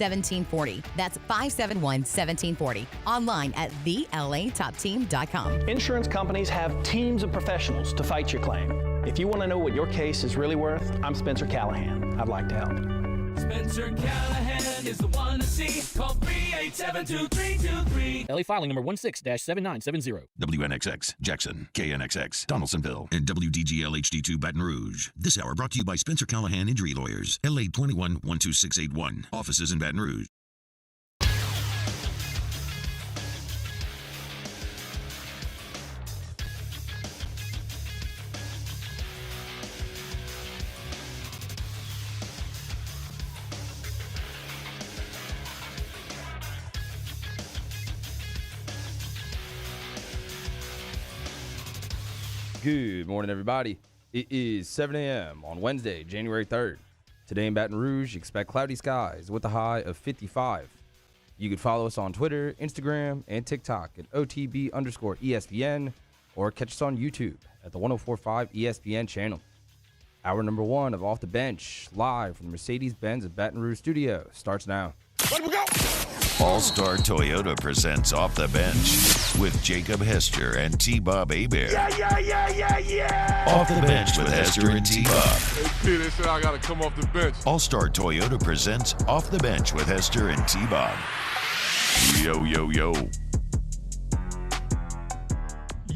571-1740. That's 571-1740. Online at thelatopteam.com. Insurance companies have teams of professionals to fight your claim. If you want to know what your case is really worth, I'm Spencer Callahan. I'd like to help. Spencer Callahan is the one to see. Call 387-2323. LA filing number 16-7970. WNXX, Jackson, KNXX, Donaldsonville, and WDGL HD2 Baton Rouge. This hour brought to you by Spencer Callahan Injury Lawyers, LA 21-12681. Offices in Baton Rouge. Good morning, everybody. It is 7 a.m. on Wednesday, January 3rd. Today in Baton Rouge, expect cloudy skies with a high of 55. You can follow us on Twitter, Instagram, and TikTok at OTB_ESPN or catch us on YouTube at the 1045 ESPN channel. Hour number 1 of Off the Bench, live from the Mercedes-Benz of Baton Rouge studio, starts now. Let we go! All-Star Toyota presents Off the Bench with Jacob Hester and T-Bob Hebert. Yeah! Off the Bench with Hester and T-Bob. Hey, they said I got to come off the bench. All-Star Toyota presents Off the Bench with Hester and T-Bob. Yo.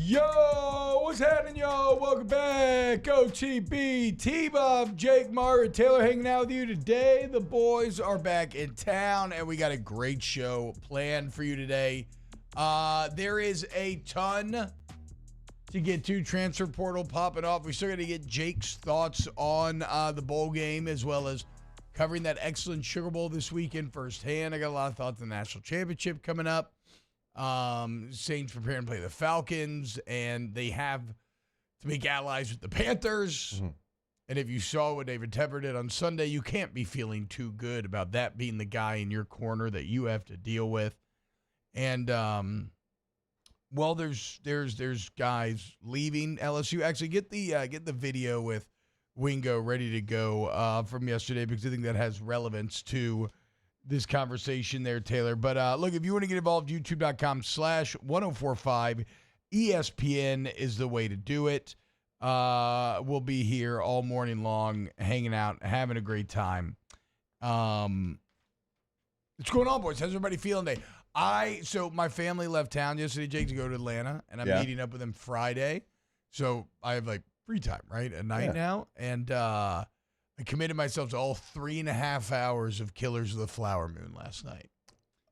Yo, what's happening, y'all? Welcome back. OTB, T-Bob, Jake, Margaret, Taylor hanging out with you today. The boys are back in town, and we got a great show planned for you today. There is a ton to get to. Transfer portal popping off. We still got to get Jake's thoughts on the bowl game, as well as covering that excellent Sugar Bowl this weekend firsthand. I got a lot of thoughts on the national championship coming up. Saints preparing to play the Falcons, and they have to make allies with the Panthers. Mm-hmm. And if you saw what David Tepper did on Sunday, you can't be feeling too good about that being the guy in your corner that you have to deal with. And well, there's guys leaving LSU. Actually, get the video with Wingo ready to go from yesterday, because I think that has relevance to this conversation there, Taylor. But look, if you want to get involved, youtube.com/1045 ESPN is the way to do it. We'll be here all morning long, hanging out, having a great time. What's going on, boys? How's everybody feeling today? So my family left town yesterday, Jake, to go to Atlanta, and I'm meeting up with them Friday. So I have free time, right, at night now. And I committed myself to all 3.5 hours of Killers of the Flower Moon last night.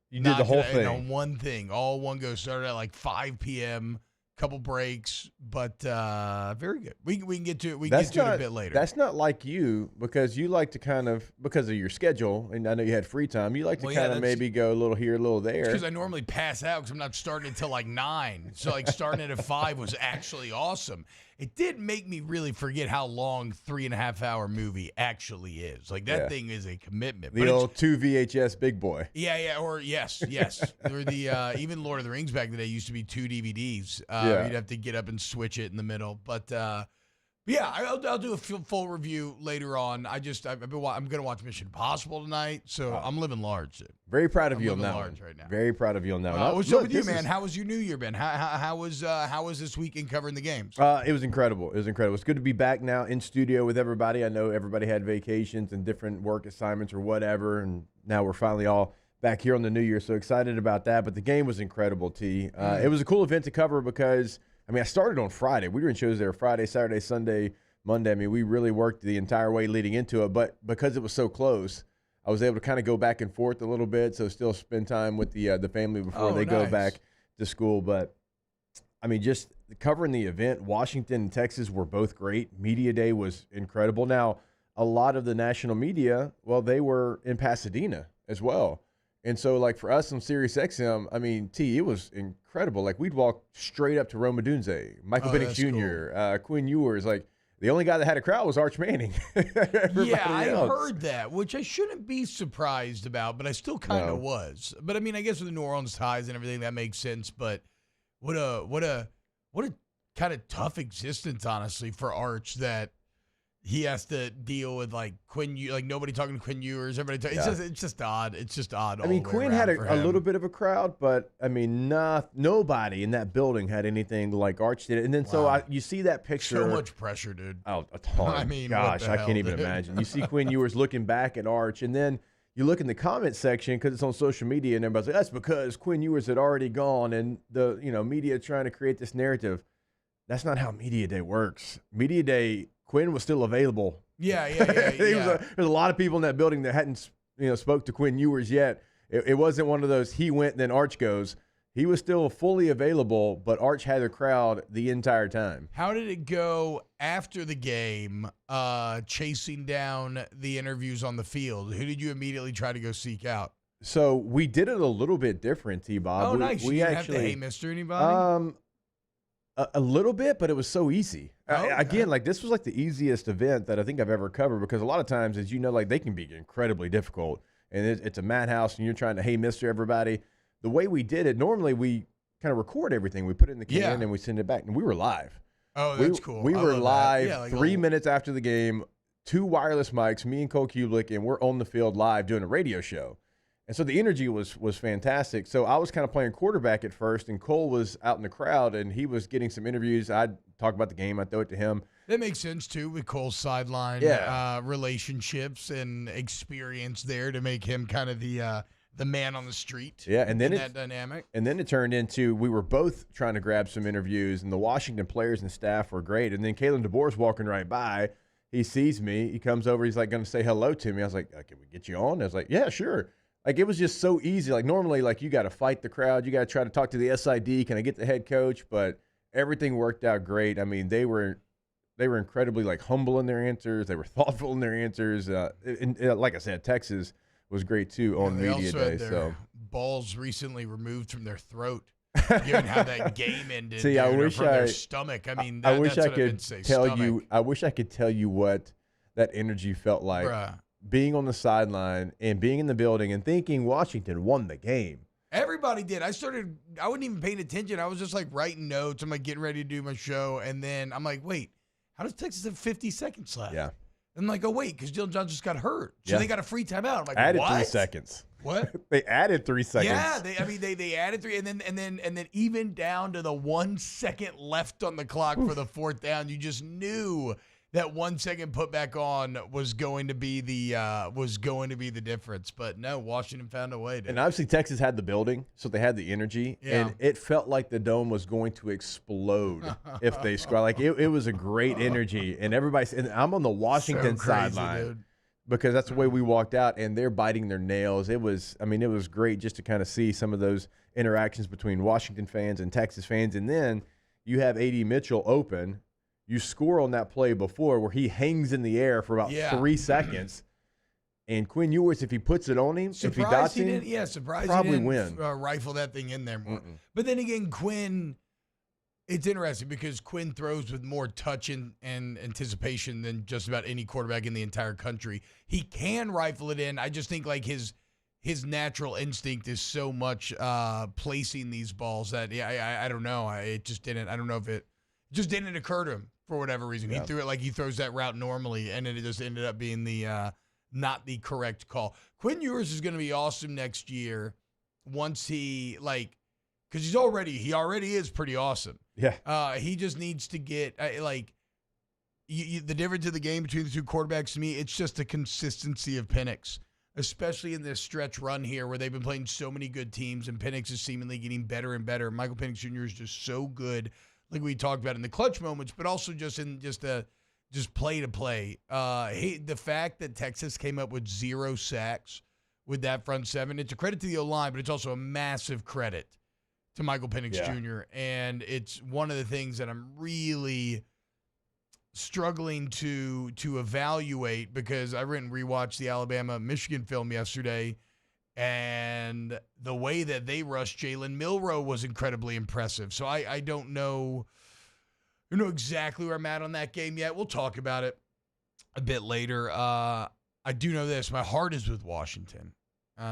You did the whole thing. On one thing. All one go. Started at 5 p.m., couple breaks, but very good. We can get to it. We can get to it a bit later. That's not like you, because you like to kind of, because of your schedule, and I know you had free time, you like to kind of maybe go a little here, a little there. Because I normally pass out because I'm not starting until 9. So starting at 5 was actually awesome. It did make me really forget how long 3.5 hour movie actually is. That thing is a commitment. The old 2 VHS big boy. Yeah, or yes. Or the even Lord of the Rings back in the day used to be 2 DVDs. You'd have to get up and switch it in the middle. But I'll do a full review later on. I'm going to watch Mission Impossible tonight, so I'm living large. Very proud of you on that one. Right now. Very proud of you on that one. What's up with you, man? How was your New Year, Ben? How was this weekend covering the games? It was incredible. It's good to be back now in studio with everybody. I know everybody had vacations and different work assignments or whatever, and now we're finally all back here on the New Year. So excited about that. But the game was incredible, T. It was a cool event to cover because, I started on Friday. We were in shows there Friday, Saturday, Sunday, Monday. We really worked the entire way leading into it. But because it was so close, I was able to kind of go back and forth a little bit, so still spend time with the family before they go back to school. But, just covering the event, Washington and Texas were both great. Media Day was incredible. Now, a lot of the national media, they were in Pasadena as well. And so, for us on SiriusXM, T, it was incredible. We'd walk straight up to Rome Odunze, Michael Penix Jr., cool. Quinn Ewers. The only guy that had a crowd was Arch Manning. I heard that, which I shouldn't be surprised about, but I still kind of was. But, I guess with the New Orleans ties and everything, that makes sense. But what a kind of tough existence, honestly, for Arch that he has to deal with like nobody talking to Quinn Ewers. Everybody, it's just odd. It's just odd. I mean, Quinn had a little bit of a crowd, but I mean, nobody in that building had anything like Arch did. And then you see that picture. So much pressure, dude. Oh, a ton. I mean, gosh, I can't even imagine. You see Quinn Ewers looking back at Arch, and then you look in the comment section because it's on social media, and everybody's like, "That's because Quinn Ewers had already gone," and the media trying to create this narrative. That's not how media day works. Media day, Quinn was still available. Yeah. There's a lot of people in that building that hadn't spoke to Quinn Ewers yet. It wasn't one of those he went then Arch goes. He was still fully available, but Arch had a crowd the entire time. How did it go after the game, chasing down the interviews on the field? Who did you immediately try to go seek out? So we did it a little bit different, T-Bob. Oh, nice. We you didn't actually have to hey, Mr. Anybody? A little bit, but it was so easy. Okay. Again, like this was like the easiest event that I think I've ever covered because a lot of times, as you know, like they can be incredibly difficult. And it's a madhouse and you're trying to, hey, Mr. Everybody. The way we did it, normally we kind of record everything. We put it in the can and we send it back. And we were live. Oh, that's cool. We were live 3 minutes after the game, 2 wireless mics, me and Cole Kubelik, and we're on the field live doing a radio show. And so the energy was fantastic. So I was kind of playing quarterback at first, and Cole was out in the crowd, and he was getting some interviews. I'd talk about the game. I'd throw it to him. That makes sense, too, with Cole's sideline relationships and experience there to make him kind of the man on the street. Yeah, and then that dynamic. And then it turned into we were both trying to grab some interviews, and the Washington players and staff were great. And then Kalen DeBoer's walking right by. He sees me. He comes over. He's like going to say hello to me. I was like, can we get you on? I was like, yeah, sure. Like, it was just so easy. Like, normally, like, you got to fight the crowd. You got to try to talk to the SID. Can I get the head coach? But everything worked out great. I mean, they were incredibly, like, humble in their answers. They were thoughtful in their answers. And like I said, Texas was great, too, on media day. Had their so balls recently removed from their throat, given how that game ended. See, I wish from their stomach. I mean, I wish that's I what could tell stomach. you. I wish I could tell you what that energy felt like. Bruh. Being on the sideline and being in the building and thinking Washington won the game. Everybody did. I wasn't even paying attention. I was just like writing notes. I'm like getting ready to do my show. And then I'm like, wait, how does Texas have 50 seconds left? Yeah. And I'm like, oh, wait, because Dylan Johnson just got hurt. So they got a free timeout. I'm like, added what? 3 seconds. What? They added 3 seconds. Yeah, they added 3, and then even down to the 1 second left on the clock for the fourth down, you just knew that 1 second put back on was going to be the difference. But no, Washington found a way. And obviously Texas had the building, so they had the energy, and it felt like the dome was going to explode if they scored. Like it was a great energy, and everybody. And I'm on the Washington sideline. Dude. Because that's the way we walked out, and they're biting their nails. It was great just to kind of see some of those interactions between Washington fans and Texas fans. And then you have A.D. Mitchell open. You score on that play before where he hangs in the air for about 3 seconds. And Quinn Ewers, if he puts it on him, if he dots him, probably win. Rifle that thing in there more. But then again, Quinn, it's interesting because Quinn throws with more touch and anticipation than just about any quarterback in the entire country. He can rifle it in. I just think like his natural instinct is so much placing these balls that I don't know. It just didn't. I don't know if it just didn't occur to him for whatever reason. He threw it like he throws that route normally, and it just ended up being the not the correct call. Quinn Ewers is going to be awesome next year once he because he already is pretty awesome. Yeah. He just needs to get the difference of the game between the two quarterbacks to me, it's just the consistency of Penix, especially in this stretch run here where they've been playing so many good teams and Penix is seemingly getting better and better. Michael Penix Jr. is just so good, like we talked about in the clutch moments, but also just in just play to play. The fact that Texas came up with 0 sacks with that front seven, it's a credit to the O-line, but it's also a massive credit to Michael Penix Jr. And it's one of the things that I'm really struggling to evaluate because I went and rewatched the Alabama-Michigan film yesterday, and the way that they rushed Jalen Milroe was incredibly impressive. So I don't know exactly where I'm at on that game yet. We'll talk about it a bit later. I do know this. My heart is with Washington.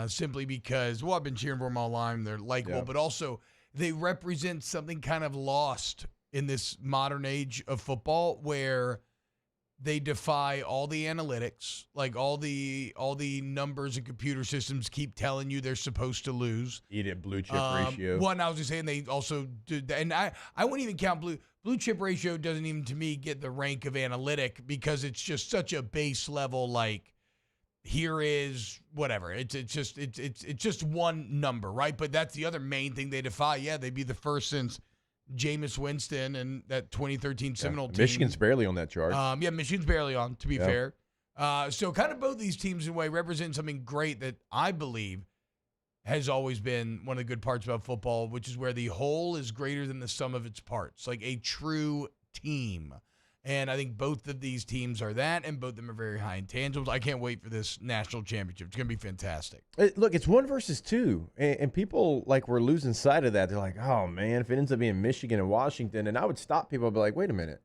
Simply because, I've been cheering for them all along. They're likable, but also they represent something kind of lost in this modern age of football where They defy all the analytics, like all the numbers and computer systems keep telling you they're supposed to lose. Eat it, blue chip ratio. Well, and I was just saying they also do that. And I wouldn't even count blue chip ratio doesn't even to me get the rank of analytic because it's just such a base level. Like here is whatever. It's just one number, right? But that's the other main thing they defy. Yeah, they'd be the first since Jameis Winston and that 2013 Seminole team. Michigan's barely on that chart. Michigan's barely on, to be fair. So kind of both these teams in a way represent something great that I believe has always been one of the good parts about football, which is where the whole is greater than the sum of its parts, like a true team. And I think both of these teams are that, and both of them are very high intangibles. I can't wait for this national championship. It's going to be fantastic. Look, it's 1 versus 2, and people were losing sight of that. They're like, oh, man, if it ends up being Michigan and Washington, and I would stop people and be like, wait a minute.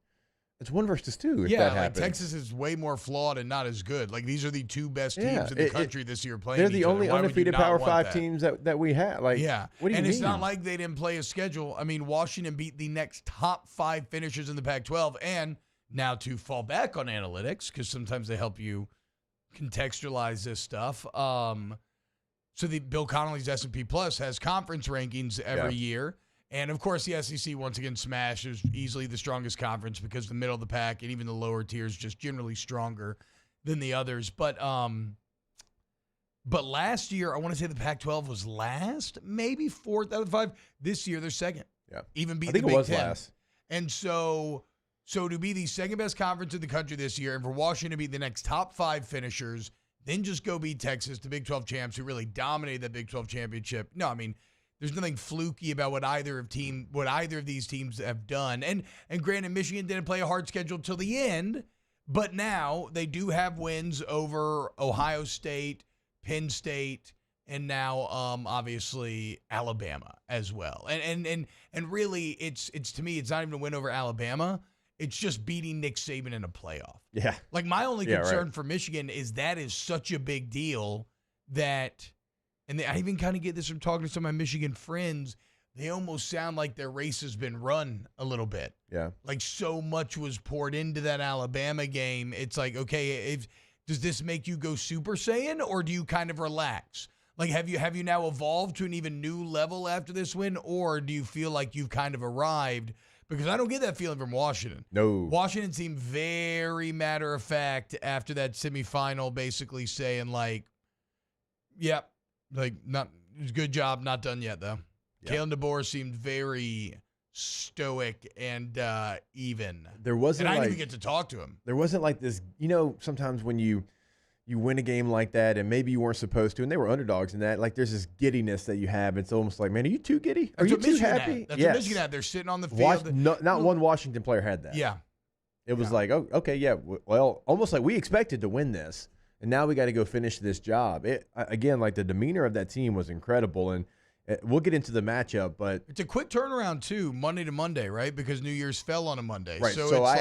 It's 1 versus 2 if that happens. Texas is way more flawed and not as good. Like, these are the 2 best teams in the country this year playing They're the each only other. undefeated Power 5 teams that we have. Like, what do you mean? It's not like they didn't play a schedule. I mean, Washington beat the next top 5 finishers in the Pac-12, and now to fall back on analytics, because sometimes they help you contextualize this stuff. So the Bill Connolly's S&P Plus has conference rankings every year. And, of course, the SEC once again smashed. It was easily the strongest conference because the middle of the pack and even the lower tiers just generally stronger than the others. But last year, I want to say the Pac-12 was last, maybe 4th out of 5. This year, they're second. Yeah. Even beat I think the it Big was Ten. last. And so to be the second best conference in the country this year and for Washington to be the next top 5 finishers, then just go beat Texas, the Big 12 champs who really dominated that Big 12 championship. No, I mean, there's nothing fluky about what either of these teams have done. And granted, Michigan didn't play a hard schedule till the end, but now they do have wins over Ohio State, Penn State, and now obviously Alabama as well. And really, it's to me, it's not even a win over Alabama. It's just beating Nick Saban in a playoff. Yeah. Like, my only concern for Michigan is that is such a big deal that, and I even kind of get this from talking to some of my Michigan friends, they almost sound like their race has been run a little bit. Yeah. Like, so much was poured into that Alabama game. It's like, okay, does this make you go Super Saiyan, or do you kind of relax? Like, have you now evolved to an even new level after this win, or do you feel like you've kind of arrived? Because I don't get that feeling from Washington. No. Washington seemed very matter of fact after that semifinal, basically saying like, yep, not good job, not done yet though. Yep. Kalen DeBoer seemed very stoic and even. There wasn't, and I didn't even get to talk to him. There wasn't like this, sometimes when you win a game like that and maybe you weren't supposed to, and they were underdogs in that, like there's this giddiness that you have. It's almost like, man, are you too giddy? Are you too happy? That's what Michigan had. They're sitting on the field. Not one Washington player had that. Yeah. It was like, oh, okay, yeah, well, almost like we expected to win this, and now we got to go finish this job. Again, like the demeanor of that team was incredible, and we'll get into the matchup, but it's a quick turnaround too, Monday to Monday, right? Because New Year's fell on a Monday. Right. So I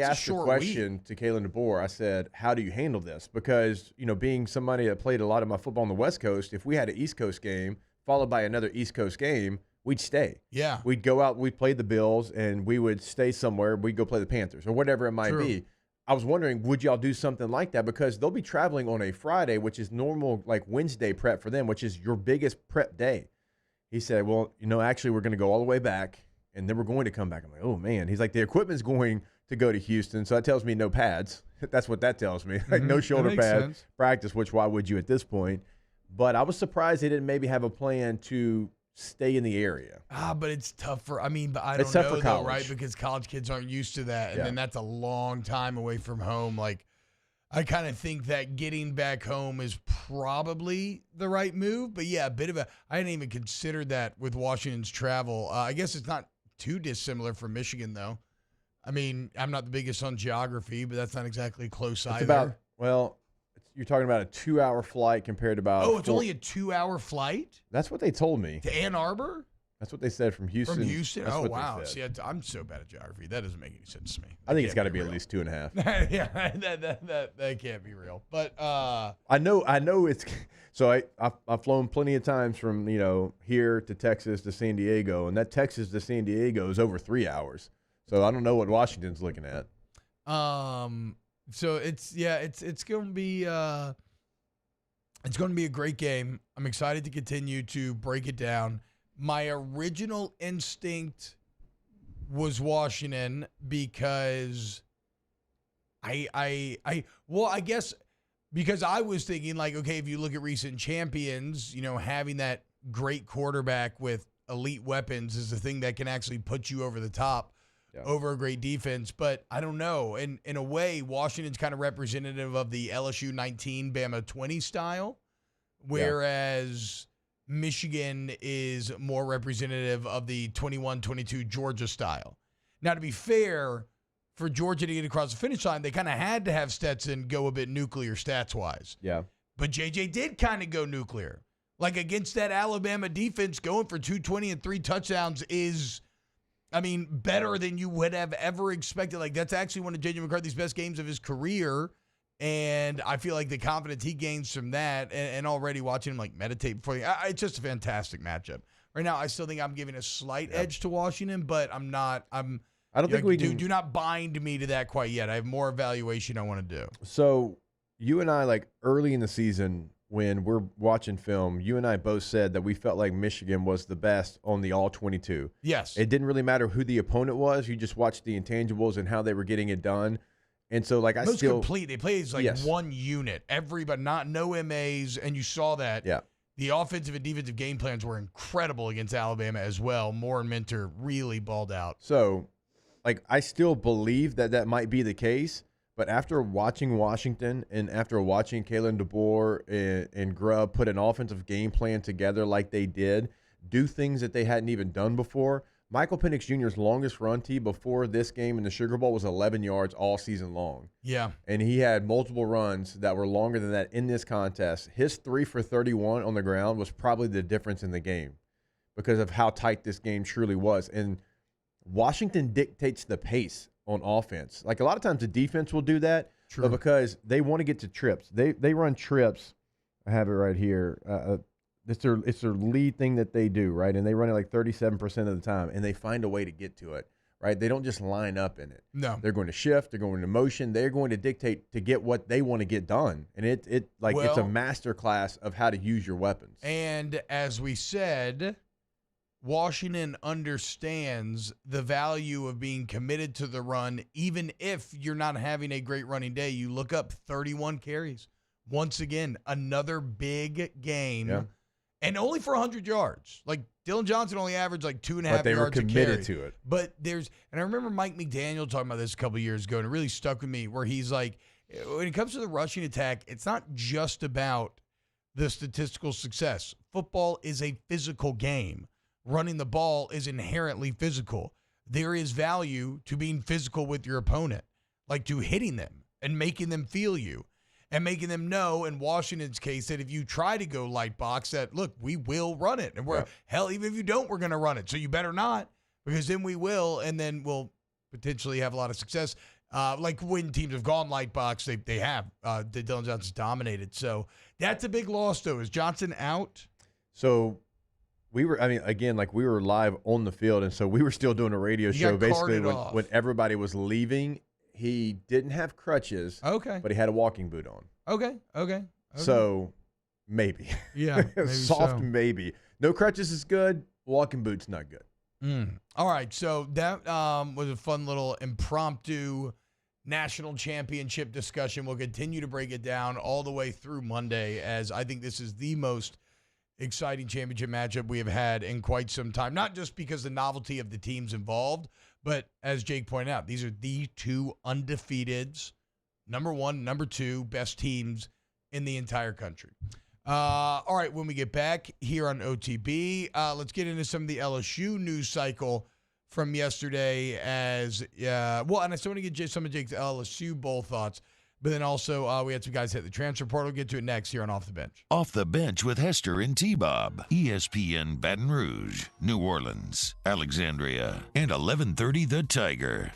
asked the question to Kalen DeBoer. I said, how do you handle this? Because, being somebody that played a lot of my football on the West Coast, if we had an East Coast game followed by another East Coast game, we'd stay. Yeah. We'd go out, we'd play the Bills, and we would stay somewhere. We'd go play the Panthers or whatever it might be. I was wondering, would y'all do something like that? Because they'll be traveling on a Friday, which is normal, like Wednesday prep for them, which is your biggest prep day. He said, well, actually, we're going to go all the way back, and then we're going to come back. I'm like, oh, man. He's like, the equipment's going to go to Houston, so that tells me no pads. That's what that tells me. Like, no shoulder pad practice, which why would you at this point? But I was surprised they didn't maybe have a plan to stay in the area. But it's tough but I don't know, though, right? Because college kids aren't used to that, and then that's a long time away from home. Like, I kind of think that getting back home is probably the right move. But, yeah, I hadn't even considered that with Washington's travel. I guess it's not too dissimilar from Michigan, though. I mean, I'm not the biggest on geography, but that's not exactly close either. You're talking about a 2-hour flight compared to about it's only a 2-hour flight? That's what they told me. To Ann Arbor? That's what they said from Houston. From Houston? That's wow. See, I'm so bad at geography. That doesn't make any sense to me. I think it's got to be at least 2.5. Yeah, that can't be real. But I know it's – so I've flown plenty of times from, here to Texas to San Diego, and that Texas to San Diego is over 3 hours. So I don't know what Washington's looking at. So it's going to be a great game. I'm excited to continue to break it down. My original instinct was Washington because I guess because I was thinking like, okay, if you look at recent champions, having that great quarterback with elite weapons is the thing that can actually put you over the top over a great defense. But I don't know. In a way, Washington's kind of representative of the LSU 19, Bama 20 style, whereas Michigan is more representative of the 21-22 Georgia style. Now, to be fair, for Georgia to get across the finish line, they kind of had to have Stetson go a bit nuclear stats-wise. Yeah. But JJ did kind of go nuclear. Like against that Alabama defense, going for 220 and 3 touchdowns is, better than you would have ever expected. Like that's actually one of J.J. McCarthy's best games of his career. And I feel like the confidence he gains from that and already watching him like meditate before it's just a fantastic matchup. Right now, I still think I'm giving a slight edge to Washington, but I'm not. I don't think we do not bind me to that quite yet. I have more evaluation I want to do. So you and I, like early in the season when we're watching film, you and I both said that we felt like Michigan was the best on the all-22. Yes. It didn't really matter who the opponent was. You just watched the intangibles and how they were getting it done. And so, like, most complete. They played as one unit. Everybody, no MAs, and you saw that. Yeah. The offensive and defensive game plans were incredible against Alabama as well. Moore and Minter really balled out. So, like, I still believe that might be the case. But after watching Washington and after watching Kalen DeBoer and Grubb put an offensive game plan together like they did, do things that they hadn't even done before, Michael Penix Jr.'s longest run tee before this game in the Sugar Bowl was 11 yards all season long. Yeah. And he had multiple runs that were longer than that in this contest. His 3 for 31 on the ground was probably the difference in the game because of how tight this game truly was. And Washington dictates the pace on offense. Like a lot of times the defense will do that, but because they want to get to trips. They run trips. I have it right here. It's their lead thing that they do, right? And they run it like 37% of the time, and they find a way to get to it, right? They don't just line up in it. No. They're going to shift. They're going into motion. They're going to dictate to get what they want to get done. And it's a master class of how to use your weapons. And as we said, Washington understands the value of being committed to the run, even if you're not having a great running day. You look up 31 carries. Once again, another big game. Yeah. And only for 100 yards. Like, Dylan Johnson only averaged like 2.5 yards a carry. But they were committed to it. But and I remember Mike McDaniel talking about this a couple of years ago, and it really stuck with me, where he's like, when it comes to the rushing attack, it's not just about the statistical success. Football is a physical game. Running the ball is inherently physical. There is value to being physical with your opponent, like to hitting them and making them feel you. And making them know, in Washington's case, that if you try to go light box, that, look, we will run it. And hell, even if you don't, we're going to run it. So you better not, because then we will, and then we'll potentially have a lot of success. Like when teams have gone light box, they have. Dylan Johnson's dominated. So that's a big loss, though. Is Johnson out? So we were live on the field, and so we were still doing a radio show basically when everybody was leaving. He didn't have crutches, okay, but he had a walking boot on. Okay. So maybe. Yeah, maybe soft maybe. No crutches is good. Walking boot's not good. All right, so that was a fun little impromptu national championship discussion. We'll continue to break it down all the way through Monday, as I think this is the most exciting championship matchup we have had in quite some time. Not just because the novelty of the teams involved, but as Jake pointed out, these are the two undefeateds, number one, number two, best teams in the entire country. All right, when we get back here on OTB, let's get into some of the LSU news cycle from yesterday. And I still want to get some of Jake's LSU bowl thoughts. But then also, we had some guys hit the transfer portal. We'll get to it next here on Off the Bench. Off the Bench with Hester and T-Bob. ESPN Baton Rouge, New Orleans, Alexandria, and 1130 The Tiger.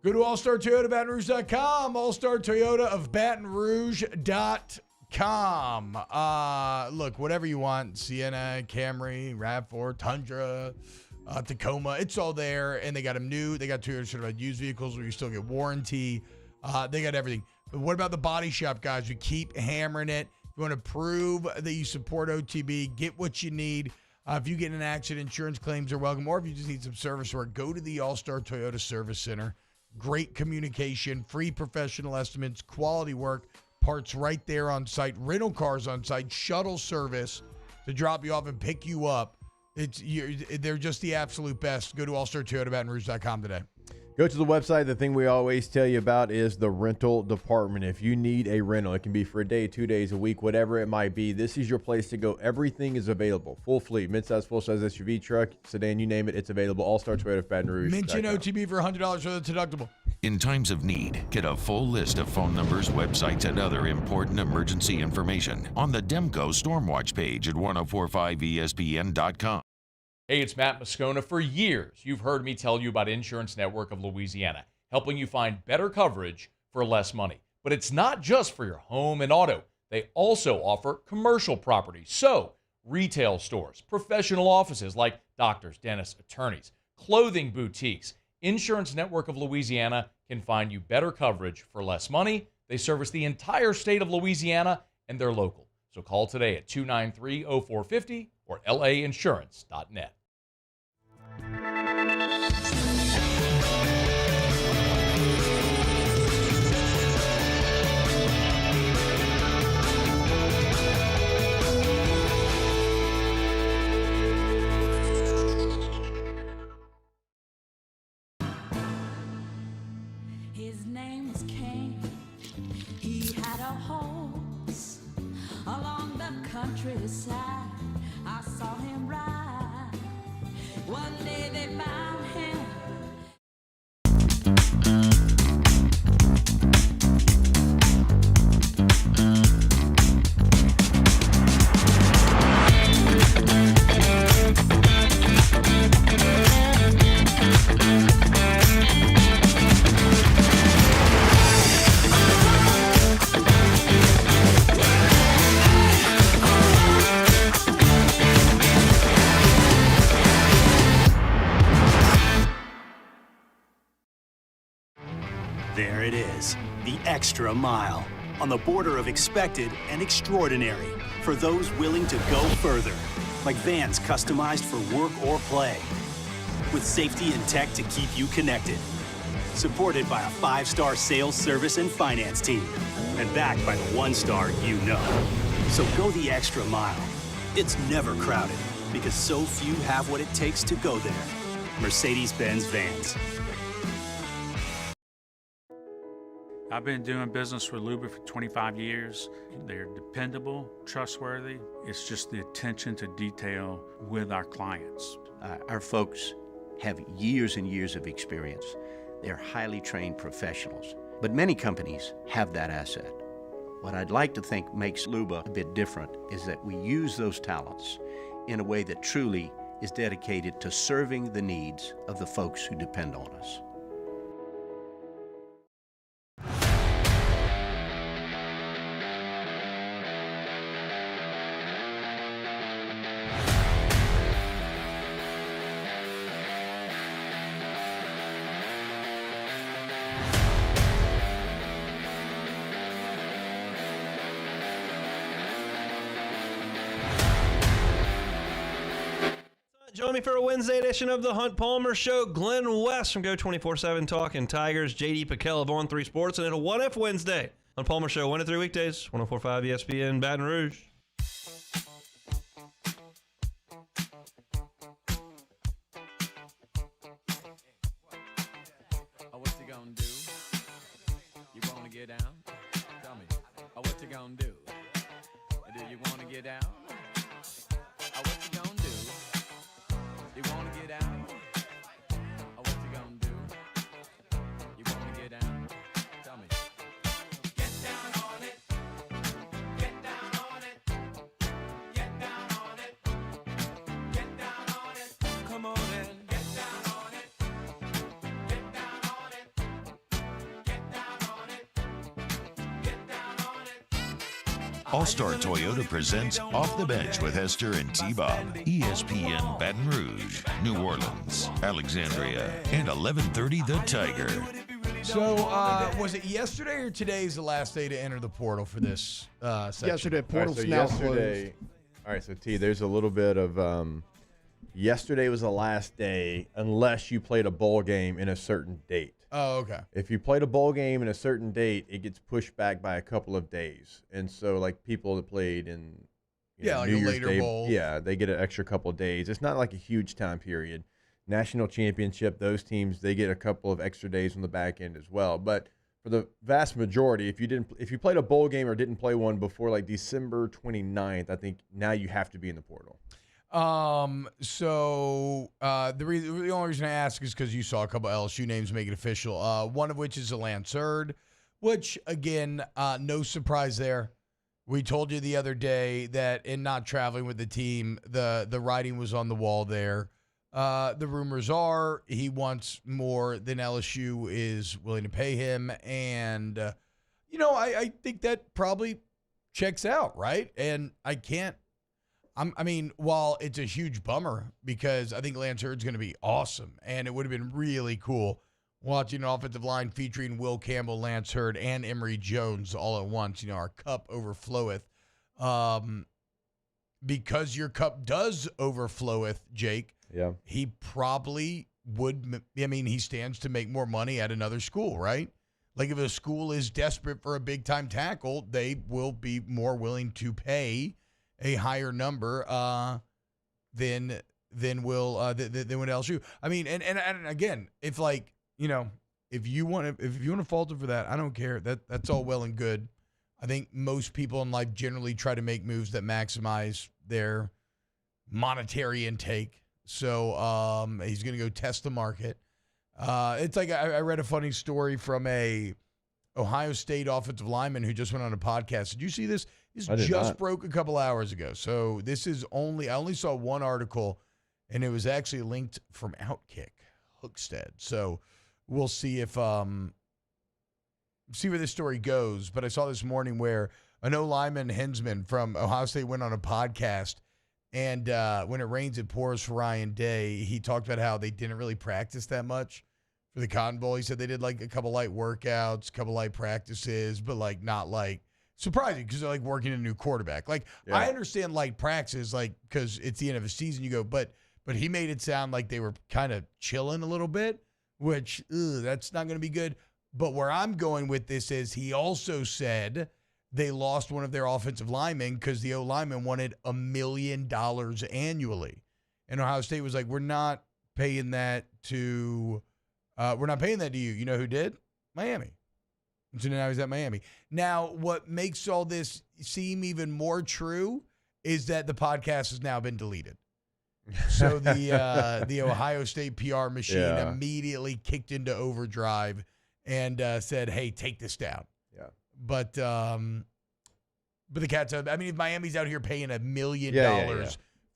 Go to allstartoyotabatonrouge.com, All-Star Toyota of Baton Rouge.com. Look, whatever you want, Sienna, Camry, RAV4, Tundra, Tacoma, it's all there. And they got them new. They got 2 certified used vehicles where you still get warranty They got everything. But what about the body shop, guys? We keep hammering it. If you want to prove that you support OTB, get what you need. If you get in an accident, insurance claims are welcome. Or if you just need some service work, go to the All-Star Toyota Service Center. Great communication, free professional estimates, quality work, parts right there on site, rental cars on site, shuttle service to drop you off and pick you up. They're just the absolute best. Go to allstartoyotabatonrouge.com today. Go to the website. The thing we always tell you about is the rental department. If you need a rental, it can be for a day, 2 days, a week, whatever it might be. This is your place to go. Everything is available. Full fleet, midsize, full-size SUV, truck, sedan, you name it, it's available. All-Star Toyota Baton Rouge. Mention OTB for $100 for the deductible. In times of need, get a full list of phone numbers, websites, and other important emergency information on the Demco Stormwatch page at 1045ESPN.com. Hey, it's Matt Moscona. For years, you've heard me tell you about Insurance Network of Louisiana, helping you find better coverage for less money. But it's not just for your home and auto. They also offer commercial property. So, retail stores, professional offices like doctors, dentists, attorneys, clothing boutiques. Insurance Network of Louisiana can find you better coverage for less money. They service the entire state of Louisiana, and they're local. So call today at 293-0450 or lainsurance.net. His name was Cain. He had a horse along the countryside. I saw him ride. One day they found him. There it is, the extra mile, on the border of expected and extraordinary for those willing to go further, like vans customized for work or play, with safety and tech to keep you connected, supported by a 5-star sales, service, and finance team, and backed by the 1-star you know. So go the extra mile. It's never crowded, because so few have what it takes to go there. Mercedes-Benz Vans. I've been doing business with Luba for 25 years. They're dependable, trustworthy. It's just the attention to detail with our clients. Our folks have years and years of experience. They're highly trained professionals, but many companies have that asset. What I'd like to think makes Luba a bit different is that we use those talents in a way that truly is dedicated to serving the needs of the folks who depend on us. Join me for a Wednesday edition of the Hunt Palmer Show. Glenn West from Go 24/7 talking Tigers. JD Piquel of On 3 Sports. And it'll 1F Wednesday on Palmer Show. 1 to 3 weekdays. 104.5 ESPN Baton Rouge. What you gonna do? You wanna get down? Tell me. What you gonna do? Do you wanna get down? What you gonna do? You wanna get down? What you gonna do? You wanna get down? Tell me. Get down on it. Get down on it. Get down on it. Get down on it. Come on in. Get down on it. Get down on it. Get down on it. Get down on it. All-Star Toyota presents Off the Bench with Hester and T-Bob. ESPN Baton Rouge, New Orleans, Alexandria, and 1130 The Tiger. So, was it yesterday or today's the last day to enter the portal for this section? Yesterday. Portal's All right, now yesterday, closed. All right, so T, there's a little bit of yesterday was the last day unless you played a bowl game in a certain date. Oh, okay. If you played a bowl game in a certain date, it gets pushed back by a couple of days. And so, like, people that played in like New a Year's later Day, bowl. yeah, they get an extra couple of days. It's not like a huge time period. National championship, those teams, they get a couple of extra days on the back end as well. But for the vast majority, if you played a bowl game or didn't play one before like December 29th, I think now you have to be in the portal. So the only reason I ask is because you saw a couple LSU names make it official. One of which is a Lance Hurd, which again, no surprise there. We told you the other day that in not traveling with the team, the writing was on the wall there. The rumors are he wants more than LSU is willing to pay him. And, I think that probably checks out, right? And while it's a huge bummer because I think Lance Hurd's going to be awesome, and it would have been really cool watching an offensive line featuring Will Campbell, Lance Hurd, and Emory Jones all at once. Our cup overfloweth. Because your cup does overfloweth, Jake. Yeah. He probably would. He stands to make more money at another school, right? Like if a school is desperate for a big time tackle, they will be more willing to pay a higher number than will LSU. And again, if if you want to falter for that, I don't care. That's all well and good. I think most people in life generally try to make moves that maximize their monetary intake. So he's going to go test the market. It's like I read a funny story from a Ohio State offensive lineman who just went on a podcast. Did you see this? This just broke a couple hours ago. So this is I only saw one article, and it was actually linked from Outkick, Hookstead. So we'll see if see where this story goes. But I saw this morning where an O-lineman, Hensman from Ohio State, went on a podcast. And when it rains, it pours for Ryan Day. He talked about how they didn't really practice that much for the Cotton Bowl. He said they did like a couple light workouts, a couple light practices, but like not like surprising because they're like working a new quarterback. Like I understand light practices, like because it's the end of a season. You go, but he made it sound like they were kind of chilling a little bit, which that's not going to be good. But where I'm going with this is he also said they lost one of their offensive linemen because the O-lineman wanted $1 million annually. And Ohio State was like, we're not paying that to you. You know who did? Miami. And so now he's at Miami. Now, what makes all this seem even more true is that the podcast has now been deleted. So the Ohio State PR machine immediately kicked into overdrive and said, hey, take this down. But the Cats have, if Miami's out here paying $1 million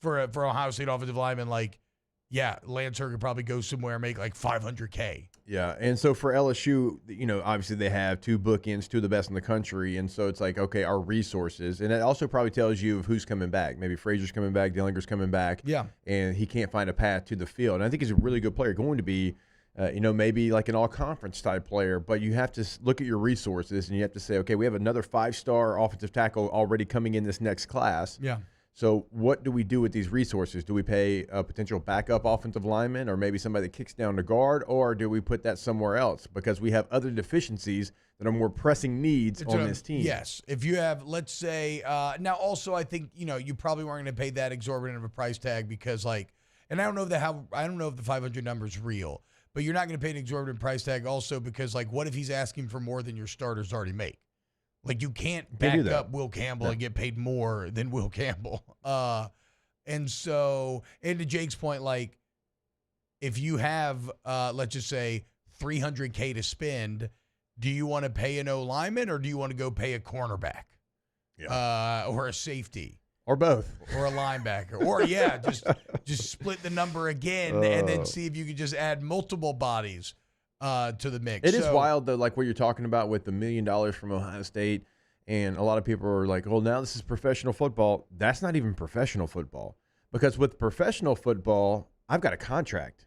for Ohio State offensive lineman, Lance Hurd could probably go somewhere and make like $500K. Yeah, and so for LSU, obviously they have two bookends, two of the best in the country, and so it's like, okay, our resources, and it also probably tells you of who's coming back. Maybe Frazier's coming back, Dillinger's coming back, and he can't find a path to the field. And I think he's a really good player, going to be maybe like an all-conference type player, but you have to look at your resources and you have to say, okay, we have another 5-star offensive tackle already coming in this next class. Yeah. So what do we do with these resources? Do we pay a potential backup offensive lineman or maybe somebody that kicks down the guard, or do we put that somewhere else because we have other deficiencies that are more pressing needs on this team? Yes. If you have, let's say, now also I think, you probably weren't going to pay that exorbitant of a price tag because and I don't know if the 500 number is real. But you're not going to pay an exorbitant price tag also because, what if he's asking for more than your starters already make? Like, you can't back up Will Campbell and get paid more than Will Campbell. And to Jake's point, if you have, let's just say, $300K to spend, do you want to pay an O-lineman or do you want to go pay a cornerback? Or a safety? Or both. Or a linebacker. Or, just split the number again and then see if you could just add multiple bodies to the mix. It is wild, though, like what you're talking about with the $1 million from Ohio State. And a lot of people are like, well, now this is professional football. That's not even professional football. Because with professional football, I've got a contract.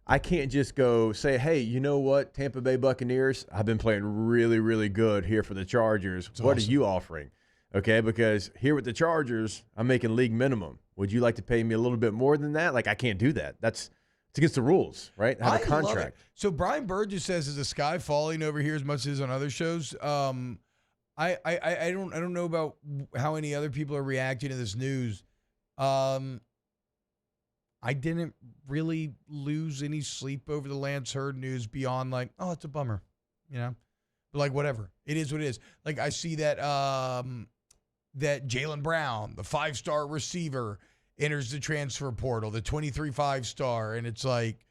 I can't just go say, hey, you know what, Tampa Bay Buccaneers, I've been playing really, really good here for the Chargers. What are you offering? Okay, because here with the Chargers, I'm making league minimum. Would you like to pay me a little bit more than that? Like, I can't do that. It's against the rules, right? I have a contract. Love it. So Brian Burgess says, "Is the sky falling over here as much as on other shows?" I don't know about how any other people are reacting to this news. I didn't really lose any sleep over the Lance Hurd news beyond like, oh, it's a bummer, But like, whatever. It is what it is. Like, I see that that Jaylen Brown, the 5-star receiver, enters the transfer portal, the 23 5-star, and it's like,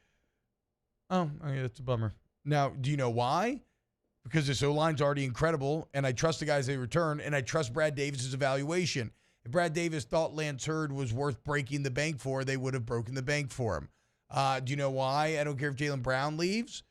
oh, okay, that's a bummer. Now, do you know why? Because this O-line's already incredible, and I trust the guys they return, and I trust Brad Davis's evaluation. If Brad Davis thought Lance Hurd was worth breaking the bank for, they would have broken the bank for him. Do you know why? I don't care if Jaylen Brown leaves,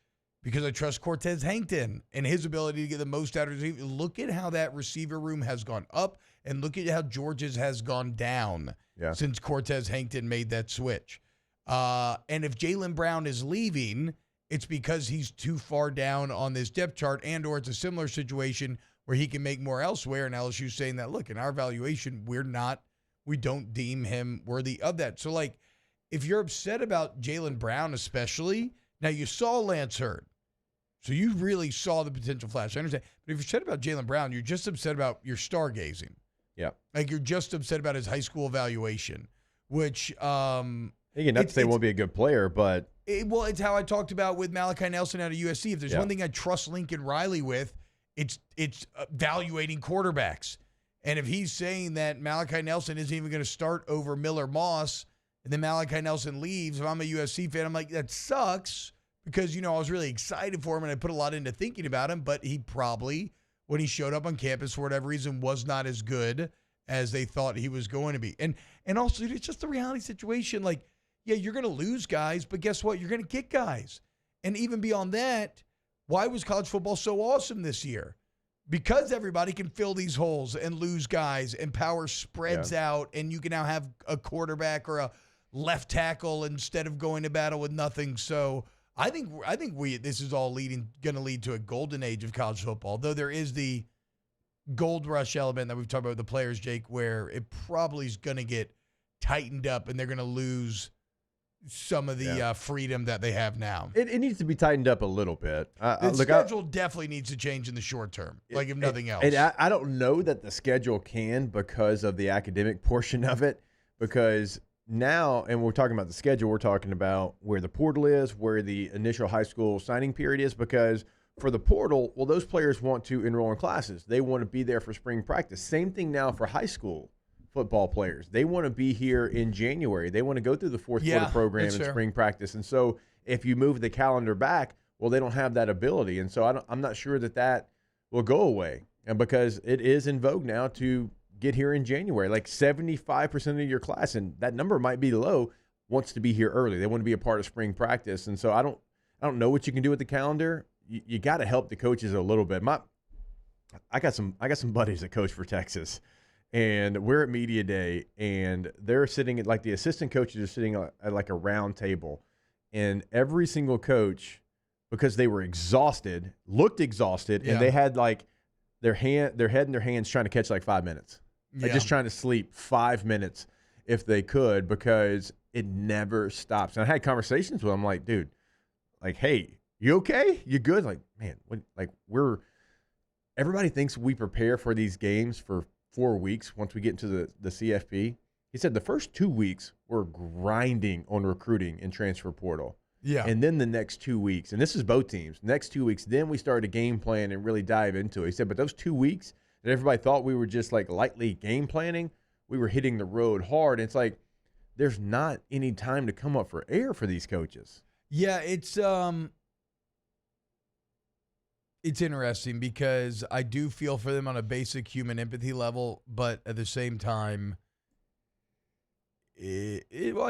because I trust Cortez Hankton and his ability to get the most out of it. Look at how that receiver room has gone up, and look at how Georgia's has gone down since Cortez Hankton made that switch. And if Jaylen Brown is leaving, it's because he's too far down on this depth chart, and or it's a similar situation where he can make more elsewhere, and LSU's saying that, look, in our evaluation, we don't deem him worthy of that. So, like, if you're upset about Jaylen Brown especially, now you saw Lance Hurd, so you really saw the potential flash. I understand. But if you're upset about Jaylen Brown, you're just upset about your stargazing. Yeah. Like, you're just upset about his high school evaluation, which not to say he won't be a good player, but it's how I talked about with Malachi Nelson out of USC. If there's one thing I trust Lincoln Riley with, it's evaluating quarterbacks. And if he's saying that Malachi Nelson isn't even going to start over Miller Moss, and then Malachi Nelson leaves, if I'm a USC fan, I'm like, that sucks, because, I was really excited for him and I put a lot into thinking about him, but he probably, when he showed up on campus for whatever reason, was not as good as they thought he was going to be. And also, it's just the reality situation. Like, yeah, you're going to lose guys, but guess what? You're going to get guys. And even beyond that, why was college football so awesome this year? Because everybody can fill these holes and lose guys, and power spreads out, and you can now have a quarterback or a left tackle instead of going to battle with nothing. So I think this is all going to lead to a golden age of college football, though there is the gold rush element that we've talked about with the players, Jake, where it probably is going to get tightened up and they're going to lose some of the freedom that they have now. It needs to be tightened up a little bit. The schedule definitely needs to change in the short term, if nothing else. And I don't know that the schedule can, because of the academic portion of it, because now, and we're talking about the schedule, we're talking about where the portal is, where the initial high school signing period is, because for the portal, well, those players want to enroll in classes. They want to be there for spring practice. Same thing now for high school football players. They want to be here in January. They want to go through the fourth quarter program in spring practice. And so if you move the calendar back, well, they don't have that ability. And so I'm not sure that will go away. And because it is in vogue now to get here in January, like 75% of your class, and that number might be low, wants to be here early. They want to be a part of spring practice. And so I don't know what you can do with the calendar. You got to help the coaches a little bit. I got some buddies that coach for Texas. And we're at media day, and they're sitting at, like, the assistant coaches are sitting at like a round table, and every single coach, because they were exhausted, looked exhausted, and they had like their head in their hands trying to catch like 5 minutes, like just trying to sleep 5 minutes if they could, because it never stops. And I had conversations with them, like, dude, like, hey, you okay? You good? Like, man, everybody thinks we prepare for these games for 4 weeks once we get into the CFP. He said the first 2 weeks we're grinding on recruiting and transfer portal. Yeah. And then the next 2 weeks, and this is both teams, next 2 weeks, then we started a game plan and really dive into it. He said, but those 2 weeks that everybody thought we were just like lightly game planning, we were hitting the road hard. And it's like, there's not any time to come up for air for these coaches. Yeah, it's interesting because I do feel for them on a basic human empathy level, but at the same time, I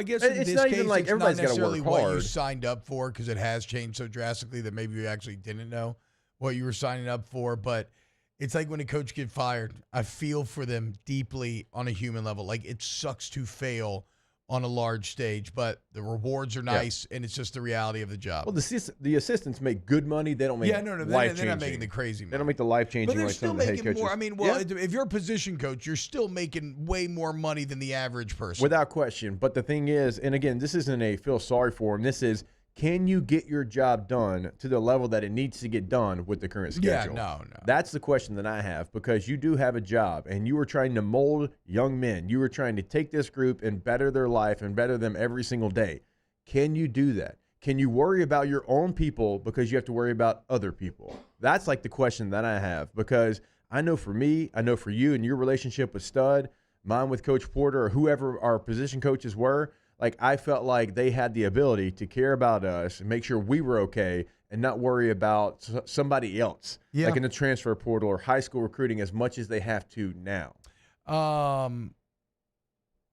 guess in this case, like it's not necessarily what you signed up for, because it has changed so drastically that maybe you actually didn't know what you were signing up for. But it's like when a coach gets fired, I feel for them deeply on a human level. Like, it sucks to fail on a large stage, but the rewards are nice, and it's just the reality of the job. Well, the assistants make good money. They don't make life-changing. They're not making the crazy money. They don't make the life-changing But they're like still some of the head making coaches. more. I mean, if you're a position coach, you're still making way more money than the average person. Without question. But the thing is, and again, this isn't a feel sorry for him. This is, can you get your job done to the level that it needs to get done with the current schedule? Yeah, no. That's the question that I have, because you do have a job and you are trying to mold young men. You are trying to take this group and better their life and better them every single day. Can you do that? Can you worry about your own people because you have to worry about other people? That's like the question that I have, because I know for me, I know for you and your relationship with Stud, mine with Coach Porter, or whoever our position coaches were, like I felt like they had the ability to care about us and make sure we were okay and not worry about somebody else, like in the transfer portal or high school recruiting, as much as they have to now.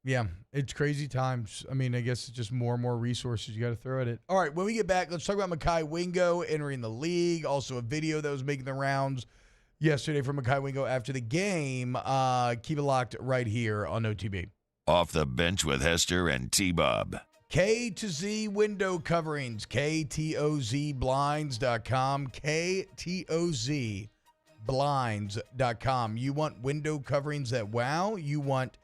Yeah, it's crazy times. I mean, I guess it's just more and more resources you got to throw at it. All right, when we get back, let's talk about Mekhi Wingo entering the league. Also, a video that was making the rounds yesterday from Mekhi Wingo after the game. Keep it locked right here on OTB. Off the Bench with Hester and T-Bob. K to Z window coverings, KTOZblinds.com, KTOZblinds.com. You want window coverings that wow? You want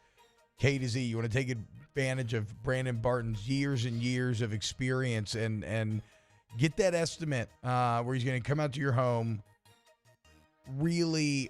K to Z. You want to take advantage of Brandon Barton's years and years of experience and get that estimate where he's going to come out to your home, really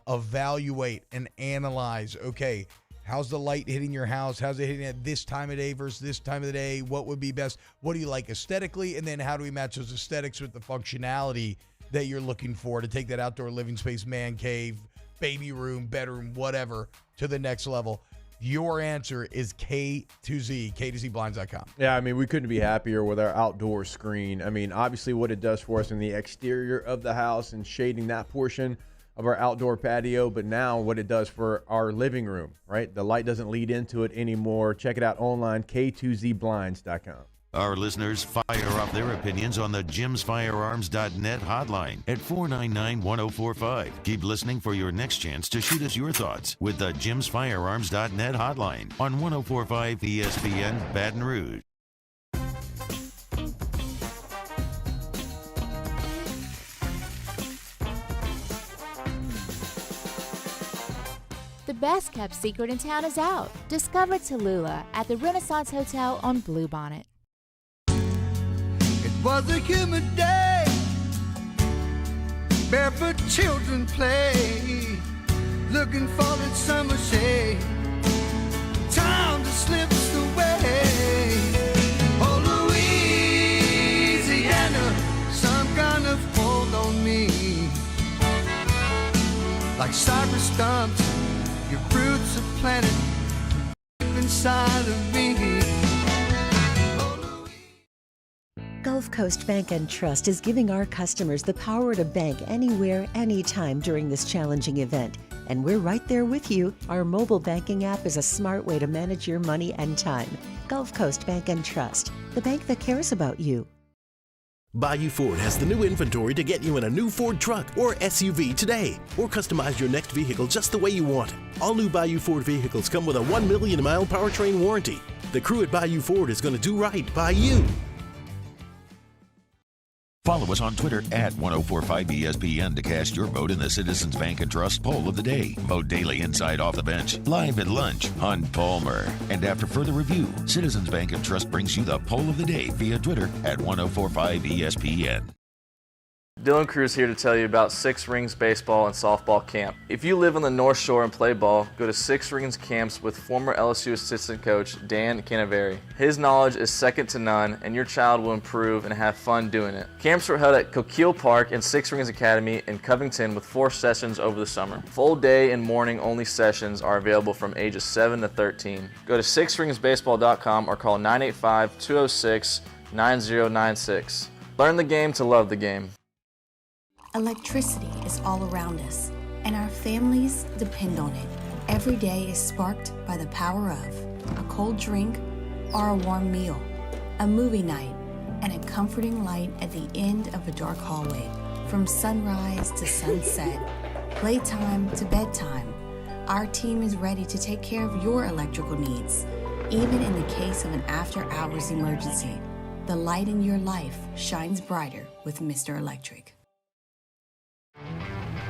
evaluate and analyze, okay, how's the light hitting your house? How's it hitting at this time of day versus this time of the day? What would be best? What do you like aesthetically? And then how do we match those aesthetics with the functionality that you're looking for to take that outdoor living space, man cave, baby room, bedroom, whatever, to the next level? Your answer is K2Z, KTOZblinds.com. Yeah, I mean, we couldn't be happier with our outdoor screen. I mean, obviously what it does for us in the exterior of the house and shading that portion of our outdoor patio, but now what it does for our living room, right? The light doesn't lead into it anymore. Check it out online, K2Zblinds.com. Our listeners fire off their opinions on the JimsFirearms.net hotline at 499-1045. Keep listening for your next chance to shoot us your thoughts with the JimsFirearms.net hotline on 1045 ESPN Baton Rouge. The best kept secret in town is out. Discover Tallulah at the Renaissance Hotel on Bluebonnet. It was a humid day, barefoot children play, looking for that summer shade. Time just slips away. Oh, Louisiana, some kind of hold on me, like cypress stumps. Your roots are planted deep inside of me. Gulf Coast Bank and Trust is giving our customers the power to bank anywhere, anytime during this challenging event. And we're right there with you. Our mobile banking app is a smart way to manage your money and time. Gulf Coast Bank and Trust, the bank that cares about you. Bayou Ford has the new inventory to get you in a new Ford truck or SUV today, or customize your next vehicle just the way you want it. All new Bayou Ford vehicles come with a 1 million mile powertrain warranty. The crew at Bayou Ford is going to do right by you. Follow us on Twitter at 1045ESPN to cast your vote in the Citizens Bank and Trust poll of the day. Vote daily inside Off the Bench, live at lunch, Hunt Palmer. And after further review, Citizens Bank and Trust brings you the poll of the day via Twitter at 1045ESPN. Dylan Cruz here to tell you about Six Rings Baseball and Softball Camp. If you live on the North Shore and play ball, go to Six Rings Camps with former LSU assistant coach Dan Canaveri. His knowledge is second to none, and your child will improve and have fun doing it. Camps are held at Coquille Park and Six Rings Academy in Covington with 4 sessions over the summer. Full day and morning only sessions are available from ages 7 to 13. Go to sixringsbaseball.com or call 985-206-9096. Learn the game to love the game. Electricity is all around us, and our families depend on it. Every day is sparked by the power of a cold drink or a warm meal, a movie night, and a comforting light at the end of a dark hallway. From sunrise to sunset, playtime to bedtime, Our team is ready to take care of your electrical needs, even in the case of an after-hours emergency. The light in your life shines brighter with Mr. Electric.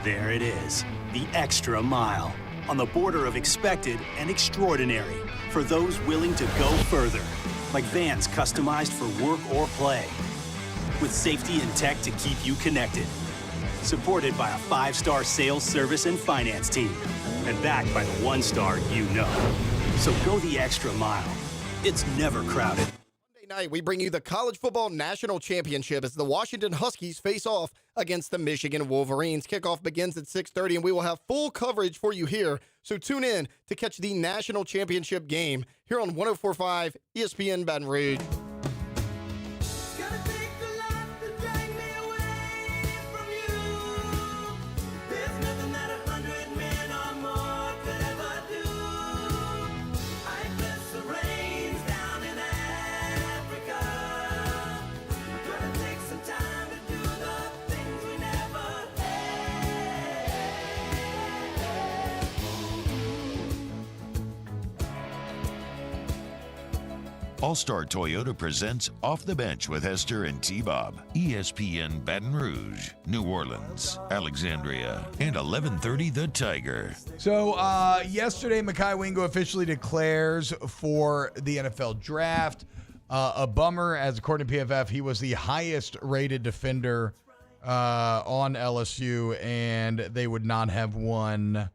There it is, the extra mile, on the border of expected and extraordinary for those willing to go further, like vans customized for work or play, with safety and tech to keep you connected. Supported by a 5-star sales, service, and finance team, and backed by the 1-star you know. So go the extra mile. It's never crowded. Monday night, we bring you the College Football National Championship as the Washington Huskies face off against the Michigan Wolverines. Kickoff begins at 6:30, and we will have full coverage for you here. So tune in to catch the National Championship game here on 104.5 ESPN Baton Rouge. All-Star Toyota presents Off the Bench with Hester and T-Bob. ESPN Baton Rouge, New Orleans, Alexandria, and 1130 The Tiger. So yesterday, Mekhi Wingo officially declares for the NFL Draft. A bummer, as according to PFF, he was the highest-rated defender on LSU, and they would not have won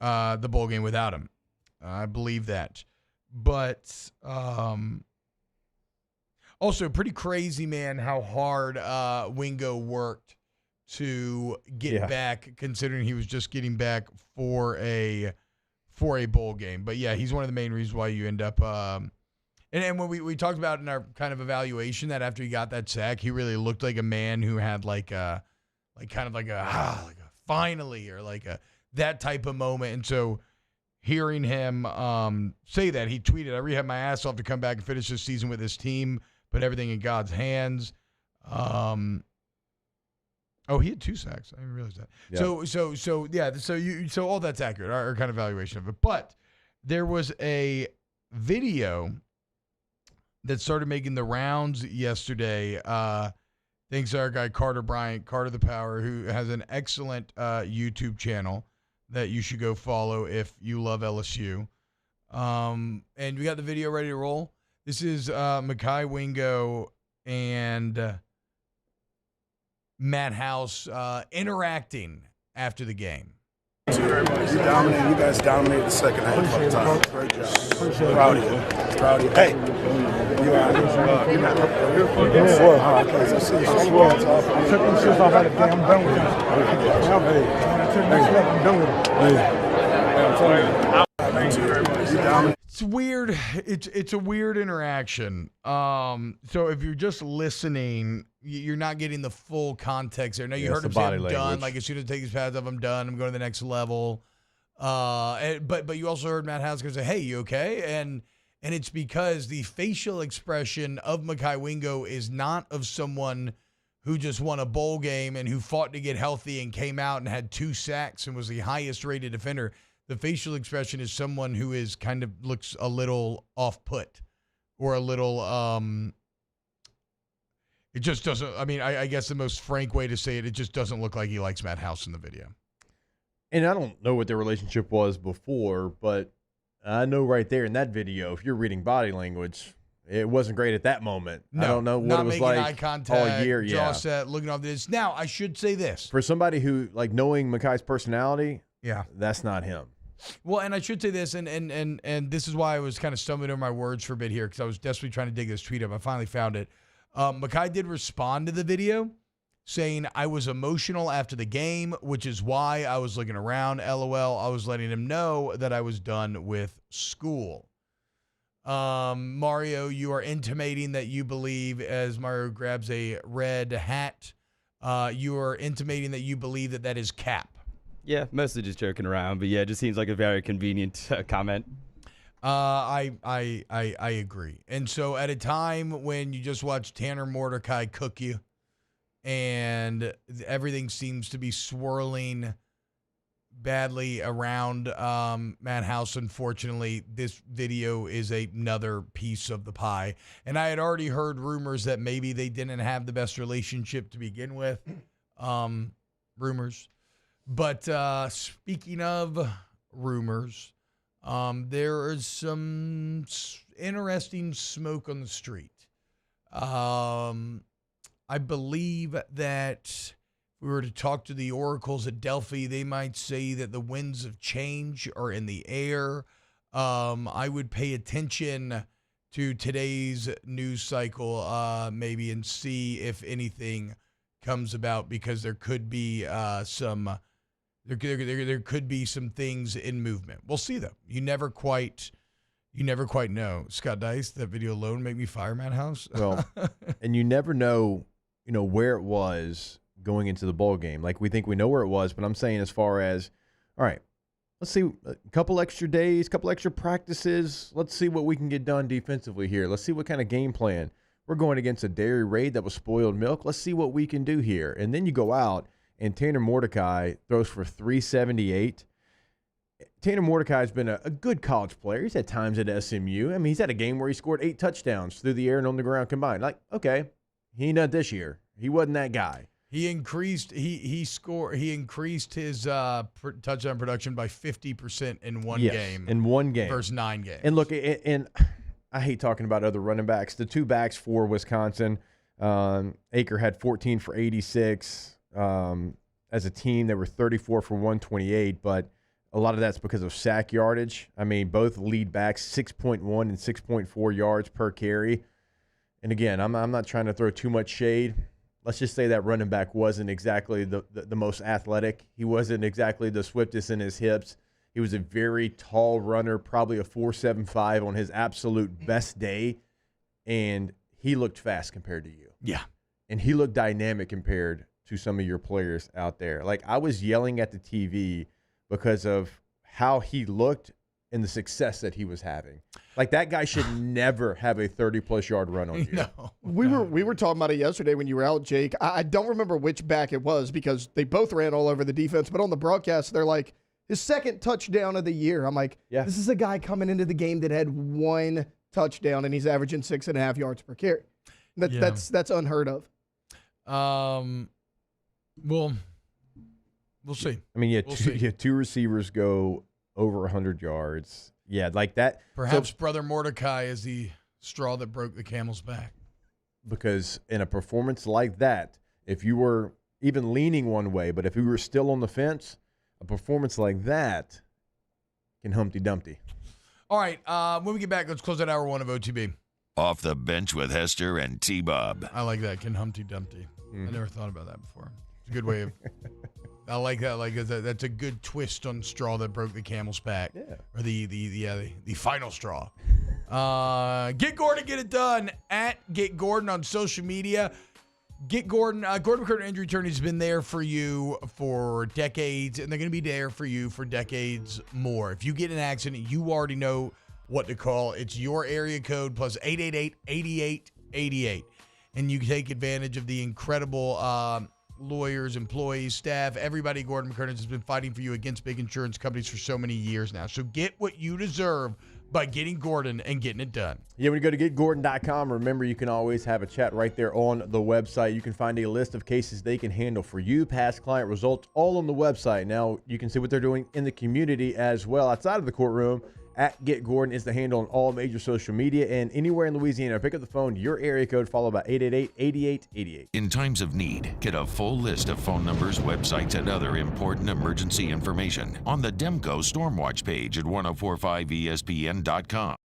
the bowl game without him. I believe that. But also pretty crazy, man, how hard Wingo worked to get back, considering he was just getting back for a bowl game. But yeah, he's one of the main reasons why you end up and when we talked about in our kind of evaluation that after he got that sack, he really looked like a man who had like a finally, or like that type of moment. And so hearing him say that, he tweeted, "I rehab my ass off to come back and finish this season with his team, put everything in God's hands." He had 2 sacks. I didn't realize that. Yeah. So all that's accurate, our kind of evaluation of it. But there was a video that started making the rounds yesterday. Thanks to our guy Carter Bryant, Carter the Power, who has an excellent YouTube channel that you should go follow if you love LSU. And we got the video ready to roll. This is Mekhi Wingo and Matt House interacting after the game. You dominated. You guys dominated the second half of the time. Great job. Proud of you. Proud of you. Hey. You're not okay. So see, I took them shits off at the game. I'm done with it. I'm done with it. It's weird. It's a weird interaction. So if you're just listening, you're not getting the full context there. Now you heard him say, "I'm done." Like, as soon as I take his pads off, I'm done. I'm going to the next level. But you also heard Matt Haskell say, "Hey, you okay?" And it's because the facial expression of Mekhi Wingo is not of someone who just won a bowl game and who fought to get healthy and came out and had 2 sacks and was the highest rated defender. The facial expression is someone who is kind of looks a little off-put, or a little, it just doesn't, I mean, I guess the most frank way to say it just doesn't look like he likes Matt House in the video. And I don't know what their relationship was before, but I know right there in that video, if you're reading body language, it wasn't great at that moment. No, I don't know what it was like eye contact, all year. jaw set, looking off this. Now, I should say this. For somebody who, like, knowing Mekhi's personality, that's not him. Well, and I should say this, and this is why I was kind of stumbling over my words for a bit here, because I was desperately trying to dig this tweet up. I finally found it. Mekhi did respond to the video, saying, "I was emotional after the game, which is why I was looking around. LOL, I was letting him know that I was done with school." Mario, you are intimating that you believe, as Mario grabs a red hat, you are intimating that you believe that that is cap. Yeah, mostly just joking around, but yeah, it just seems like a very convenient comment. I agree. And so at a time when you just watch Tanner Mordecai cook you and everything seems to be swirling badly around Matt House. Unfortunately, this video is another piece of the pie. And I had already heard rumors that maybe they didn't have the best relationship to begin with. Rumors. But speaking of rumors, there is some interesting smoke on the street. I believe that if we were to talk to the oracles at Delphi, they might say that the winds of change are in the air. I would pay attention to today's news cycle, maybe, and see if anything comes about, because there could be some things in movement. We'll see, though. You never quite know. Scott Dice, that video alone made me fire Matt House. Well, and you never know, where it was going into the bowl game. Like, we think we know where it was, but I'm saying, as far as, all right, let's see, a couple extra days, couple extra practices. Let's see what we can get done defensively here. Let's see what kind of game plan. We're going against a dairy raid that was spoiled milk. Let's see what we can do here. And then you go out, and Tanner Mordecai throws for 378. Tanner Mordecai's been a good college player. He's had times at SMU. I mean, he's had a game where he scored 8 touchdowns through the air and on the ground combined. Like, okay, he ain't done this year. He wasn't that guy. He increased his touchdown production by 50% in one game. In one game. Versus 9 games. And look, and I hate talking about other running backs. The 2 backs for Wisconsin, Aker had 14 for 86. As a team, they were 34 for 128, but a lot of that's because of sack yardage. I mean, both lead backs, 6.1 and 6.4 yards per carry. And again, I'm not trying to throw too much shade. Let's just say that running back wasn't exactly the most athletic. He wasn't exactly the swiftest in his hips. He was a very tall runner, probably a 4.75 on his absolute best day. And he looked fast compared to you. Yeah. And he looked dynamic compared to some of your players out there. Like, I was yelling at the TV because of how he looked and the success that he was having. Like, that guy should never have a 30-plus yard run on you. No. We were talking about it yesterday when you were out, Jake. I don't remember which back it was because they both ran all over the defense, but on the broadcast, they're like, his second touchdown of the year. I'm like, This is a guy coming into the game that had 1 touchdown, and he's averaging 6.5 yards per carry. That's unheard of. Well, we'll see. I mean, two receivers go over 100 yards. Yeah, like that. Perhaps Brother Mordecai is the straw that broke the camel's back. Because in a performance like that, if you were even leaning one way, but if you were still on the fence, a performance like that can Humpty Dumpty. All right, when we get back, let's close out hour 1 of OTB. Off the bench with Hester and T-Bob. I like that, can Humpty Dumpty. I never thought about that before. It's a good way of... I like that. Like that's a good twist on straw that broke the camel's back. Yeah. Or the final straw. Get Gordon, get it done at Get Gordon on social media. Get Gordon. Gordon McCurtain Injury Attorney has been there for you for decades, and they're going to be there for you for decades more. If you get in an accident, you already know what to call. It's your area code plus 888-8888, and you can take advantage of the incredible. Lawyers, employees, staff, everybody Gordon McCurtain has been fighting for you against big insurance companies for so many years now. So get what you deserve by getting Gordon and getting it done. Yeah, when you go to getgordon.com, remember you can always have a chat right there on the website. You can find a list of cases they can handle for you, past client results, all on the website. Now, you can see what they're doing in the community as well outside of the courtroom. At Get Gordon is the handle on all major social media and anywhere in Louisiana. Pick up the phone, your area code, followed by 888-8888. In times of need, get a full list of phone numbers, websites, and other important emergency information on the Demco Stormwatch page at 1045ESPN.com.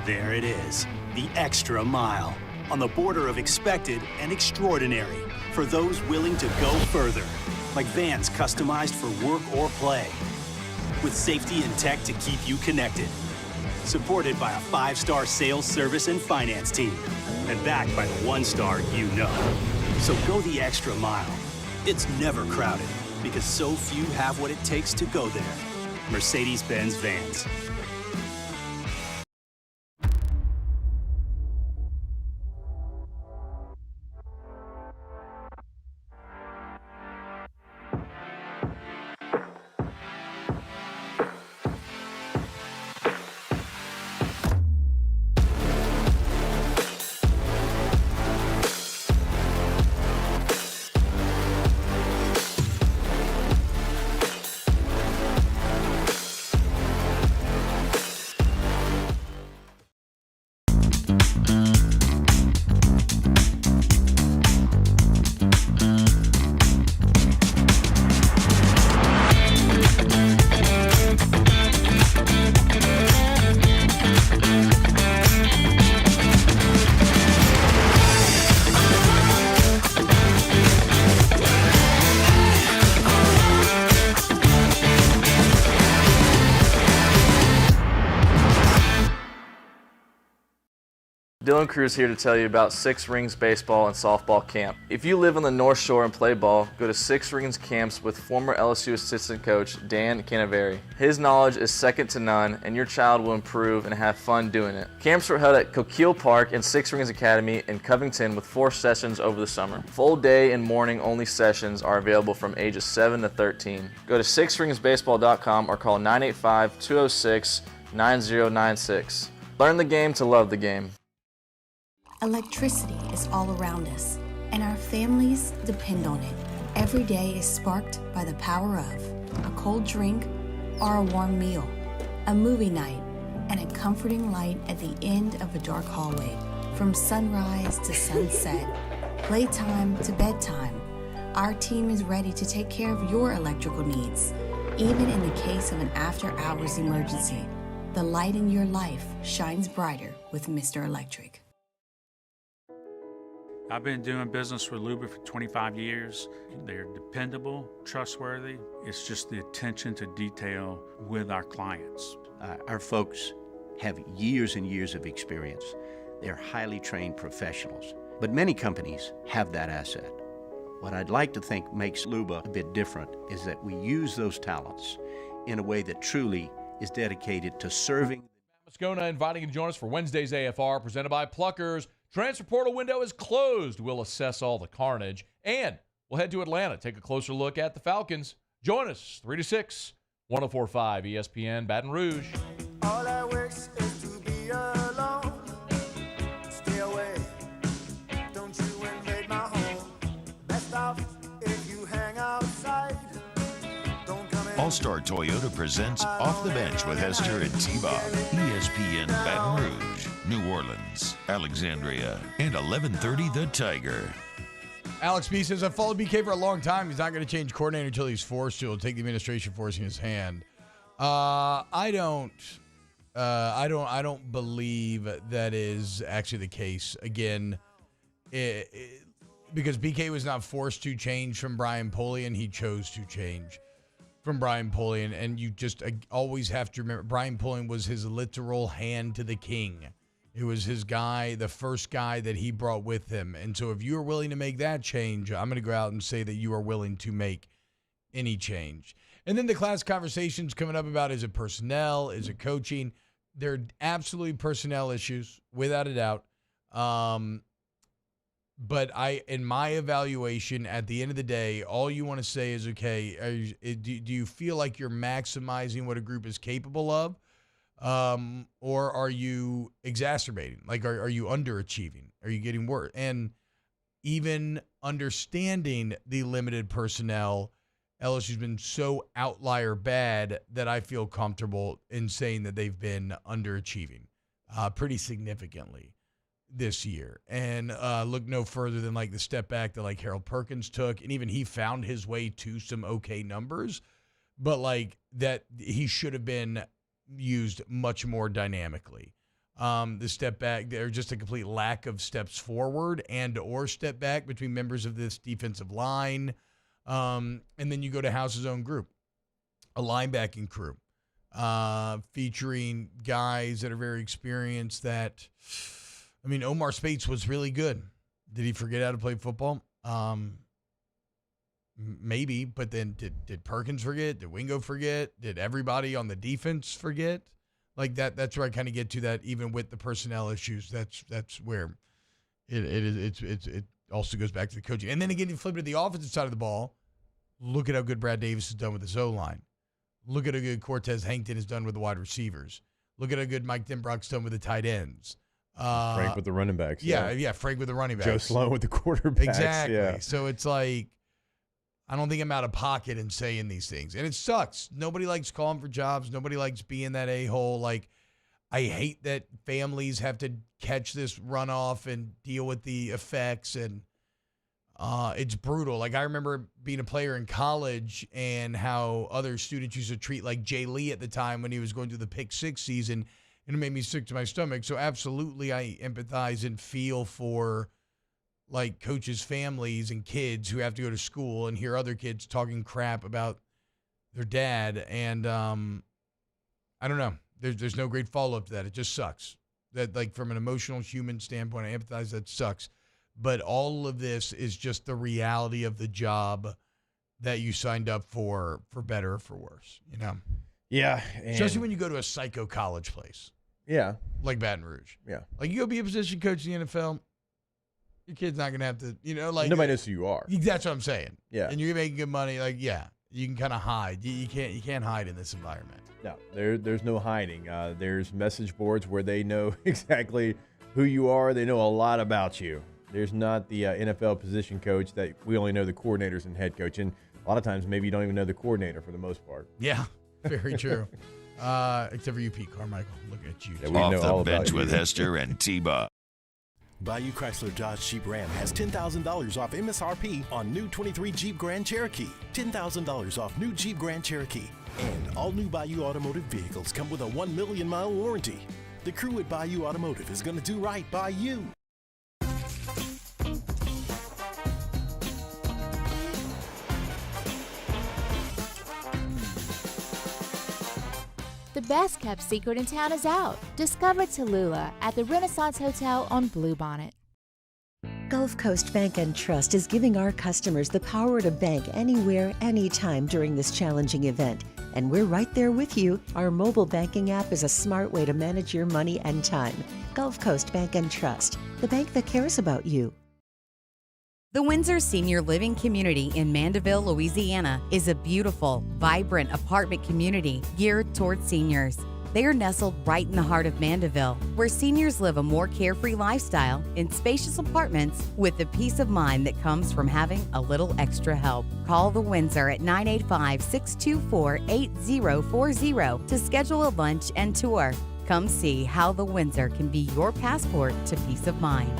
There it is, the extra mile, on the border of expected and extraordinary, for those willing to go further, like vans customized for work or play. With safety and tech to keep you connected. Supported by a 5-star sales, service, and finance team. And backed by the 1-star you know. So go the extra mile. It's never crowded because so few have what it takes to go there. Mercedes-Benz Vans. Dylan Cruz here to tell you about Six Rings Baseball and Softball Camp. If you live on the North Shore and play ball, go to Six Rings Camps with former LSU assistant coach Dan Canaveri. His knowledge is second to none, and your child will improve and have fun doing it. Camps were held at Coquille Park and Six Rings Academy in Covington with 4 sessions over the summer. Full day and morning only sessions are available from ages 7 to 13. Go to sixringsbaseball.com or call 985-206-9096. Learn the game to love the game. Electricity is all around us, and our families depend on it. Every day is sparked by the power of a cold drink or a warm meal, a movie night, and a comforting light at the end of a dark hallway. From sunrise to sunset, playtime to bedtime, our team is ready to take care of your electrical needs. Even in the case of an after-hours emergency, the light in your life shines brighter with Mr. Electric. I've been doing business with Luba for 25 years. They're dependable, trustworthy. It's just the attention to detail with our clients. Our folks have years and years of experience. They're highly trained professionals, but many companies have that asset. What I'd like to think makes Luba a bit different is that we use those talents in a way that truly is dedicated to serving. Moscona inviting you to join us for Wednesday's AFR presented by Pluckers. Transfer portal window is closed. We'll assess all the carnage, and we'll head to Atlanta, take a closer look at the Falcons. Join us 3 to 6, 104.5 ESPN Baton Rouge. All I wish is to be alone. Stay away. Don't you invade my home. Best off if you hang outside. Don't come in. All-Star Toyota presents Off the Bench with Hester and T-Bob. ESPN Baton Rouge, New Orleans, Alexandria, and 1130 The Tiger. Alex B says, I've followed BK for a long time. He's not going to change coordinator until he's forced to. He'll take the administration forcing his hand. I don't believe that is actually the case. Again, because BK was not forced to change from Brian Polian, he chose to change from Brian Polian, and you just always have to remember Brian Polian was his literal hand to the king. It was his guy, the first guy that he brought with him. And so if you are willing to make that change, I'm going to go out and say that you are willing to make any change. And then the class conversations coming up about, is it personnel? Is it coaching? They're absolutely personnel issues, without a doubt. But in my evaluation, at the end of the day, all you want to say is, okay, do you feel like you're maximizing what a group is capable of? Or are you exacerbating? Like, are you underachieving? Are you getting worse? And even understanding the limited personnel, LSU's been so outlier bad that I feel comfortable in saying that they've been underachieving pretty significantly this year. And look no further than like the step back that like Harold Perkins took, and even he found his way to some okay numbers, but like that he should have been used much more dynamically. The step back, there's just a complete lack of steps forward and or step back between members of this defensive line. And then you go to House's own group, a linebacking crew, featuring guys that are very experienced that, I mean, Omar Spates was really good. Did he forget how to play football? Maybe, but then did Perkins forget? Did Wingo forget? Did everybody on the defense forget? Like that's where I kind of get to that. Even with the personnel issues, that's where it also goes back to the coaching. And then again, you flip it to the offensive side of the ball. Look at how good Brad Davis has done with his O-line. Look at how good Cortez Hankton has done with the wide receivers. Look at how good Mike Denbrock's done with the tight ends. Frank with the running backs. Yeah, Frank with the running backs. Joe Sloan with the quarterbacks. Exactly. Yeah. So it's like, I don't think I'm out of pocket in saying these things. And it sucks. Nobody likes calling for jobs. Nobody likes being that a-hole. Like, I hate that families have to catch this runoff and deal with the effects. And it's brutal. Like, I remember being a player in college and how other students used to treat, like, Jay Lee at the time when he was going through the pick six season. And it made me sick to my stomach. So absolutely I empathize and feel for like coaches' families and kids who have to go to school and hear other kids talking crap about their dad. And I don't know. There's no great follow-up to that. It just sucks. That, like, from an emotional human standpoint, I empathize. That sucks. But all of this is just the reality of the job that you signed up for better or for worse, you know? Yeah. Especially when you go to a psycho college place. Yeah. Like Baton Rouge. Yeah. Like, you go be a position coach in the NFL, your kid's not going to have to, like. Nobody knows who you are. That's what I'm saying. Yeah. And you're making good money. Like, yeah, you can kind of hide. You can't hide in this environment. No, there's no hiding. There's message boards where they know exactly who you are. They know a lot about you. There's not the NFL position coach that we only know the coordinators and head coach. And a lot of times, maybe you don't even know the coordinator for the most part. Yeah, very true. Except for you, Pete Carmichael. Look at you. Yeah, we know Off all the about bench you. with Hester and T-Bob. Bayou Chrysler Dodge Jeep Ram has $10,000 off MSRP on new 23 Jeep Grand Cherokee, $10,000 off new Jeep Grand Cherokee, and all new Bayou Automotive vehicles come with a 1 million mile warranty. The crew at Bayou Automotive is going to do right by you. The best kept secret in town is out. Discover Tallulah at the Renaissance Hotel on Bluebonnet. Gulf Coast Bank and Trust is giving our customers the power to bank anywhere, anytime during this challenging event. And we're right there with you. Our mobile banking app is a smart way to manage your money and time. Gulf Coast Bank and Trust, the bank that cares about you. The Windsor Senior Living Community in Mandeville, Louisiana is a beautiful, vibrant apartment community geared towards seniors. They are nestled right in the heart of Mandeville, where seniors live a more carefree lifestyle in spacious apartments with the peace of mind that comes from having a little extra help. Call the Windsor at 985-624-8040 to schedule a lunch and tour. Come see how the Windsor can be your passport to peace of mind.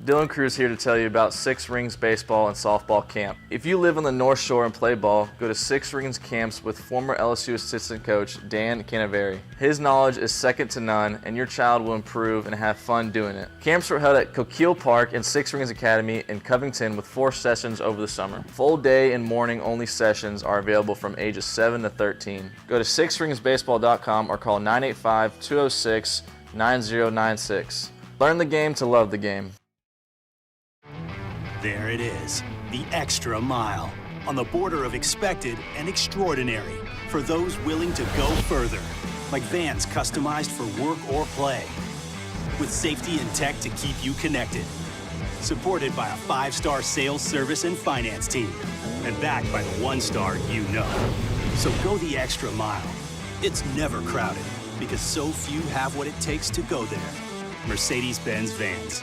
Dylan Cruz here to tell you about Six Rings Baseball and Softball Camp. If you live on the North Shore and play ball, go to Six Rings Camps with former LSU assistant coach Dan Canaveri. His knowledge is second to none, and your child will improve and have fun doing it. Camps are held at Coquille Park and Six Rings Academy in Covington with 4 sessions over the summer. Full day and morning only sessions are available from ages 7 to 13. Go to sixringsbaseball.com or call 985-206-9096. Learn the game to love the game. There it is, the extra mile, on the border of expected and extraordinary for those willing to go further, like vans customized for work or play, with safety and tech to keep you connected, supported by a 5-star sales, service, and finance team, and backed by the 1-star you know. So go the extra mile. It's never crowded, because so few have what it takes to go there. Mercedes-Benz Vans.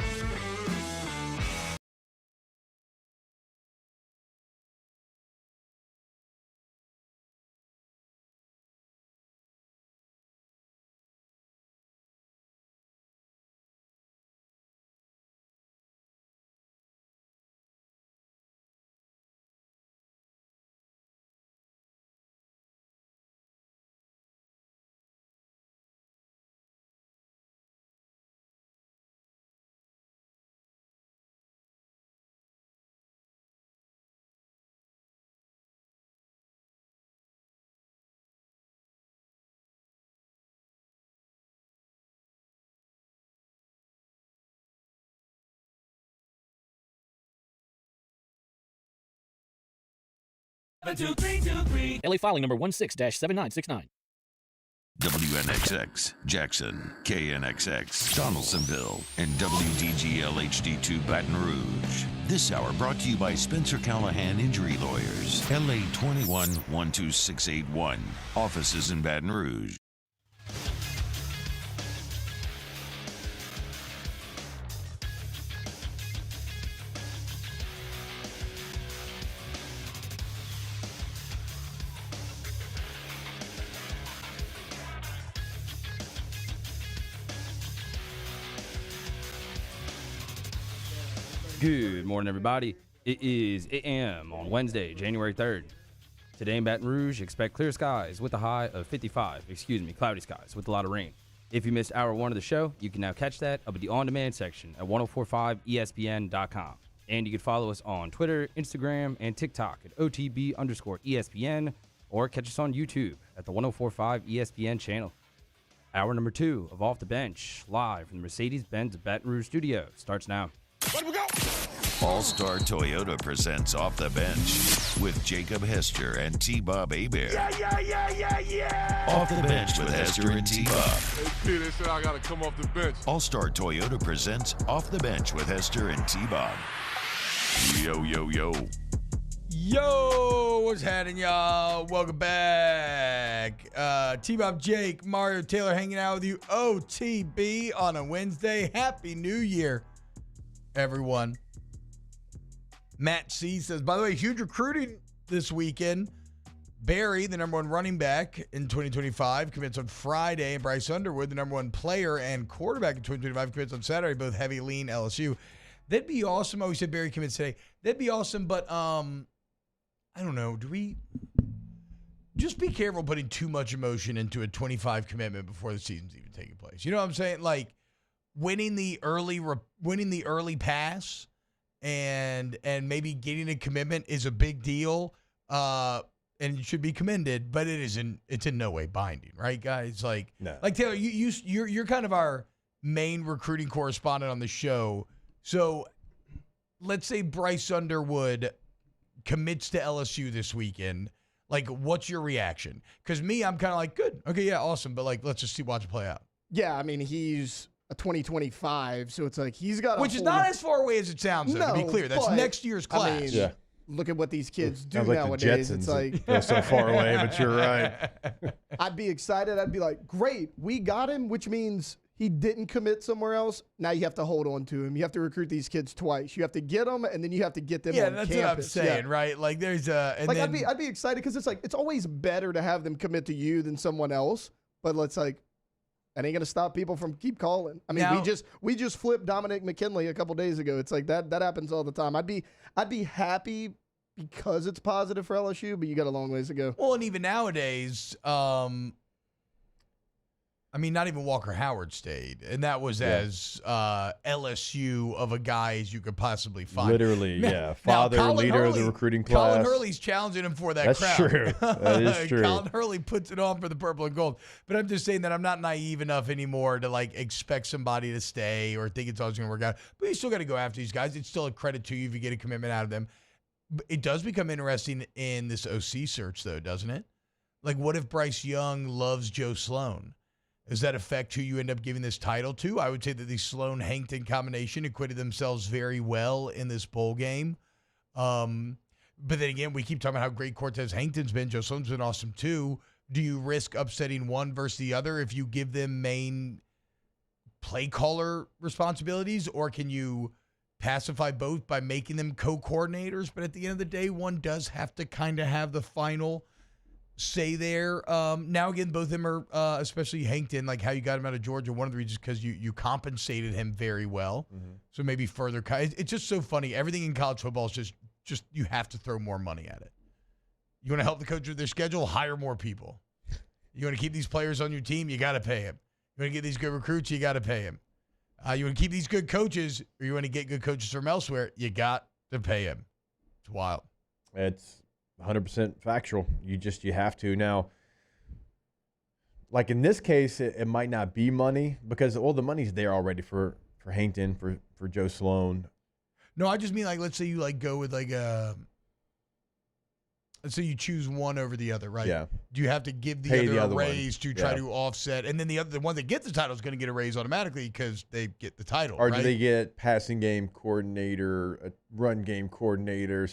LA filing number 16-7969. WNXX, Jackson, KNXX, Donaldsonville, and WDGL HD2 Baton Rouge. This hour brought to you by Spencer Callahan Injury Lawyers, LA 21-12681. Offices in Baton Rouge. Good morning, everybody. It is 8 a.m. on Wednesday, January 3rd. Today in Baton Rouge, expect clear skies with a high of 55. Cloudy skies with a lot of rain. If you missed hour one of the show, you can now catch that up at the on-demand section at 1045ESPN.com. And you can follow us on Twitter, Instagram, and TikTok at OTB_ESPN, or catch us on YouTube at the 1045 ESPN channel. Hour number 2 of Off the Bench, live from the Mercedes-Benz Baton Rouge studio, starts now. Let we go! All-Star Toyota presents Off the Bench with Jacob Hester and T-Bob Hebert. Yeah. Off the Bench with Hester and T-Bob. Hey, P, they said I got to come off the bench. All-Star Toyota presents Off the Bench with Hester and T-Bob. Yo, yo, yo. Yo, what's happening, y'all? Welcome back. T-Bob, Jake, Mario, Taylor hanging out with you. OTB on a Wednesday. Happy New Year, everyone. Matt C says, by the way, huge recruiting this weekend. Barry, the number 1 running back in 2025, commits on Friday. And Bryce Underwood, the number 1 player and quarterback in 2025, commits on Saturday. Both heavy lean LSU. That'd be awesome. Oh, we said Barry commits today. That'd be awesome, but I don't know. Do we just be careful putting too much emotion into a 25 commitment before the season's even taking place? You know what I'm saying? Like winning the early pass and maybe getting a commitment is a big deal, and it should be commended. But it's in no way binding, right, guys? Like, no. Like Taylor, you're kind of our main recruiting correspondent on the show. So let's say Bryce Underwood commits to LSU this weekend. Like, what's your reaction? Because me, I'm kind of like, good. Okay, yeah, awesome. But, like, let's just watch it play out. Yeah, I mean, he's a 2025, so it's like he's got Which is not as far away as it sounds, though, to be clear. That's next year's class. I mean, look at what these kids do Sounds like nowadays. The Jetsons It's like feel so far away, but you're right. I'd be excited. I'd be like, great, we got him, which means he didn't commit somewhere else. Now you have to hold on to him. You have to recruit these kids twice. You have to get them, and then you have to get them on campus. Yeah, that's what I'm saying, right? Like, there's a... And like, then, I'd be excited because it's like, it's always better to have them commit to you than someone else. But let's like, that ain't going to stop people from keep calling. I mean, now, we just flipped Dominic McKinley a couple days ago. It's like that happens all the time. I'd be happy because it's positive for LSU, but you got a long ways to go. Well, and even nowadays, I mean, not even Walker Howard stayed, and that was as LSU of a guy as you could possibly find. Literally, yeah. Father, leader of the recruiting class. Colin Hurley's challenging him for that That's crowd. true. That is true. Colin Hurley puts it on for the purple and gold. But I'm just saying that I'm not naive enough anymore to, like, expect somebody to stay or think it's always going to work out. But you still got to go after these guys. It's still a credit to you if you get a commitment out of them. But it does become interesting in this OC search, though, doesn't it? Like, what if Bryce Young loves Joe Sloan? Does that affect who you end up giving this title to? I would say that the Sloan-Hankton combination acquitted themselves very well in this bowl game. But then again, we keep talking about how great Cortez Hankton's been. Joe Sloan's been awesome too. Do you risk upsetting one versus the other if you give them main play caller responsibilities? Or can you pacify both by making them co-coordinators? But at the end of the day, one does have to kind of have the final say there. Now again, both of them are, especially Hankton, like how you got him out of Georgia, one of the reasons because you compensated him very well. Mm-hmm. So maybe further, it's just so funny. Everything in college football is just you have to throw more money at it. You want to help the coach with their schedule? Hire more people. You want to keep these players on your team? You got to pay them. You want to get these good recruits? You got to pay them. You want to keep these good coaches, or you want to get good coaches from elsewhere? You got to pay them. It's wild. It's 100% factual. You have to. Now, like in this case, it might not be money because all the money's there already for Hankton, for Joe Sloan. No, I just mean, like, let's say you like go with like So you choose one over the other, right? Yeah. Do you have to give Pay the the other other a one. raise to try Yeah. to offset? And then the one that gets the title is going to get a raise automatically because they get the title, Or right? do they get passing game coordinator, a run game coordinator,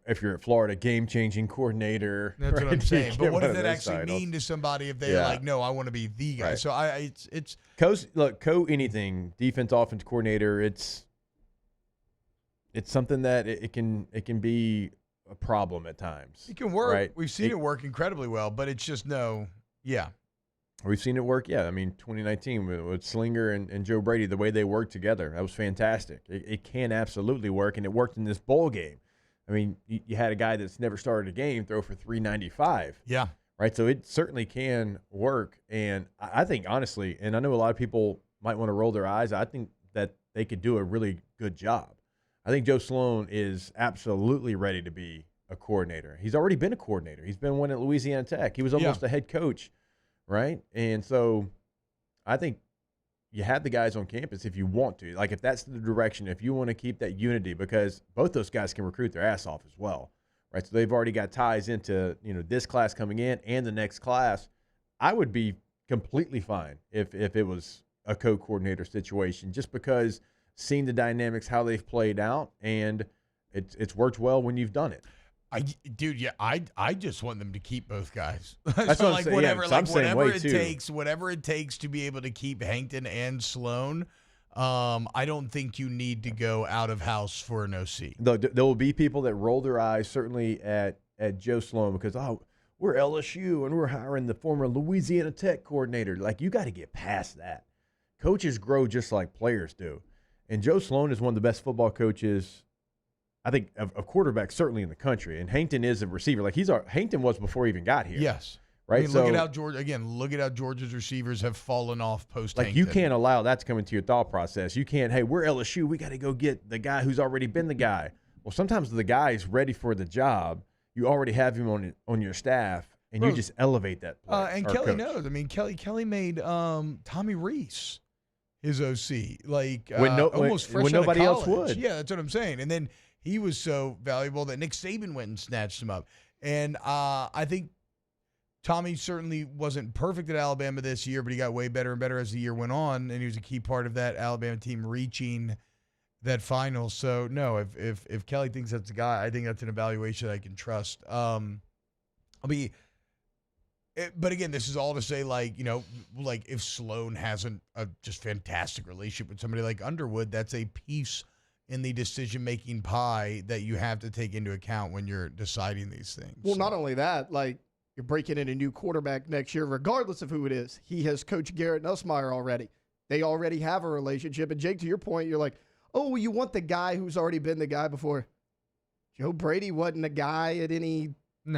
if you're at Florida, game-changing coordinator? That's what right? I'm You saying. get But what one does of that those actually titles. mean to somebody if they're like, no, I want to be the guy? Right. So it's anything, defense, offense coordinator, it's something that it can be a problem at times. it can work. Right? We've seen it work incredibly well, but it's just yeah. We've seen it work, yeah. I mean, 2019 with Slinger and Joe Brady, the way they worked together, that was fantastic. It can absolutely work, and it worked in this bowl game. I mean, you had a guy that's never started a game throw for 395. Yeah. Right? So it certainly can work. And I think, honestly, and I know a lot of people might want to roll their eyes, I think that they could do a really good job. I think Joe Sloan is absolutely ready to be a coordinator. He's already been a coordinator. He's been one at Louisiana Tech. He was almost a head coach, right? And so I think you have the guys on campus if you want to. Like, if that's the direction, if you want to keep that unity, because both those guys can recruit their ass off as well, right? So they've already got ties into, this class coming in and the next class. I would be completely fine if it was a co-coordinator situation, just because seeing the dynamics, how they've played out, and it's worked well when you've done it. I just want them to keep both guys. That's so what I'm saying. whatever, Yeah, so I'm saying whatever way it too. takes, whatever it takes to be able to keep Hankton and Sloan. I don't think you need to go out of house for an OC. There will be people that roll their eyes, certainly at Joe Sloan, because we're LSU and we're hiring the former Louisiana Tech coordinator. Like, you got to get past that. Coaches grow just like players do, and Joe Sloan is one of the best football coaches, I think, of quarterbacks certainly in the country. And Hankton is a receiver. Like, Hankton was before he even got here. Yes. Right. I mean, look at how Georgia's receivers have fallen off post. Like, you can't allow that to come into your thought process. You can't, hey, we're LSU, we got to go get the guy who's already been the guy. Well, sometimes the guy is ready for the job. You already have him on your staff, and you just elevate that player. And Kelly knows. I mean, Kelly made Tommy Reese his OC, like almost fresh when out of nobody else college. would. Yeah, that's what I'm saying. And then he was so valuable that Nick Saban went and snatched him up. And I think Tommy certainly wasn't perfect at Alabama this year, but he got way better and better as the year went on, and he was a key part of that Alabama team reaching that final. So no, if Kelly thinks that's the guy, I think that's an evaluation I can trust. But again, this is all to say, like if Sloan hasn't a just fantastic relationship with somebody like Underwood, that's a piece in the decision-making pie that you have to take into account when you're deciding these things. Well, not only that, like, you're breaking in a new quarterback next year, regardless of who it is. He has coached Garrett Nussmeier already. They already have a relationship. And Jake, to your point, you're like, oh, you want the guy who's already been the guy before. Joe Brady wasn't a guy at any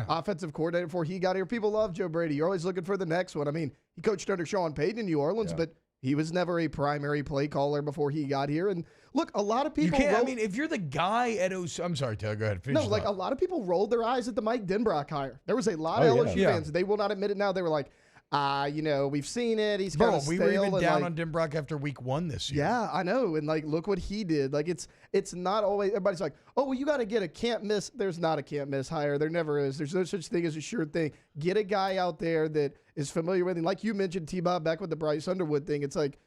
offensive coordinator before he got here. People love Joe Brady. You're always looking for the next one. I mean, he coached under Sean Payton in New Orleans, but he was never a primary play caller before he got here. And look, a lot of people. I mean, if you're the guy at OC, I'm sorry, Taylor, go ahead. No, like a lot of people rolled their eyes at the Mike Denbrock hire. There was a lot of LSU fans. They will not admit it now. They were like, we've seen it. He's kind of stale. We were even down on Denbrock after week 1 this year. Yeah, I know. And like, look what he did. Like, it's not always, everybody's like, oh, well, you got to get a can't miss. There's not a can't miss hire. There never is. There's no such thing as a sure thing. Get a guy out there that is familiar with him. Like you mentioned, T-Bob, back with the Bryce Underwood thing. It's like,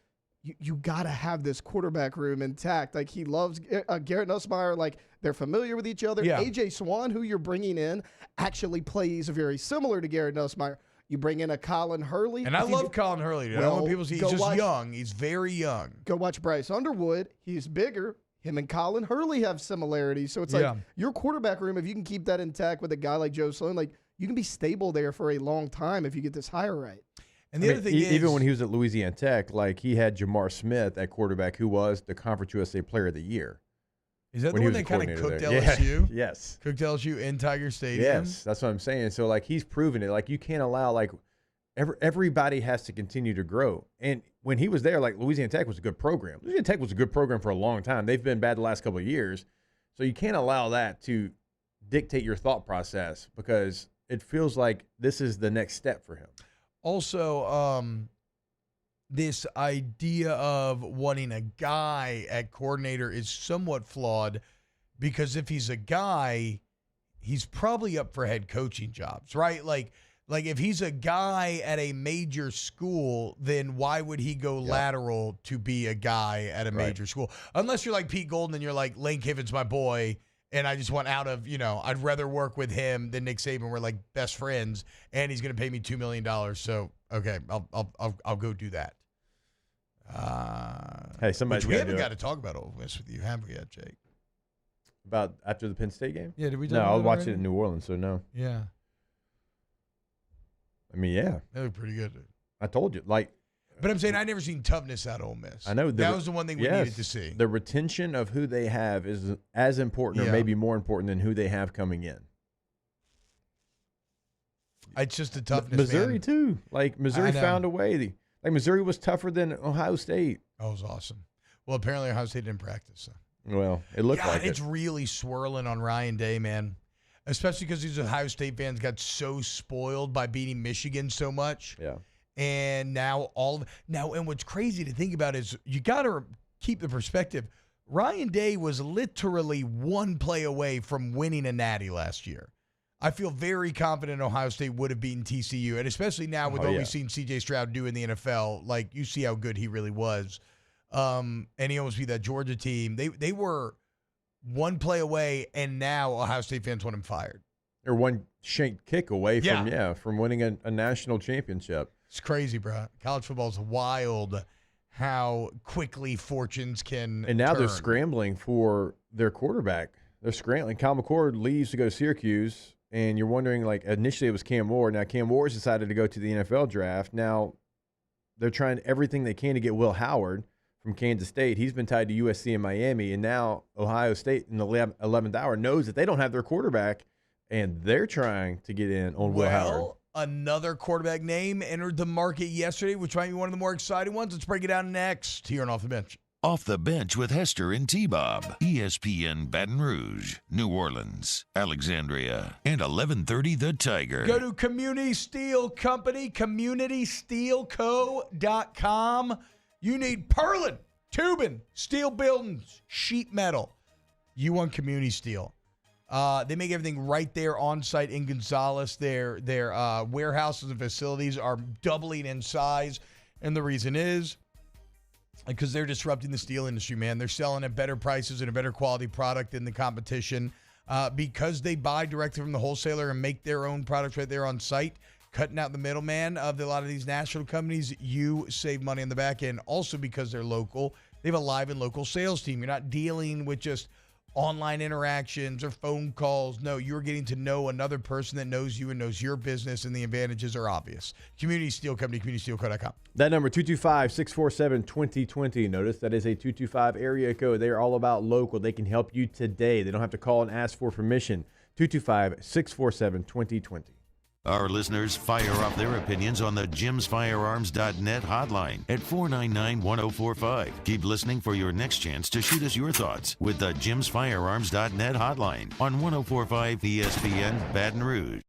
you got to have this quarterback room intact. Like, he loves Garrett Nussmeier. Like, they're familiar with each other. Yeah. A.J. Swan, who you're bringing in, actually plays very similar to Garrett Nussmeier. You bring in a Colin Hurley. And I love Colin Hurley. Dude. I don't want people to see he's just young. He's very young. Go watch Bryce Underwood. He's bigger. Him and Colin Hurley have similarities. So it's like your quarterback room, if you can keep that intact with a guy like Joe Sloan, like, you can be stable there for a long time if you get this hire right. And the other thing is, even when he was at Louisiana Tech, like, he had Jamar Smith at quarterback, who was the Conference USA Player of the Year. Is that the one that kind of cooked LSU? Yes. Cooked LSU in Tiger Stadium? Yes, that's what I'm saying. So, like, he's proven it. Like, you can't allow, like, everybody has to continue to grow. And when he was there, like, Louisiana Tech was a good program. Louisiana Tech was a good program for a long time. They've been bad the last couple of years. So you can't allow that to dictate your thought process, because it feels like this is the next step for him. Also, this idea of wanting a guy at coordinator is somewhat flawed, because if he's a guy, he's probably up for head coaching jobs, right? Like if he's a guy at a major school, then why would he go lateral to be a guy at a major school? Unless you're like Pete Golden and you're like, Lane Kiffin's my boy, and I just want out of, I'd rather work with him than Nick Saban. We're like best friends, and he's going to pay me $2 million. So, okay, I'll go do that. Hey, somebody's we gotta haven't do it. got to talk about Ole Miss with you, have we yet, Jake? About after the Penn State game? Yeah, did we talk No, about I'll it watch already? it in New Orleans, so no. Yeah. I mean, yeah. They look pretty good, dude. I told you. But I'm saying I've never seen toughness out of Ole Miss. I know that was the one thing we needed to see. The retention of who they have is as important or maybe more important than who they have coming in. It's just the toughness. Missouri man. too. Missouri I know. found a way. Missouri was tougher than Ohio State. That was awesome. Well, apparently Ohio State didn't practice. So. Well, it looked like it's it. really swirling on Ryan Day, man. Especially because these Ohio State fans got so spoiled by beating Michigan so much. Yeah. And now and what's crazy to think about is you got to keep the perspective. Ryan Day was literally one play away from winning a natty last year. I feel very confident Ohio State would have beaten TCU, and especially now with what we've seen C.J. Stroud do in the NFL, you see how good he really was. And he almost beat that Georgia team. They were one play away, and now Ohio State fans want him fired. They're one shank kick away from winning a national championship. It's crazy, bro. College football is wild how quickly fortunes can And now they're turn. scrambling for their quarterback. They're scrambling. Kyle McCord leaves to go to Syracuse, and you're wondering, initially it was Cam Ward. Now Cam Ward's decided to go to the NFL draft. Now they're trying everything they can to get Will Howard from Kansas State. He's been tied to USC and Miami, and now Ohio State in the 11th hour knows that they don't have their quarterback, and they're trying to get in on Will Howard. Another quarterback name entered the market yesterday, which might be one of the more exciting ones. Let's break it down next here on Off the Bench. Off the Bench with Hester and T-Bob. ESPN Baton Rouge, New Orleans, Alexandria, and 1130 The Tiger. Go to Community Steel Company, communitysteelco.com. You need purlin, tubing, steel buildings, sheet metal. You want Community Steel. They make everything right there on site in Gonzales. Their warehouses and facilities are doubling in size. And the reason is because they're disrupting the steel industry, man. They're selling at better prices and a better quality product than the competition because they buy directly from the wholesaler and make their own products right there on site, cutting out the middleman of a lot of these national companies. You save money on the back end. Also because they're local, they have a live and local sales team. You're not dealing with just online interactions or phone calls. No, you're getting to know another person that knows you and knows your business, and the advantages are obvious. Community Steel Company, communitysteelco.com. That number, 225-647-2020. Notice that is a 225 area code. They are all about local. They can help you today. They don't have to call and ask for permission. 225-647-2020. Our listeners fire off their opinions on the jimsfirearms.net hotline at 499-1045. Keep listening for your next chance to shoot us your thoughts with the jimsfirearms.net hotline on 1045 ESPN Baton Rouge.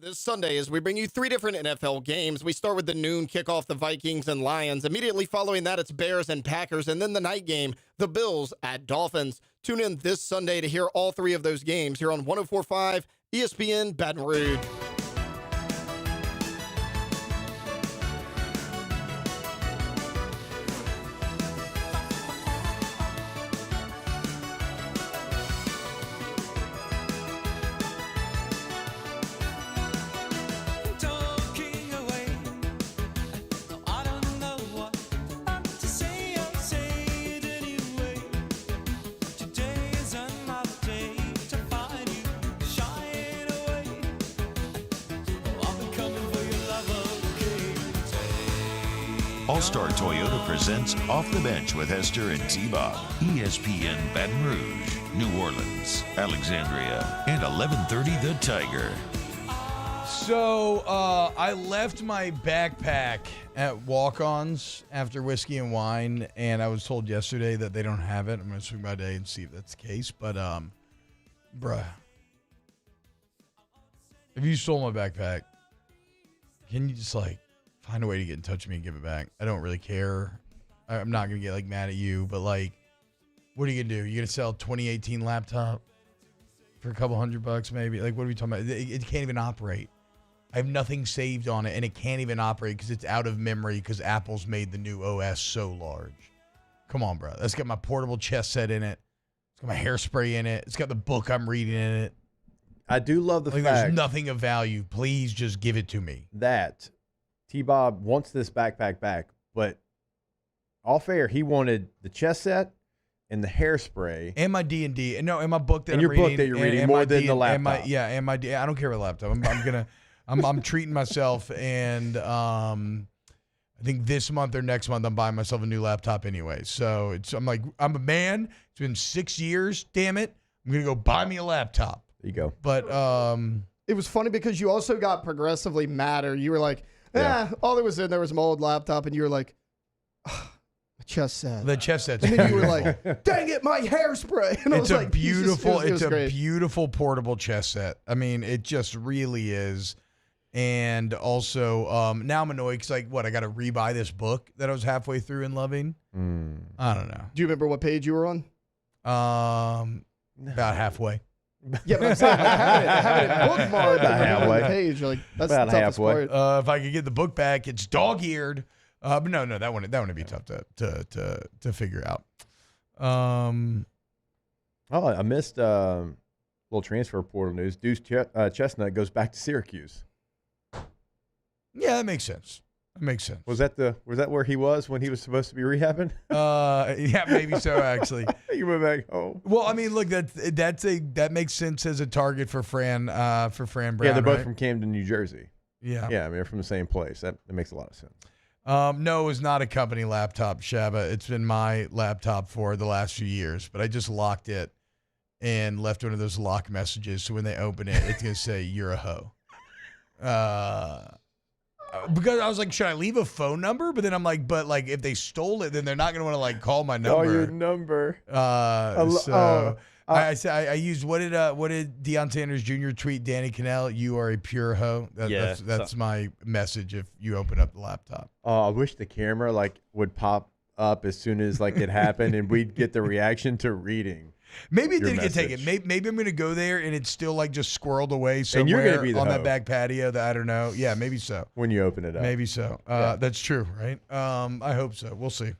This Sunday, as we bring you 3 different NFL games, we start with the noon kickoff, the Vikings and Lions. Immediately following that, it's Bears and Packers. And then the night game, the Bills at Dolphins. Tune in this Sunday to hear all 3 of those games here on 104.5 ESPN Baton Rouge. All-Star Toyota presents Off the Bench with Hester and T-Bob. ESPN Baton Rouge, New Orleans, Alexandria, and 1130 The Tiger. So I left my backpack at Walk-Ons after Whiskey and Wine, and I was told yesterday that they don't have it. I'm going to swing by today and see if that's the case. But, bruh, if you stole my backpack, can you just, find a way to get in touch with me and give it back? I don't really care. I'm not going to get, mad at you, but, what are you going to do? You going to sell a 2018 laptop for a couple $100 maybe? What are we talking about? It can't even operate. I have nothing saved on it, and it can't even operate because it's out of memory because Apple's made the new OS so large. Come on, bro. That's got my portable chess set in it. It's got my hairspray in it. It's got the book I'm reading in it. I do love the fact there's nothing of value. Please just give it to me. That T-Bob wants this backpack back, but all fair, he wanted the chess set and the hairspray and my D&D, and my book that and I'm your reading, book that you're reading more than the laptop. And my I don't care about the laptop. I'm treating myself, and I think this month or next month I'm buying myself a new laptop anyway. So I'm a man. It's been 6 years. Damn it, I'm gonna go buy me a laptop. There you go. But it was funny because you also got progressively madder. You were like, all there was my old laptop, and you were like, the chess set. The chess set's and then you were like, dang it, my hairspray. And it's a beautiful portable chess set. I mean, it just really is. And also, now I'm annoyed because, I got to rebuy this book that I was halfway through and loving. I don't know. Do you remember what page you were on? About halfway. Yeah, but I'm saying, having it bookmarked and remembering the page, that's the toughest part. If I could get the book back, it's dog-eared. But no, that wouldn't be tough to figure out. I missed little transfer portal news. Deuce Chestnut goes back to Syracuse. Yeah, that makes sense. Was that where he was when he was supposed to be rehabbing? Yeah, maybe so. Actually, you went back home. Well, I mean, look, that makes sense as a target for Fran Brown. Yeah, they're both right? from Camden, New Jersey. Yeah, I mean, they're from the same place. That makes a lot of sense. No, it was not a company laptop, Shabba. It's been my laptop for the last few years, but I just locked it and left one of those lock messages. So when they open it, it's gonna say "You're a hoe." Because I was like, should I leave a phone number? But then I'm like, if they stole it, then they're not going to call my number. Call your number. I used what did Deion Sanders Jr. tweet? Danny Cannell, you are a pure hoe. That's my message if you open up the laptop. I wish the camera would pop up as soon as it happened, and we'd get the reaction to reading. Maybe it didn't get taken. Maybe I'm going to go there and it's still just squirrely away somewhere and you're gonna be the on hoe. that back patio that I don't know. Yeah, maybe so. When you open it up. Maybe so. That's true, right? I hope so. We'll see.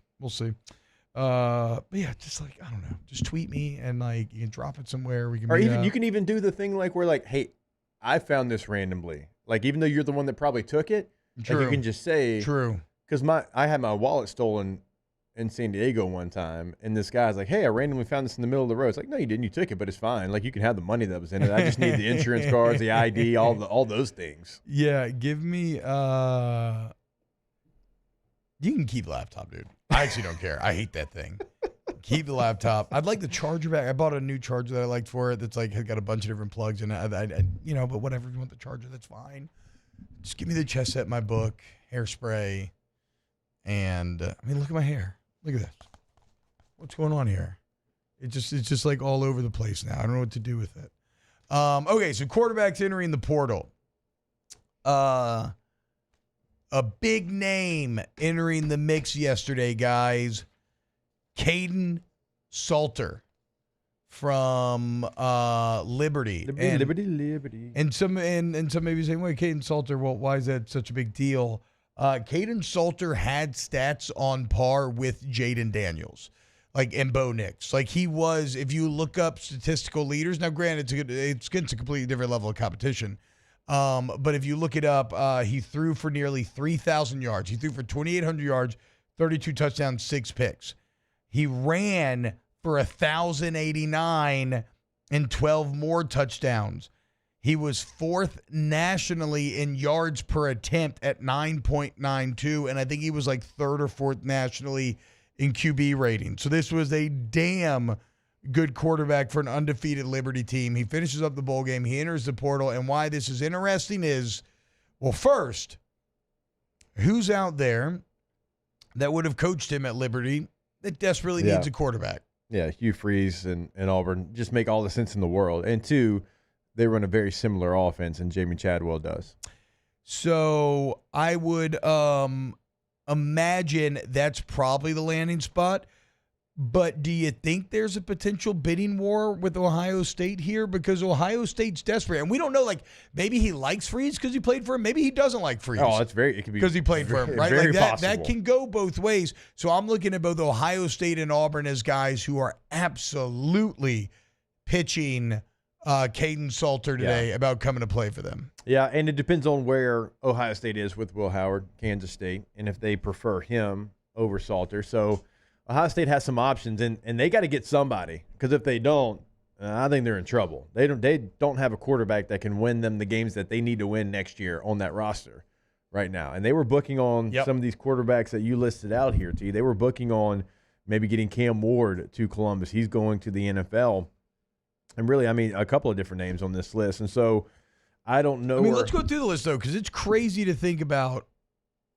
But yeah, just I don't know. Just tweet me and you can drop it somewhere. We can. Or even you can even do the thing where hey, I found this randomly. Even though you're the one that probably took it, True. You can just say true. Because I had my wallet stolen in San Diego one time, and this guy's like, hey, I randomly found this in the middle of the road. It's like, no, you didn't. You took it, but it's fine. You can have the money that was in it. I just need the insurance cards, the ID, all those things. Yeah, give me. You can keep the laptop, dude. I actually don't care. I hate that thing. Keep the laptop. I'd like the charger back. I bought a new charger that I liked for it. That's has got a bunch of different plugs in it. But whatever. If you want the charger, that's fine. Just give me the chess set, my book, hairspray, and look at my hair. Look at this. What's going on here? It's just all over the place now. I don't know what to do with it. Okay, so quarterbacks entering the portal. a big name entering the mix yesterday, guys. Caden Salter from Liberty. Liberty. And some may be saying, wait, Caden Salter, well, why is that such a big deal? Caden Salter had stats on par with Jaden Daniels, and Bo Nix. He was, if you look up statistical leaders, now granted, it's against a completely different level of competition. But if you look it up, he threw for nearly 3,000 yards. He threw for 2,800 yards, 32 touchdowns, 6 picks. He ran for 1,089 and 12 more touchdowns. He was 4th nationally in yards per attempt at 9.92, and I think he was 3rd or 4th nationally in QB rating. So this was a damn good quarterback for an undefeated Liberty team. He finishes up the bowl game. He enters the portal, and why this is interesting is, well, first, who's out there that would have coached him at Liberty that desperately needs a quarterback? Yeah, Hugh Freeze and Auburn just make all the sense in the world. And 2, they run a very similar offense, and Jamie Chadwell does. So I would imagine that's probably the landing spot. But do you think there's a potential bidding war with Ohio State here? Because Ohio State's desperate. And we don't know, maybe he likes Freeze because he played for him. Maybe he doesn't like Freeze. Oh, it could be. Because he played for him, right? Very That can go both ways. So I'm looking at both Ohio State and Auburn as guys who are absolutely pitching Caden Salter today about coming to play for them. Yeah, and it depends on where Ohio State is with Will Howard, Kansas State, and if they prefer him over Salter. So Ohio State has some options, and they got to get somebody, because if they don't, I think they're in trouble. They don't have a quarterback that can win them the games that they need to win next year on that roster right now. And they were booking on some of these quarterbacks that you listed out here, T. They were booking on maybe getting Cam Ward to Columbus. He's going to the NFL. And really, a couple of different names on this list. And so I don't know. Let's go through the list, though, because it's crazy to think about.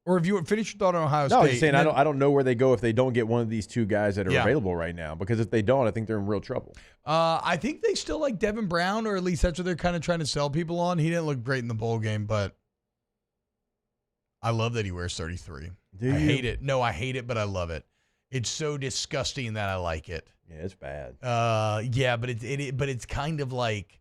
Or if you would finish your thought on Ohio State. No, I'm just saying I don't know where they go if they don't get one of these 2 guys that are available right now. Because if they don't, I think they're in real trouble. I think they still like Devin Brown, or at least that's what they're kind of trying to sell people on. He didn't look great in the bowl game, but I love that he wears 33. I hate it. No, I hate it, but I love it. It's so disgusting that I like it. Yeah, it's bad. Yeah, but it's kind of like,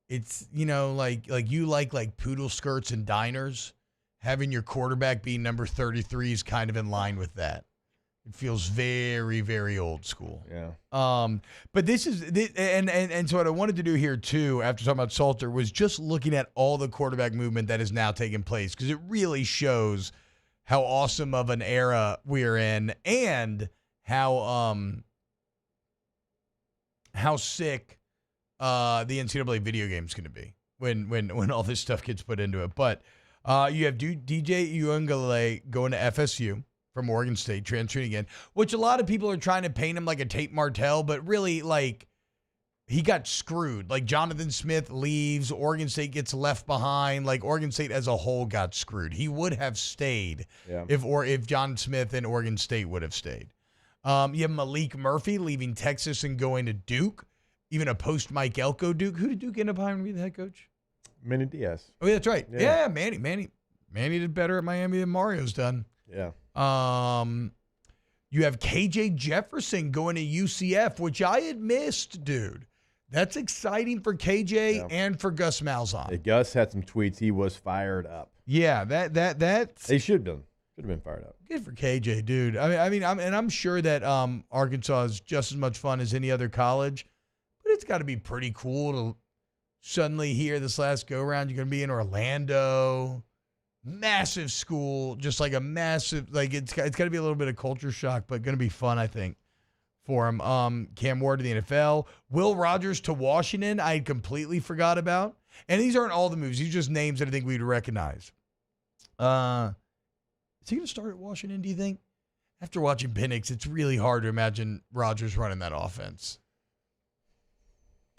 it's, like you like poodle skirts and diners. Having your quarterback be number 33 is kind of in line with that. It feels very, very old school. Yeah. But this is and so what I wanted to do here too, after talking about Salter, was just looking at all the quarterback movement that is now taking place, because it really shows how awesome of an era we're in, and how sick the NCAA video game is going to be when all this stuff gets put into it. But you have DJ Uiagalelei going to FSU from Oregon State, transferring again, which a lot of people are trying to paint him like a Tate Martell, but really, he got screwed. Jonathan Smith leaves, Oregon State gets left behind. Oregon State as a whole got screwed. He would have stayed if John Smith and Oregon State would have stayed. You have Malik Murphy leaving Texas and going to Duke, even a post-Mike Elko Duke. Who did Duke end up hiring to be the head coach? Manny Diaz. Oh, yeah, that's right. Yeah, Manny. Manny did better at Miami than Mario's done. Yeah. You have KJ Jefferson going to UCF, which I had missed, dude. That's exciting for KJ and for Gus Malzahn. Yeah, Gus had some tweets. He was fired up. Yeah, that's. They should have been fired up. Good for KJ, dude. I'm sure that Arkansas is just as much fun as any other college, but it's got to be pretty cool to suddenly hear this last go round you're going to be in Orlando. Massive school, just a massive, it's got to be a little bit of culture shock, but going to be fun, I think, for him. Cam Ward to the NFL. Will Rogers to Washington, I completely forgot about. And these aren't all the moves. These are just names that I think we'd recognize. Is he going to start at Washington, do you think? After watching Penix, it's really hard to imagine Rogers running that offense.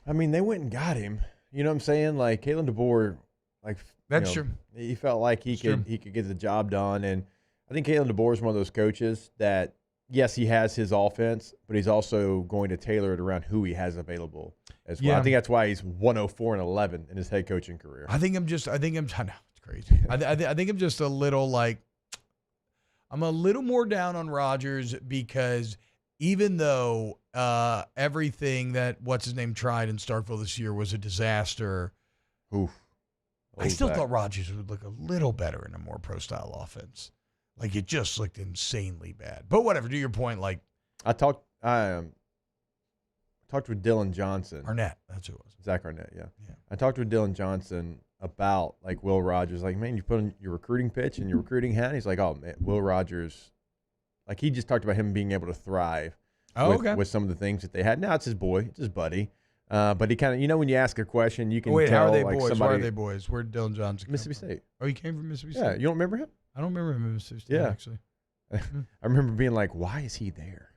They went and got him. You know what I'm saying? Kalen DeBoer, that's true. He felt like he could get the job done, and I think Kalen DeBoer is one of those coaches that yes, he has his offense, but he's also going to tailor it around who he has available as well. Yeah. I think that's why he's 104-11 in his head coaching career. I know it's crazy. I think I'm just a little I'm a little more down on Rodgers because even though everything that what's-his-name tried in Starkville this year was a disaster, I still thought Rodgers would look a little better in a more pro-style offense. Like, it just looked insanely bad. But whatever, to your point, I talked with Dylan Johnson. Arnett, that's who it was. Zach Arnett, yeah. I talked with Dylan Johnson about, Will Rogers. Man, you put on your recruiting pitch and your recruiting hat. He's like, oh, man, Will Rogers. He just talked about him being able to thrive with some of the things that they had. Now it's his boy. It's his buddy. But he kind of, when you ask a question, you can tell. How are they boys? Somebody, Why are they boys? Where did Dylan Johnson Mississippi State. Oh, he came from Mississippi State? Yeah, you don't remember him? I don't remember him in Mississippi State, actually. I remember being like, why is he there?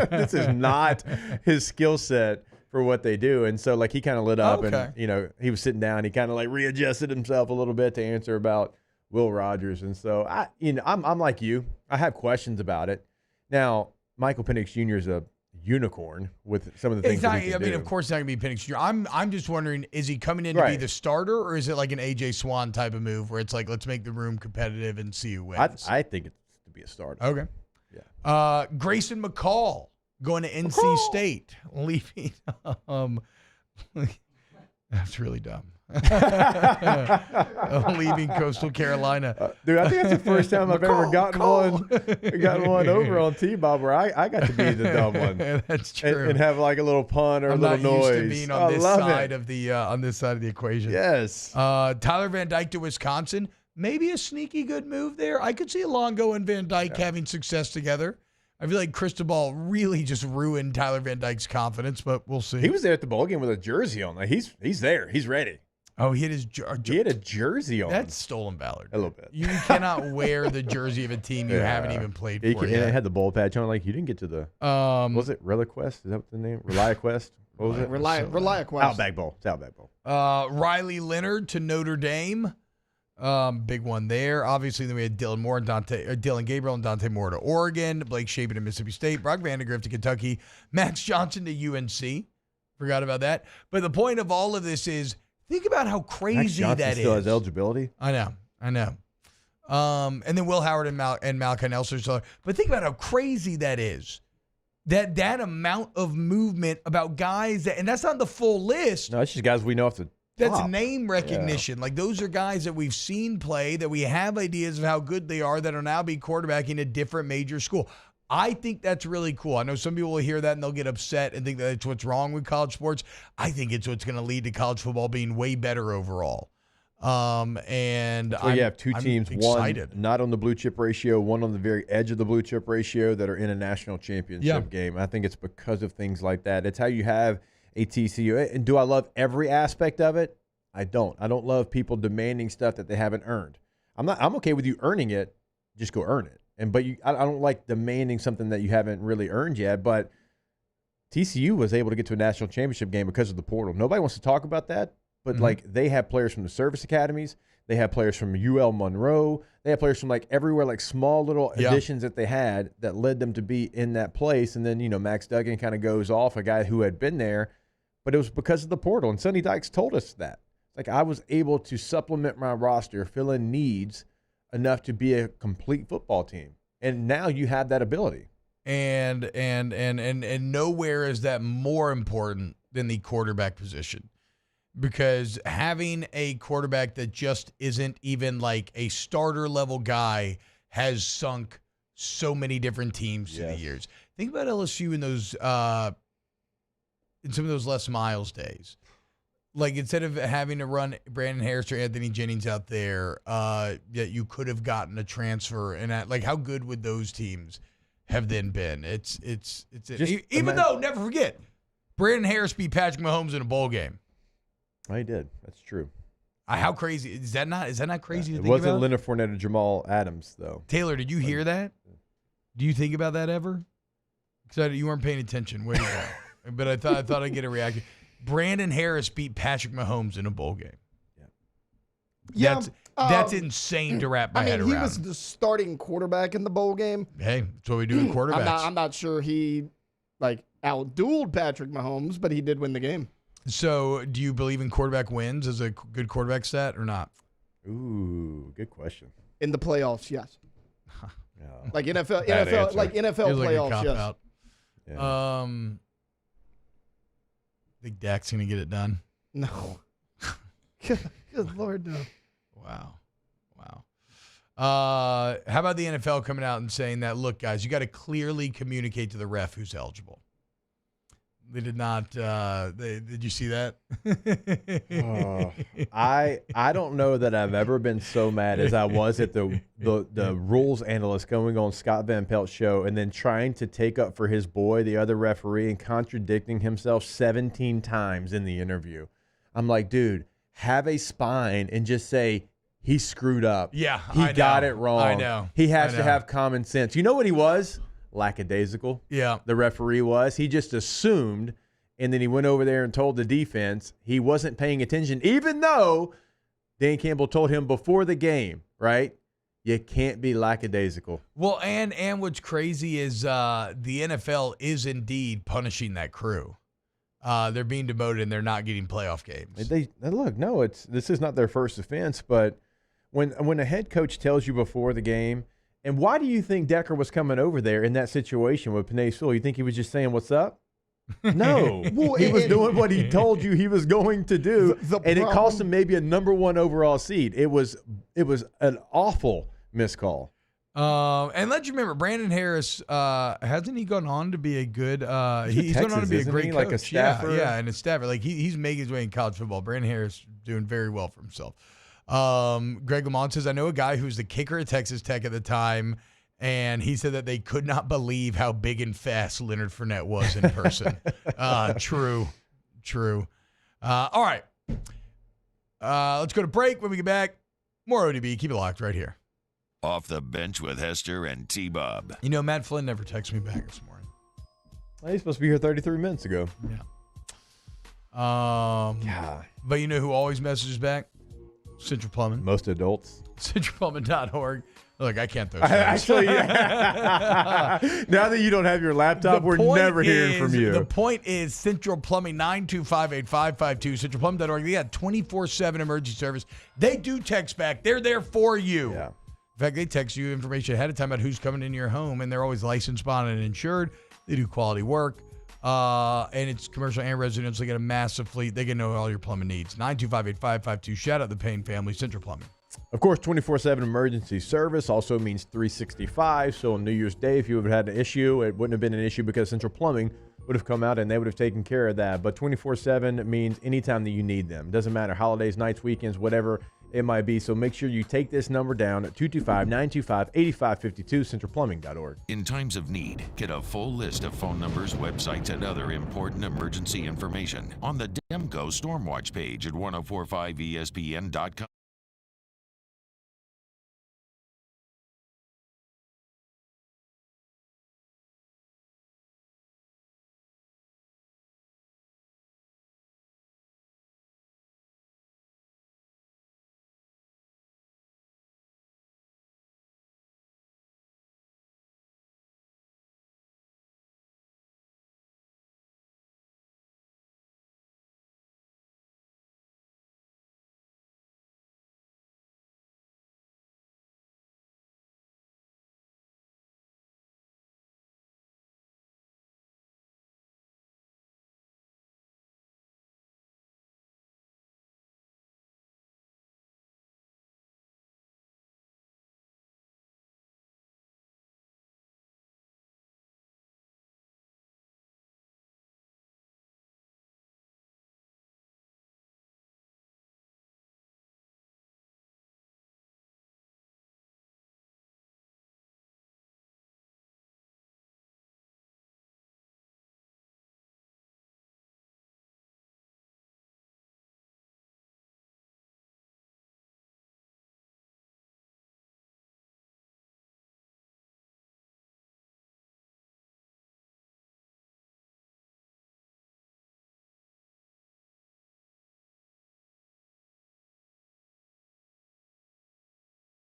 This is not his skill set for what they do. And so, he kind of lit up and, he was sitting down. He kind of, readjusted himself a little bit to answer about Will Rogers. And so, I'm like you. I have questions about it. Now, Michael Penix Jr. is a unicorn with some of the things that he can do. Of course, it's not going to be Penix Jr. I'm just wondering, is he coming in to be the starter, or is it like an A.J. Swan type of move where it's like, let's make the room competitive and see who wins? I think it's to be a starter. Okay. Yeah. Grayson McCall going to NC State, leaving. That's really dumb. Leaving Coastal Carolina. Dude, I think that's the first time I've ever gotten one over on T-Bob where I got to be the dumb one. That's true. And have a little pun or a little noise. Used to being on this side of the equation. Yes. Tyler Van Dyke to Wisconsin. Maybe a sneaky good move there. I could see Longo and Van Dyke having success together. I feel like Cristobal really just ruined Tyler Van Dyke's confidence, but we'll see. He was there at the bowl game with a jersey on. He's there. He's ready. Oh, he had a jersey on. That's stolen valor. A little bit. You cannot wear the jersey of a team you haven't even played for yet. And it had the bowl patch on. You didn't get to the. Was it Reliquest? Is that what the name? ReliaQuest? What was it? ReliaQuest. Outback Bowl. It's Outback Bowl. Riley Leonard to Notre Dame. Big one there. Obviously, then we had Dylan Gabriel and Dante Moore to Oregon. Blake Shapen to Mississippi State. Brock Vandegrift to Kentucky. Max Johnson to UNC. Forgot about that. But the point of all of this is, think about how crazy Max that still is. has eligibility. I know. And then Will Howard and Malachi Nelson. But think about how crazy that is. That amount of movement about guys and that's not the full list. No, it's just guys we know off the That's top. name recognition. Yeah. Those are guys that we've seen play, that we have ideas of how good they are, that are now be quarterbacking a different major school. I think that's really cool. I know some people will hear that and they'll get upset and think that it's what's wrong with college sports. I think it's what's going to lead to college football being way better overall. And so you have two teams, excited. One not on the blue chip ratio, one on the very edge of the blue chip ratio that are in a national championship game. I think it's because of things like that. It's how you have a TCU. And do I love every aspect of it? I don't. I don't love people demanding stuff that they haven't earned. I'm okay with you earning it. Just go earn it. I don't like demanding something that you haven't really earned yet. But TCU was able to get to a national championship game because of the portal. Nobody wants to talk about that. But they have players from the service academies. They have players from UL Monroe. They have players from everywhere, small little additions that they had that led them to be in that place. And then, Max Duggan kind of goes off, a guy who had been there. But it was because of the portal. And Sonny Dykes told us that. I was able to supplement my roster, fill in needs enough to be a complete football team. And now you have that ability. And nowhere is that more important than the quarterback position. Because having a quarterback that just isn't even a starter level guy has sunk so many different teams through the years. Think about LSU in those in some of those Les Miles days. Instead of having to run Brandon Harris or Anthony Jennings out there, that you could have gotten a transfer. And how good would those teams have then been? Even though, never forget, Brandon Harris beat Patrick Mahomes in a bowl game. He did. That's true. How crazy is that? Not crazy to think about? It wasn't Leonard Fournette and Jamal Adams though. Taylor, did you hear that? Do you think about that ever? Because you weren't paying attention. Where you go? But I thought I'd get a reaction. Brandon Harris beat Patrick Mahomes in a bowl game. Yeah. That's insane to wrap my head around. He was the starting quarterback in the bowl game. Hey, that's what we do in quarterbacks. I'm not sure he outdueled Patrick Mahomes, but he did win the game. So, do you believe in quarterback wins as a good quarterback stat or not? Ooh, good question. In the playoffs, yes. No. Like NFL Feels like a playoffs, yes. cop-out. Yeah. Think Dak's gonna get it done? No. Good Lord, no. Wow. How about the NFL coming out and saying that, look, guys, you got to clearly communicate to the ref who's eligible. They did not. Did you see that? I don't know that I've ever been so mad as I was at the rules analyst going on Scott Van Pelt's show and then trying to take up for his boy, the other referee, and contradicting himself 17 times in the interview. I'm like, dude, have a spine and just say, he screwed up. Yeah, he got it wrong. I know. He has to have common sense. You know what he was? Lackadaisical. Yeah. The referee was. He just assumed, and then he went over there and told the defense he wasn't paying attention, even though Dan Campbell told him before the game, right? You can't be lackadaisical. Well, and what's crazy is the NFL is indeed punishing that crew. They're being demoted and they're not getting playoff games. This is not their first offense, but when a head coach tells you before the game, and why do you think Decker was coming over there in that situation with Penei Sewell? You think he was just saying, what's up? No. He was doing what he told you he was going to do, and it cost him maybe a number 1 overall seed. It was an awful miscall. And let you remember, Brandon Harris, hasn't he gone on to be a good he's Texas, gone on to be a great he? coach. Like a staffer? Yeah, and a staffer. Like he's making his way in college football. Brandon Harris doing very well for himself. Greg Lamont says, I know a guy who was the kicker at Texas Tech at the time, and he said that they could not believe how big and fast Leonard Fournette was in person. True. All right. Let's go to break. When we get back, more ODB. Keep it locked right here. Off the bench with Hester and T-Bob. You know, Matt Flynn never texted me back this morning. Well, he's supposed to be here 33 minutes ago. Yeah. But you know who always messages back? Central Plumbing. Most adults. CentralPlumbing.org. Look, I can't throw Actually, now that you don't have your laptop, we're never hearing from you. The point is Central Plumbing, 925-8552, centralplumbing.org. They got 24/7 emergency service. They do text back. They're there for you. Yeah. In fact, they text you information ahead of time about who's coming into your home, and they're always licensed, bonded, and insured. They do quality work. And it's commercial and residential. They got a massive fleet. They can know all your plumbing needs. 925-8552. Shout out the Payne family, Central Plumbing. Of course, 24/7 emergency service also means 365. So on New Year's Day, if you would have had an issue, it wouldn't have been an issue because Central Plumbing would have come out and they would have taken care of that. But 24/7 means anytime that you need them. Doesn't matter, holidays, nights, weekends, whatever it might be. So make sure you take this number down at 225-925-8552, centralplumbing.org. In times of need, get a full list of phone numbers, websites, and other important emergency information on the Demco Stormwatch page at 1045ESPN.com.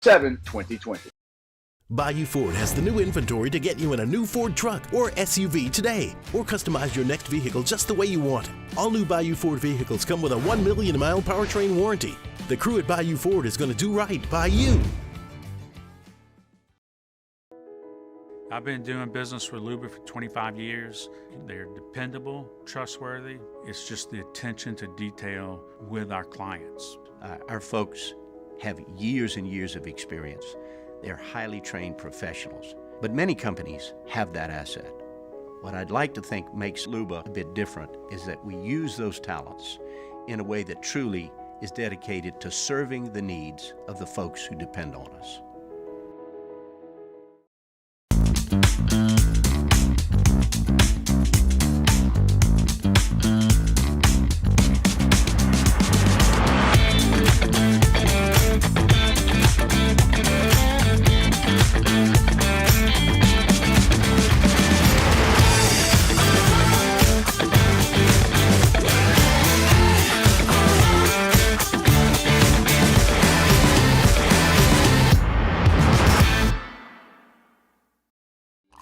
7-2020. Bayou Ford has the new inventory to get you in a new Ford truck or SUV today, or customize your next vehicle just the way you want it. All new Bayou Ford vehicles come with a 1 million mile powertrain warranty. The crew at Bayou Ford is going to do right by you. I've been doing business with Luba for 25 years. They're dependable, trustworthy. It's just the attention to detail with our clients. Our folks have years and years of experience. They're highly trained professionals, but many companies have that asset. What I'd like to think makes Luba a bit different is that we use those talents in a way that truly is dedicated to serving the needs of the folks who depend on us.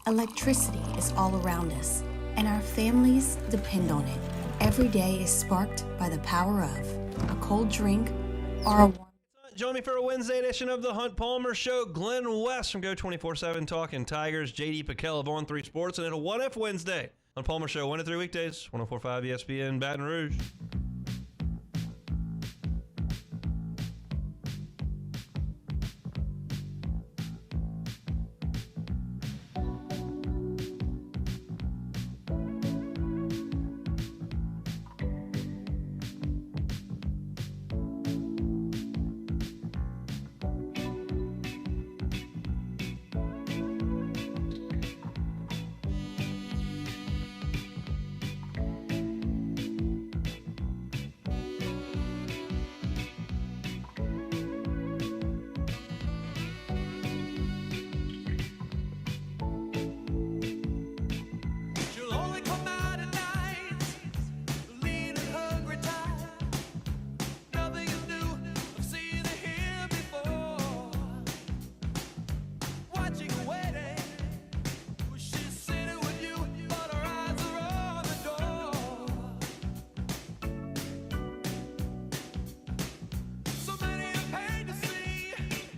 Electricity is all around us, and our families depend on it. Every day is sparked by the power of a cold drink or a warm. Join me for a Wednesday edition of the Hunt Palmer Show. Glenn West from Go 24/7 talking Tigers. JD Pickell of On 3 Sports, and it'll 1F Wednesday on Palmer Show 1 to 3 weekdays, 104.5 ESPN Baton Rouge.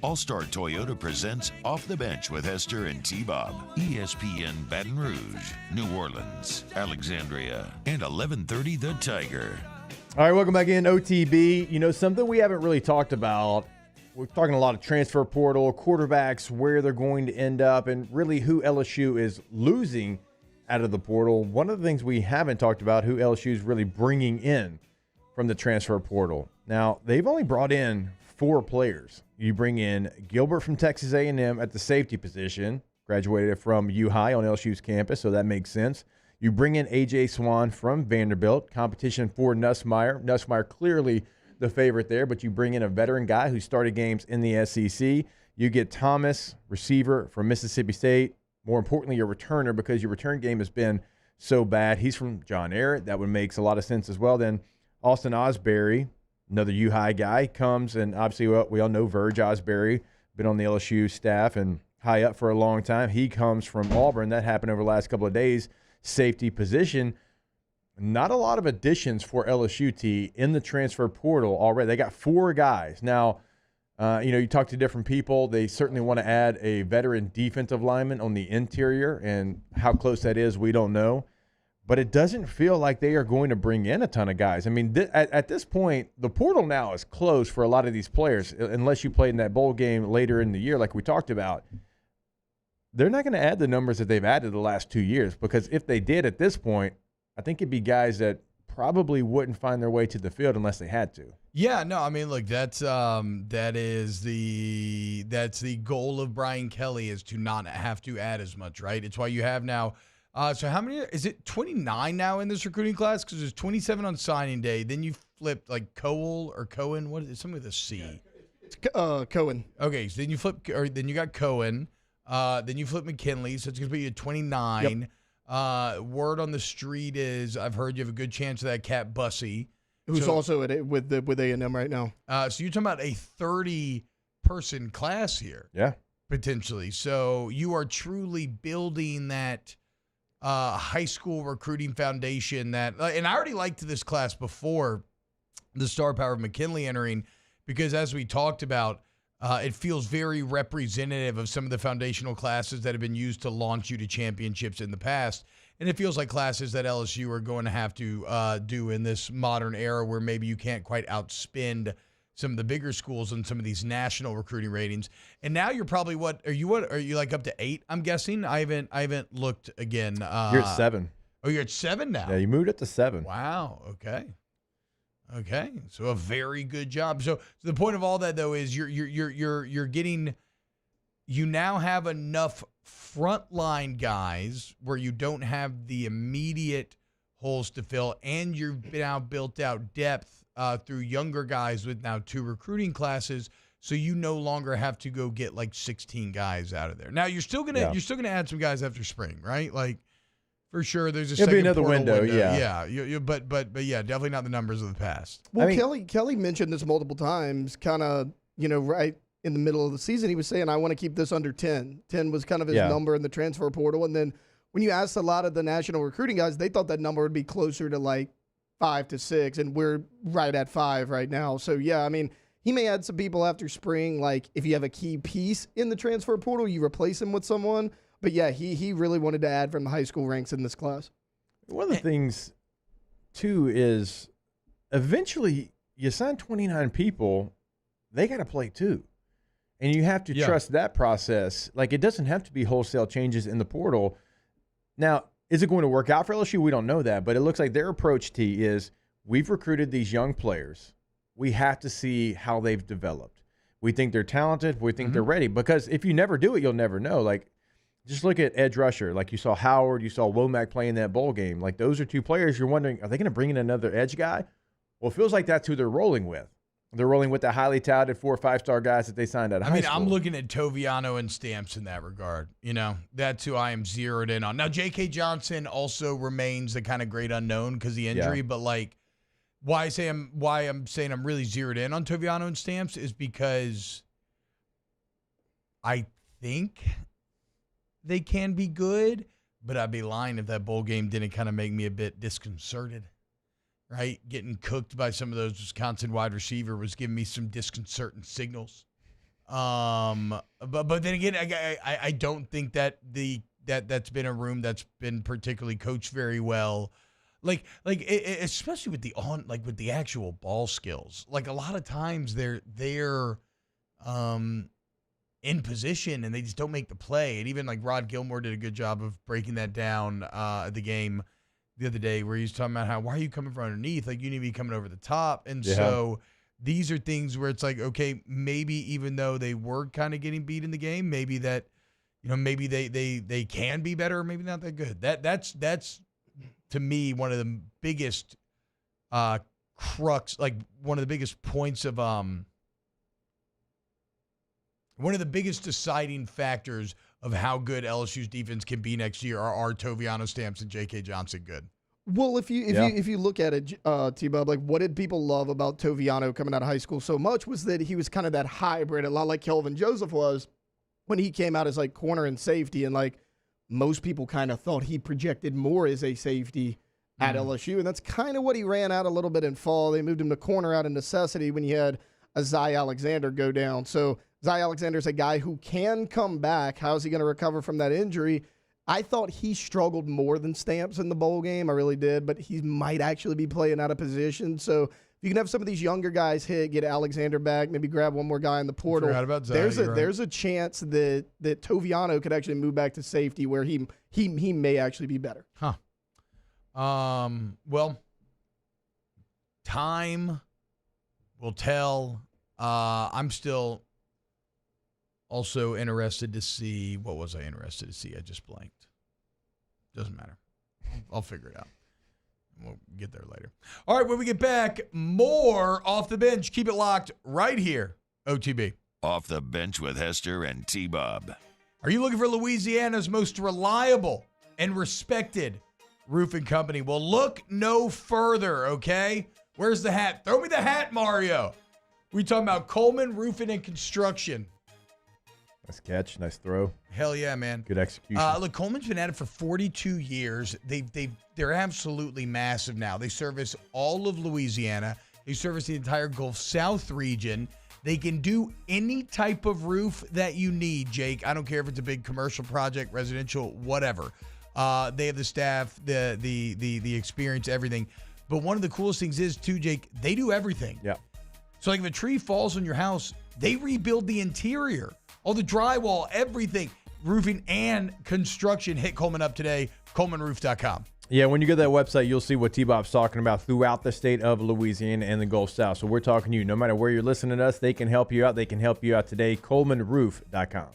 All-Star Toyota presents Off the Bench with Hester and T-Bob. ESPN Baton Rouge, New Orleans, Alexandria, and 1130 The Tiger. All right, welcome back in, OTB. You know, something we haven't really talked about, we're talking a lot of transfer portal, quarterbacks, where they're going to end up, and really who LSU is losing out of the portal. One of the things we haven't talked about, who LSU is really bringing in from the transfer portal. Now, they've only brought in 4 players. You bring in Gilbert from Texas A&M at the safety position, graduated from U-High on LSU's campus, so that makes sense. You bring in A.J. Swan from Vanderbilt, competition for Nussmeier. Nussmeier clearly the favorite there, but you bring in a veteran guy who started games in the SEC. You get Thomas, receiver from Mississippi State. More importantly, your returner, because your return game has been so bad. He's from John Ehret. That one makes a lot of sense as well. Then Austin Osbury, another U-High guy, comes, and obviously we all know Verge Osbury, been on the LSU staff and high up for a long time. He comes from Auburn. That happened over the last couple of days. Safety position. Not a lot of additions for LSU, T, in the transfer portal already. They got 4 guys. Now, you talk to different people. They certainly want to add a veteran defensive lineman on the interior, and how close that is, we don't know. But it doesn't feel like they are going to bring in a ton of guys. I mean, at this point, the portal now is closed for a lot of these players, unless you played in that bowl game later in the year like we talked about. They're not going to add the numbers that they've added the last 2 years, because if they did at this point, I think it'd be guys that probably wouldn't find their way to the field unless they had to. Yeah, no, I mean, look, that's the goal of Brian Kelly, is to not have to add as much, right? It's why you have now. So how many, is it 29 now in this recruiting class? Because there's 27 on signing day. Then you flipped like Cohen, what is it? Something with a C. It's Cohen. Okay, so then you flip, or then you got Cohen. Then you flip McKinley, so it's going to be you at 29. Yep. Word on the street is I've heard you have a good chance of that cat Bussey, who's also with A&M right now. So you're talking about a 30% person class here. Yeah. Potentially. So you are truly building that high school recruiting foundation and I already liked this class before the star power of McKinley entering, because as we talked about, it feels very representative of some of the foundational classes that have been used to launch you to championships in the past. And it feels like classes that LSU are going to have to do in this modern era where maybe you can't quite outspend some of the bigger schools and some of these national recruiting ratings. And now you're probably what are you like up to 8? I'm guessing. I haven't looked again. You're at 7. Oh, you're at 7 now. Yeah, you moved it to 7. Wow. Okay. So a very good job. So the point of all that though is you're getting, you now have enough frontline guys where you don't have the immediate holes to fill, and you've now built out depth through younger guys with now 2 recruiting classes, so you no longer have to go get like 16 guys out of there. Now you're still gonna add some guys after spring, right? Like for sure, there's a It'll second be another window. Yeah. But yeah, definitely not the numbers of the past. Well, Kelly mentioned this multiple times, kind of right in the middle of the season. He was saying, I want to keep this under 10. 10 was kind of his number in the transfer portal, and then when you asked a lot of the national recruiting guys, they thought that number would be closer to like 5 to 6, and we're right at 5 right now. So, yeah, I mean, he may add some people after spring. Like, if you have a key piece in the transfer portal, you replace him with someone. But, yeah, he really wanted to add from the high school ranks in this class. One of the things, too, is eventually you sign 29 people, they got to play, too. And you have to trust that process. Like, it doesn't have to be wholesale changes in the portal. Now, is it going to work out for LSU? We don't know that, but it looks like their approach, T, is we've recruited these young players. We have to see how they've developed. We think they're talented. We think they're ready. Because if you never do it, you'll never know. Like, just look at edge rusher. Like, you saw Howard, you saw Womack play in that bowl game. Like, those are 2 players. You're wondering, are they going to bring in another edge guy? Well, it feels like that's who they're rolling with. They're rolling with the highly touted 4 or 5-star guys that they signed out of high school. I'm looking at Toviano and Stamps in that regard. That's who I am zeroed in on. Now, J.K. Johnson also remains the kind of great unknown because of the injury, but like why I'm saying I'm really zeroed in on Toviano and Stamps is because I think they can be good, but I'd be lying if that bowl game didn't kind of make me a bit disconcerted. Right, getting cooked by some of those Wisconsin wide receiver was giving me some disconcerting signals. But then again, I don't think that that's been a room that's been particularly coached very well. Like especially with the actual ball skills. Like a lot of times they're in position and they just don't make the play. And even like Rod Gilmore did a good job of breaking that down at the game the other day, where he's talking about why are you coming from underneath? Like, you need to be coming over the top. And so these are things where it's like, okay, maybe even though they were kind of getting beat in the game, maybe that, maybe they can be better, or maybe not that good. That's to me one of the biggest crux, like one of the biggest points of one of the biggest deciding factors of how good LSU's defense can be next year are Toviano, Stamps, and J.K. Johnson good? Well, if you look at it, T-Bob, like what did people love about Toviano coming out of high school so much was that he was kind of that hybrid, a lot like Kelvin Joseph was when he came out as like corner and safety, and like most people kind of thought he projected more as a safety at LSU, and that's kind of what he ran out a little bit in fall. They moved him to corner out of necessity when he had a Zy Alexander go down. So Zy Alexander's a guy who can come back. How is he going to recover from that injury? I thought he struggled more than Stamps in the bowl game. I really did, but he might actually be playing out of position. So if you can have some of these younger guys hit, get Alexander back, maybe grab one more guy in the portal. Forgot about Zy, there's a chance that Toviano could actually move back to safety where he may actually be better. Huh. Well, time will tell. I'm still also interested to see, what was I interested to see? I just blanked. Doesn't matter. I'll figure it out. We'll get there later. All right, when we get back, more Off the Bench. Keep it locked right here, OTB. Off the Bench with Hester and T-Bob. Are you looking for Louisiana's most reliable and respected roofing company? Well, look no further, okay? Where's the hat? Throw me the hat, Mario. We talking about Coleman Roofing and Construction. Nice catch. Nice throw. Hell yeah, man. Good execution. Look, Coleman's been at it for 42 years. They're absolutely massive now. They service all of Louisiana. They service the entire Gulf South region. They can do any type of roof that you need, Jake. I don't care if it's a big commercial project, residential, whatever. They have the staff, the experience, everything. But one of the coolest things is, too, Jake, they do everything. Yeah. So, like, if a tree falls on your house, they rebuild the interior. All the drywall, everything. Roofing and construction. Hit Coleman up today, ColemanRoof.com. Yeah, when you go to that website, you'll see what T-Bob's talking about throughout the state of Louisiana and the Gulf South. So we're talking to you. No matter where you're listening to us, they can help you out. They can help you out today, ColemanRoof.com.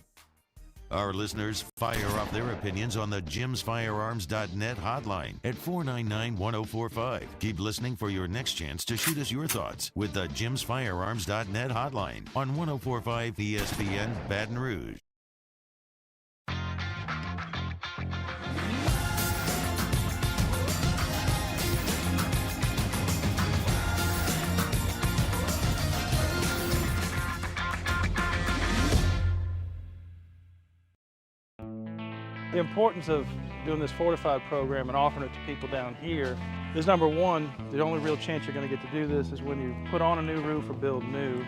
Our listeners fire off their opinions on the jimsfirearms.net hotline at 499-1045. Keep listening for your next chance to shoot us your thoughts with the jimsfirearms.net hotline on 1045 ESPN Baton Rouge. The importance of doing this fortified program and offering it to people down here is, number one, the only real chance you're going to get to do this is when you put on a new roof or build new.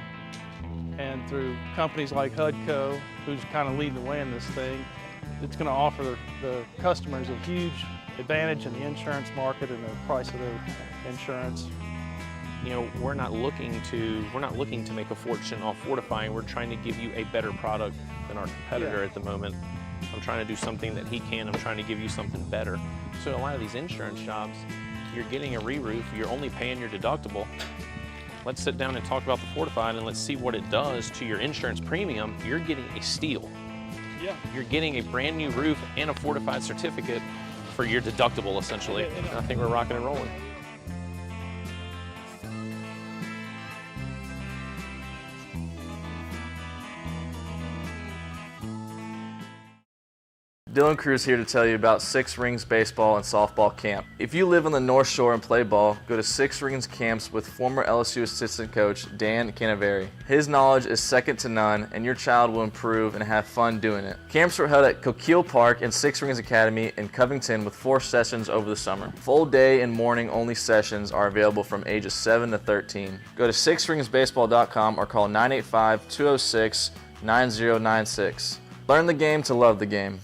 And through companies like HUDCO, who's kind of leading the way in this thing, it's going to offer the customers a huge advantage in the insurance market and the price of their insurance. You know, we're not looking to make a fortune off fortifying. We're trying to give you a better product than our competitor at the moment. I'm trying to do something that he can. I'm trying to give you something better. So a lot of these insurance jobs, you're getting a re-roof, you're only paying your deductible. Let's sit down and talk about the fortified and let's see what it does to your insurance premium. You're getting a steal. Yeah. You're getting a brand new roof and a fortified certificate for your deductible, essentially. I think we're rocking and rolling. Dylan Cruz here to tell you about Six Rings Baseball and Softball Camp. If you live on the North Shore and play ball, go to Six Rings Camps with former LSU assistant coach Dan Canaveri. His knowledge is second to none, and your child will improve and have fun doing it. Camps were held at Coquille Park and Six Rings Academy in Covington with 4 sessions over the summer. Full day and morning only sessions are available from ages 7 to 13. Go to sixringsbaseball.com or call 985-206-9096. Learn the game to love the game.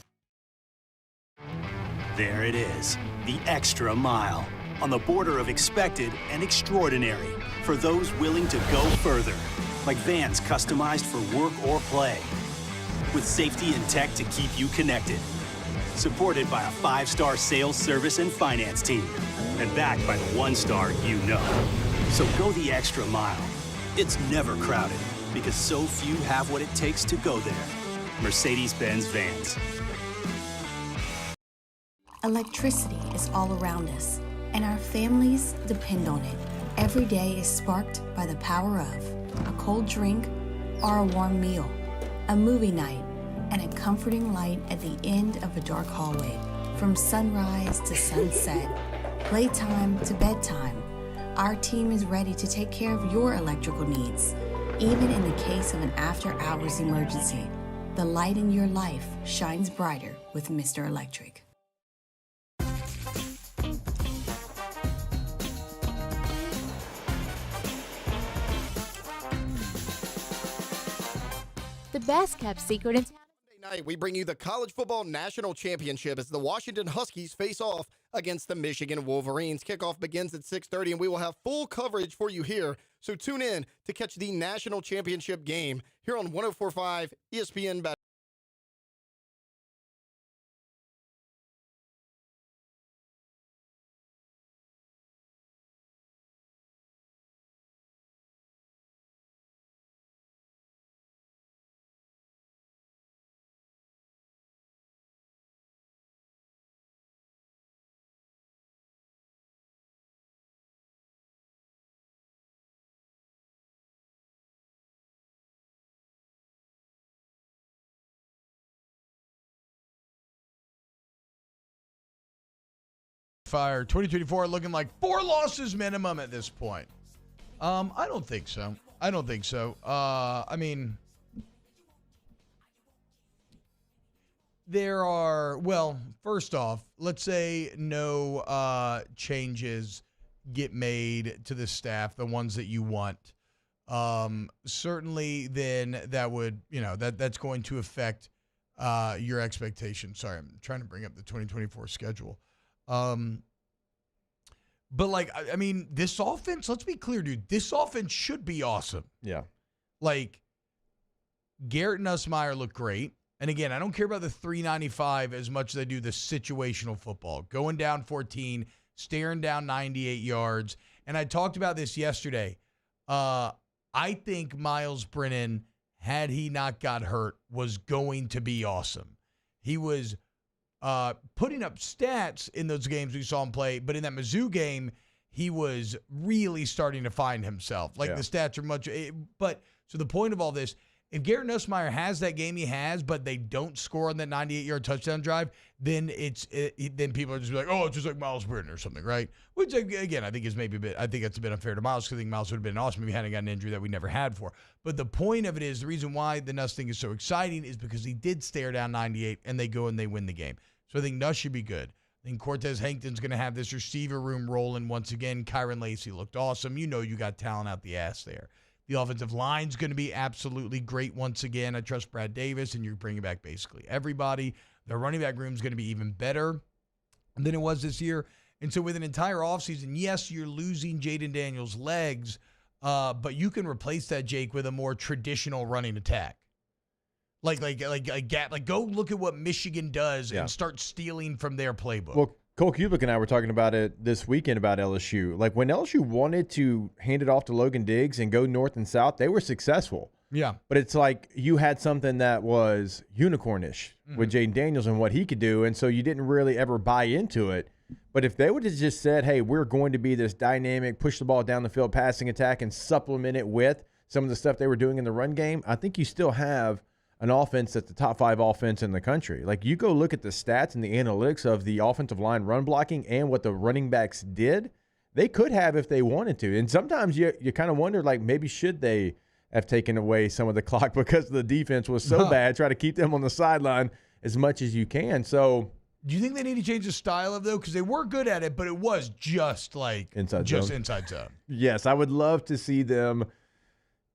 There it is, the extra mile, on the border of expected and extraordinary, for those willing to go further, like vans customized for work or play, with safety and tech to keep you connected, supported by a 5-star sales, service, and finance team, and backed by the 1-star you know. So go the extra mile. It's never crowded, because so few have what it takes to go there. Mercedes-Benz Vans. Electricity is all around us, and our families depend on it. Every day is sparked by the power of a cold drink or a warm meal, a movie night, and a comforting light at the end of a dark hallway. From sunrise to sunset, playtime to bedtime, our team is ready to take care of your electrical needs. Even in the case of an after-hours emergency, the light in your life shines brighter with Mr. Electric. The best kept secret in town. Monday night, we bring you the College Football National Championship as the Washington Huskies face off against the Michigan Wolverines. Kickoff begins at 6:30, and we will have full coverage for you here. So tune in to catch the National Championship game here on 104.5 ESPN Baton. Fire 2024 looking like 4 losses minimum at this point. I don't think so. I don't think so. I mean, there are, well, first off, let's say no changes get made to the staff, the ones that you want. Certainly then that would, that's going to affect your expectations. Sorry, I'm trying to bring up the 2024 schedule. But, like, I mean, this offense, let's be clear, dude. This offense should be awesome. Yeah. Like, Garrett and Nussmeier look great. And, again, I don't care about the 395 as much as I do the situational football. Going down 14, staring down 98 yards. And I talked about this yesterday. I think Miles Brennan, had he not got hurt, was going to be awesome. He was putting up stats in those games we saw him play, but in that Mizzou game, he was really starting to find himself. Like, the stats are much but so the point of all this, if Garrett Nussmeier has that game he has, but they don't score on that 98-yard touchdown drive, then then people are just like, oh, it's just like Miles Brennan or something, right? Which, again, I think is maybe a bit. I think that's a bit unfair to Miles, because I think Miles would have been awesome if he hadn't got an injury that we never had for. But the point of it is, the reason why the Nuss thing is so exciting is because he did stare down 98, and they go and they win the game. So I think Nuss should be good. I think Cortez Hankton's going to have this receiver room rolling once again. Kyron Lacey looked awesome. You got talent out the ass there. The offensive line's going to be absolutely great once again. I trust Brad Davis, and you're bringing back basically everybody. The running back room's going to be even better than it was this year. And so with an entire offseason, yes, you're losing Jaden Daniels' legs, but you can replace that, Jake, with a more traditional running attack. Like go look at what Michigan does and start stealing from their playbook. Well, Cole Kubik and I were talking about it this weekend about LSU. Like, when LSU wanted to hand it off to Logan Diggs and go north and south, they were successful. Yeah. But it's like you had something that was unicornish with Jaden Daniels and what he could do, and so you didn't really ever buy into it. But if they would have just said, hey, we're going to be this dynamic, push the ball down the field passing attack and supplement it with some of the stuff they were doing in the run game, I think you still have an offense that's the top 5 offense in the country. Like, you go look at the stats and the analytics of the offensive line run blocking and what the running backs did, they could have if they wanted to. And sometimes you kind of wonder, like, maybe should they have taken away some of the clock because the defense was so bad, try to keep them on the sideline as much as you can. So do you think they need to change the style of, though? Because they were good at it, but it was just like inside zone. Yes, I would love to see them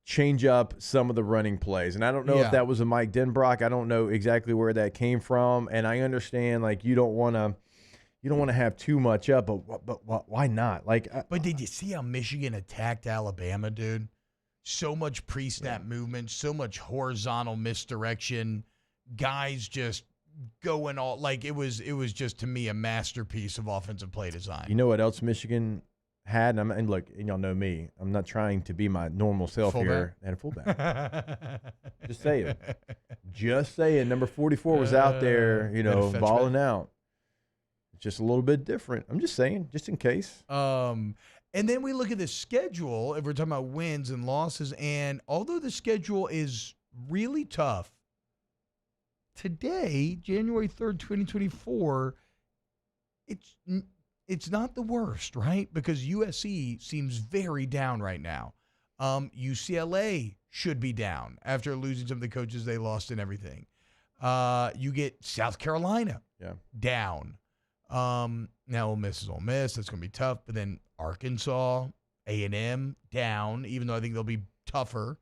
change up some of the running plays. And I don't know if that was a Mike Denbrock. I don't know exactly where that came from. And I understand, like, you don't want to have too much up, but why not? Like, but did you see how Michigan attacked Alabama, dude? So much pre-snap movement, so much horizontal misdirection, guys just going all, like, it was just, to me, a masterpiece of offensive play design. You know what else Michigan had? And look, and y'all know me, I'm not trying to be my normal self here. And a fullback. Just saying. Number 44 was out there, balling out. It's just a little bit different. I'm just saying, just in case. And then we look at the schedule, if we're talking about wins and losses, and although the schedule is really tough, today, January 3rd, 2024, it's not the worst, right? Because USC seems very down right now. UCLA should be down after losing some of the coaches they lost and everything. You get South Carolina down. Now Ole Miss is Ole Miss. That's going to be tough. But then Arkansas, A&M down, even though I think they'll be tougher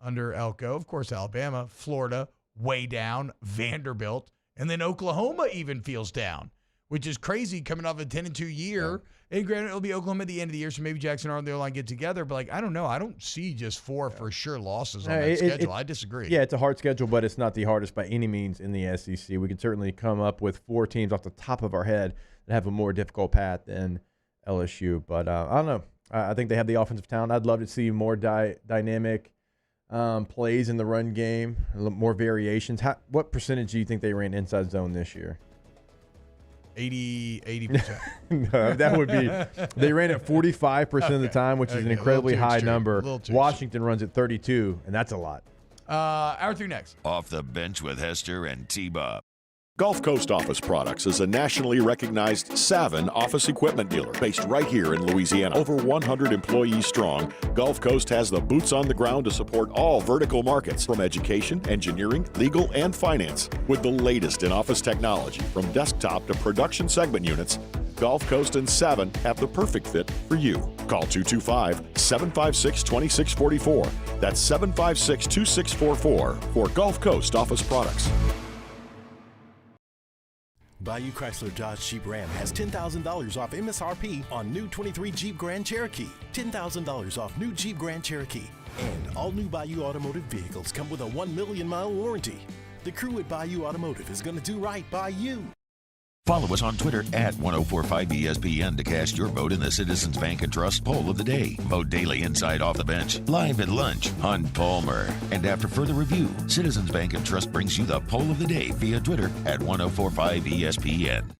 under Elko. Of course, Alabama, Florida, way down, Vanderbilt, and then Oklahoma even feels down, which is crazy coming off a 10-2 year. And granted, it'll be Oklahoma at the end of the year, so maybe Jackson and the O-line get together. But, like, I don't know. I don't see just 4 for sure losses on that schedule. I disagree. Yeah, it's a hard schedule, but it's not the hardest by any means in the SEC. We could certainly come up with 4 teams off the top of our head that have a more difficult path than LSU. But I don't know. I think they have the offensive talent. I'd love to see more dynamic plays in the run game, more variations. What percentage do you think they ran inside zone this year? 80%. No, that would be – they ran it 45% of the time, which is an incredibly high number. Washington runs at 32, and that's a lot. Hour 3 next. Off the bench with Hester and T-Bob. Gulf Coast Office Products is a nationally recognized Savin office equipment dealer based right here in Louisiana. Over 100 employees strong, Gulf Coast has the boots on the ground to support all vertical markets, from education, engineering, legal, and finance. With the latest in office technology, from desktop to production segment units, Gulf Coast and Savin have the perfect fit for you. Call 225-756-2644. That's 756-2644 for Gulf Coast Office Products. Bayou Chrysler Dodge Jeep Ram has $10,000 off MSRP on new 23 Jeep Grand Cherokee, $10,000 off new Jeep Grand Cherokee, and all new Bayou Automotive vehicles come with a 1 million mile warranty. The crew at Bayou Automotive is going to do right by you. Follow us on Twitter at 1045ESPN to cast your vote in the Citizens Bank and Trust Poll of the Day. Vote daily inside Off the Bench, live at lunch, Hunt Palmer. And after further review, Citizens Bank and Trust brings you the Poll of the Day via Twitter at 1045ESPN.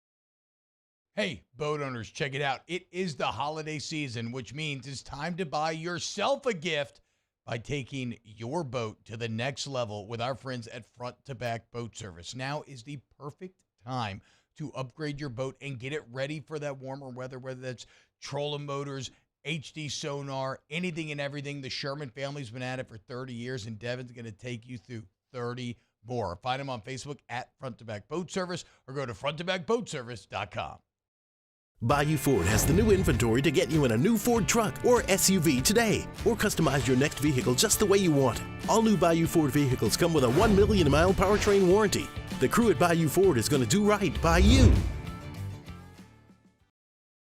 Hey, boat owners, check it out. It is the holiday season, which means it's time to buy yourself a gift by taking your boat to the next level with our friends at Front to Back Boat Service. Now is the perfect time to upgrade your boat and get it ready for that warmer weather, whether that's trolling motors, HD sonar, anything and everything. The Sherman family's been at it for 30 years, and Devin's going to take you through 30 more. Find him on Facebook at Front to Back Boat Service or go to fronttobackboatservice.com. Bayou Ford has the new inventory to get you in a new Ford truck or SUV today, or customize your next vehicle just the way you want. All new Bayou Ford vehicles come with a 1 million mile powertrain warranty. The crew at Bayou Ford is going to do right by you.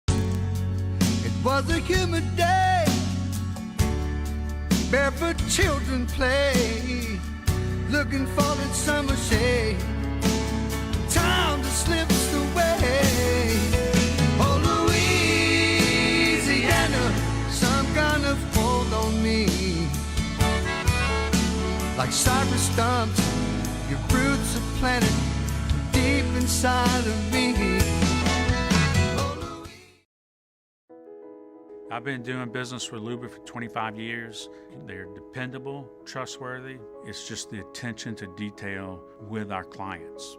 It was a humid day, barefoot children play, looking for that summer shade. Time just slips away. Oh, Louisiana, some kind of hold on me, like cypress stumps. Your roots are planted deep inside of me. I've been doing business with Luba for 25 years. They're dependable, trustworthy. It's just the attention to detail with our clients.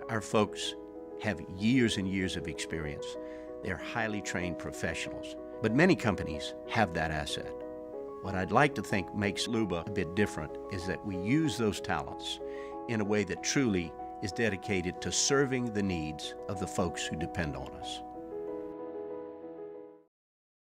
Our folks have years and years of experience. They're highly trained professionals, but many companies have that asset. What I'd like to think makes Luba a bit different is that we use those talents in a way that truly is dedicated to serving the needs of the folks who depend on us.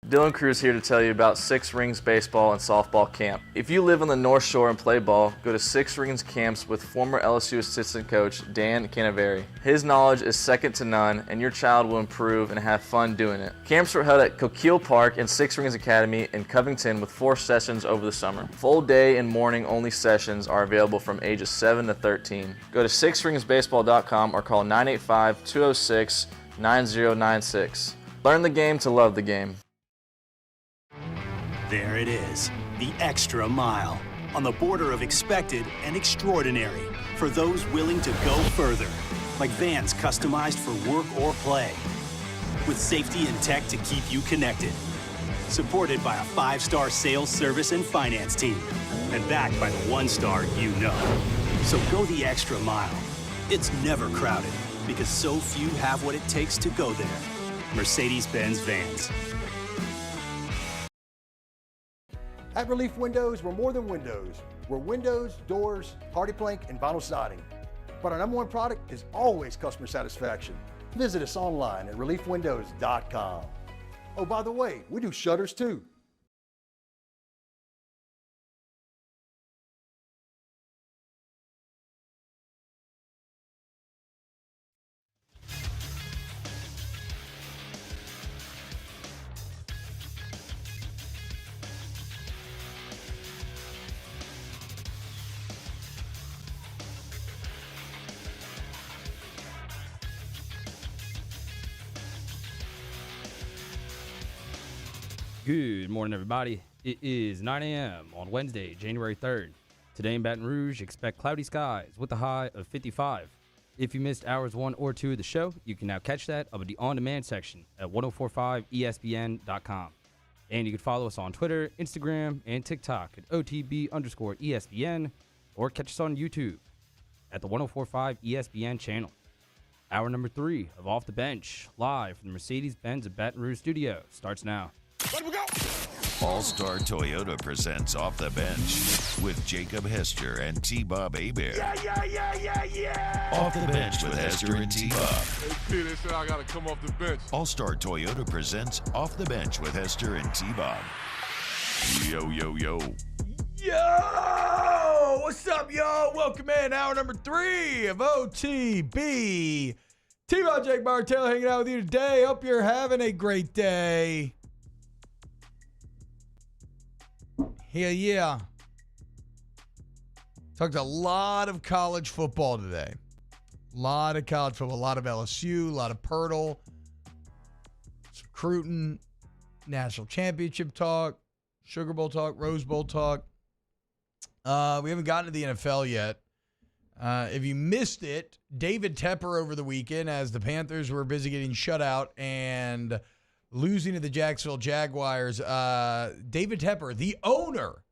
Dylan Cruz here to tell you about Six Rings Baseball and Softball Camp. If you live on the North Shore and play ball, go to Six Rings Camps with former LSU assistant coach Dan Canaveri. His knowledge is second to none, and your child will improve and have fun doing it. Camps were held at Coquille Park and Six Rings Academy in Covington with 4 sessions over the summer. Full day and morning only sessions are available from ages 7 to 13. Go to sixringsbaseball.com or call 985-206-9096. Learn the game to love the game. There it is, the extra mile, on the border of expected and extraordinary, for those willing to go further, like vans customized for work or play, with safety and tech to keep you connected, supported by a 5-star sales, service, and finance team, and backed by the 1-star you know. So go the extra mile. It's never crowded, because so few have what it takes to go there. Mercedes-Benz Vans. At Relief Windows, we're more than windows. We're windows, doors, hardy plank, and vinyl siding. But our #1 product is always customer satisfaction. Visit us online at reliefwindows.com. Oh, by the way, we do shutters too. Good morning, everybody. It is 9 a.m. on Wednesday, January 3rd. Today in Baton Rouge, expect cloudy skies with a high of 55. If you missed hours 1 or 2 of the show, you can now catch that up at the on-demand section at 1045ESPN.com. And you can follow us on Twitter, Instagram, and TikTok at OTB_ESPN, or catch us on YouTube at the 1045 ESPN channel. Hour number 3 of Off the Bench, live from the Mercedes-Benz of Baton Rouge studio, starts now. All-Star Toyota presents Off the Bench with Jacob Hester and T-Bob Hebert. Yeah. Off the Bench with Hester and T-Bob. Hey, P, they said I got to come off the bench. All-Star Toyota presents Off the Bench with Hester and T-Bob. Yo. Yo! What's up, y'all? Welcome in. Hour number 3 of OTB. T-Bob, Jake Martell hanging out with you today. Hope you're having a great day. Yeah. Talked a lot of college football today. A lot of college football. A lot of LSU. A lot of Pirtle. Some Cruton. National championship talk. Sugar Bowl talk. Rose Bowl talk. We haven't gotten to the NFL yet. If you missed it, David Tepper over the weekend as the Panthers were busy getting shut out and losing to the Jacksonville Jaguars. David Tepper, the owner,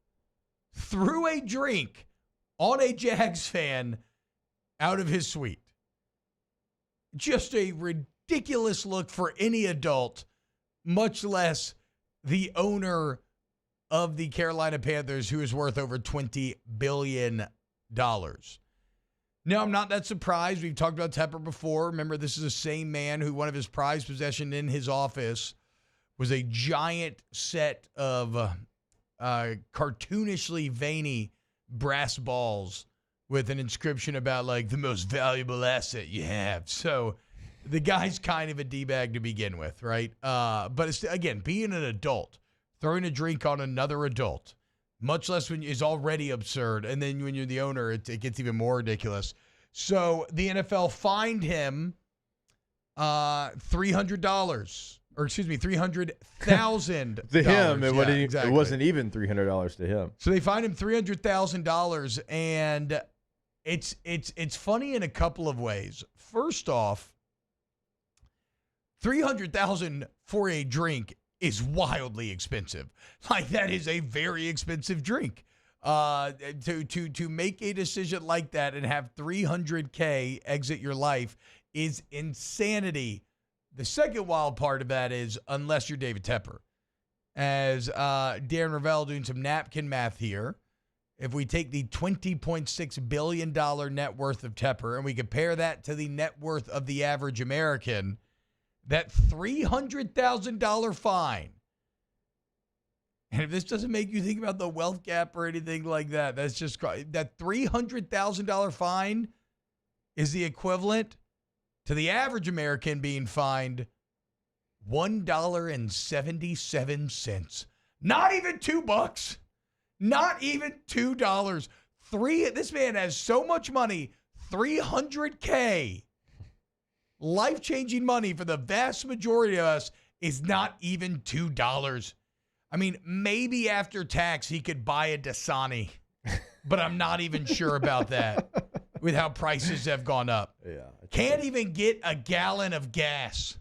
threw a drink on a Jags fan out of his suite. Just a ridiculous look for any adult, much less the owner of the Carolina Panthers, who is worth over $20 billion. Now, I'm not that surprised. We've talked about Tepper before. Remember, this is the same man who one of his prized possessions in his office was a giant set of cartoonishly veiny brass balls with an inscription about, like, the most valuable asset you have. So the guy's kind of a D-bag to begin with, right? But, it's, again, being an adult, throwing a drink on another adult, much less when is already absurd. And then when you're the owner, it gets even more ridiculous. So the NFL fined him $300, or excuse me, $300,000 to him. Exactly. It wasn't even $300 to him. So they fined him $300,000, and it's funny in a couple of ways. First off, $300,000 for a drink is wildly expensive. Like, that is a very expensive drink. To make a decision like that and have $300K exit your life is insanity. The second wild part of that is, unless you're David Tepper, as Darren Ravel doing some napkin math here, if we take the $20.6 billion net worth of Tepper and we compare that to the net worth of the average American, that $300,000 fine, and if this doesn't make you think about the wealth gap or anything like that, that's just, that $300,000 fine is the equivalent to the average American being fined $1.77. Not even $2. Not even $2. This man has so much money, $300K. Life-changing money for the vast majority of us is not even $2. I mean, maybe after tax he could buy a Dasani, but I'm not even sure about that with how prices have gone up. Yeah. Can't even get a gallon of gas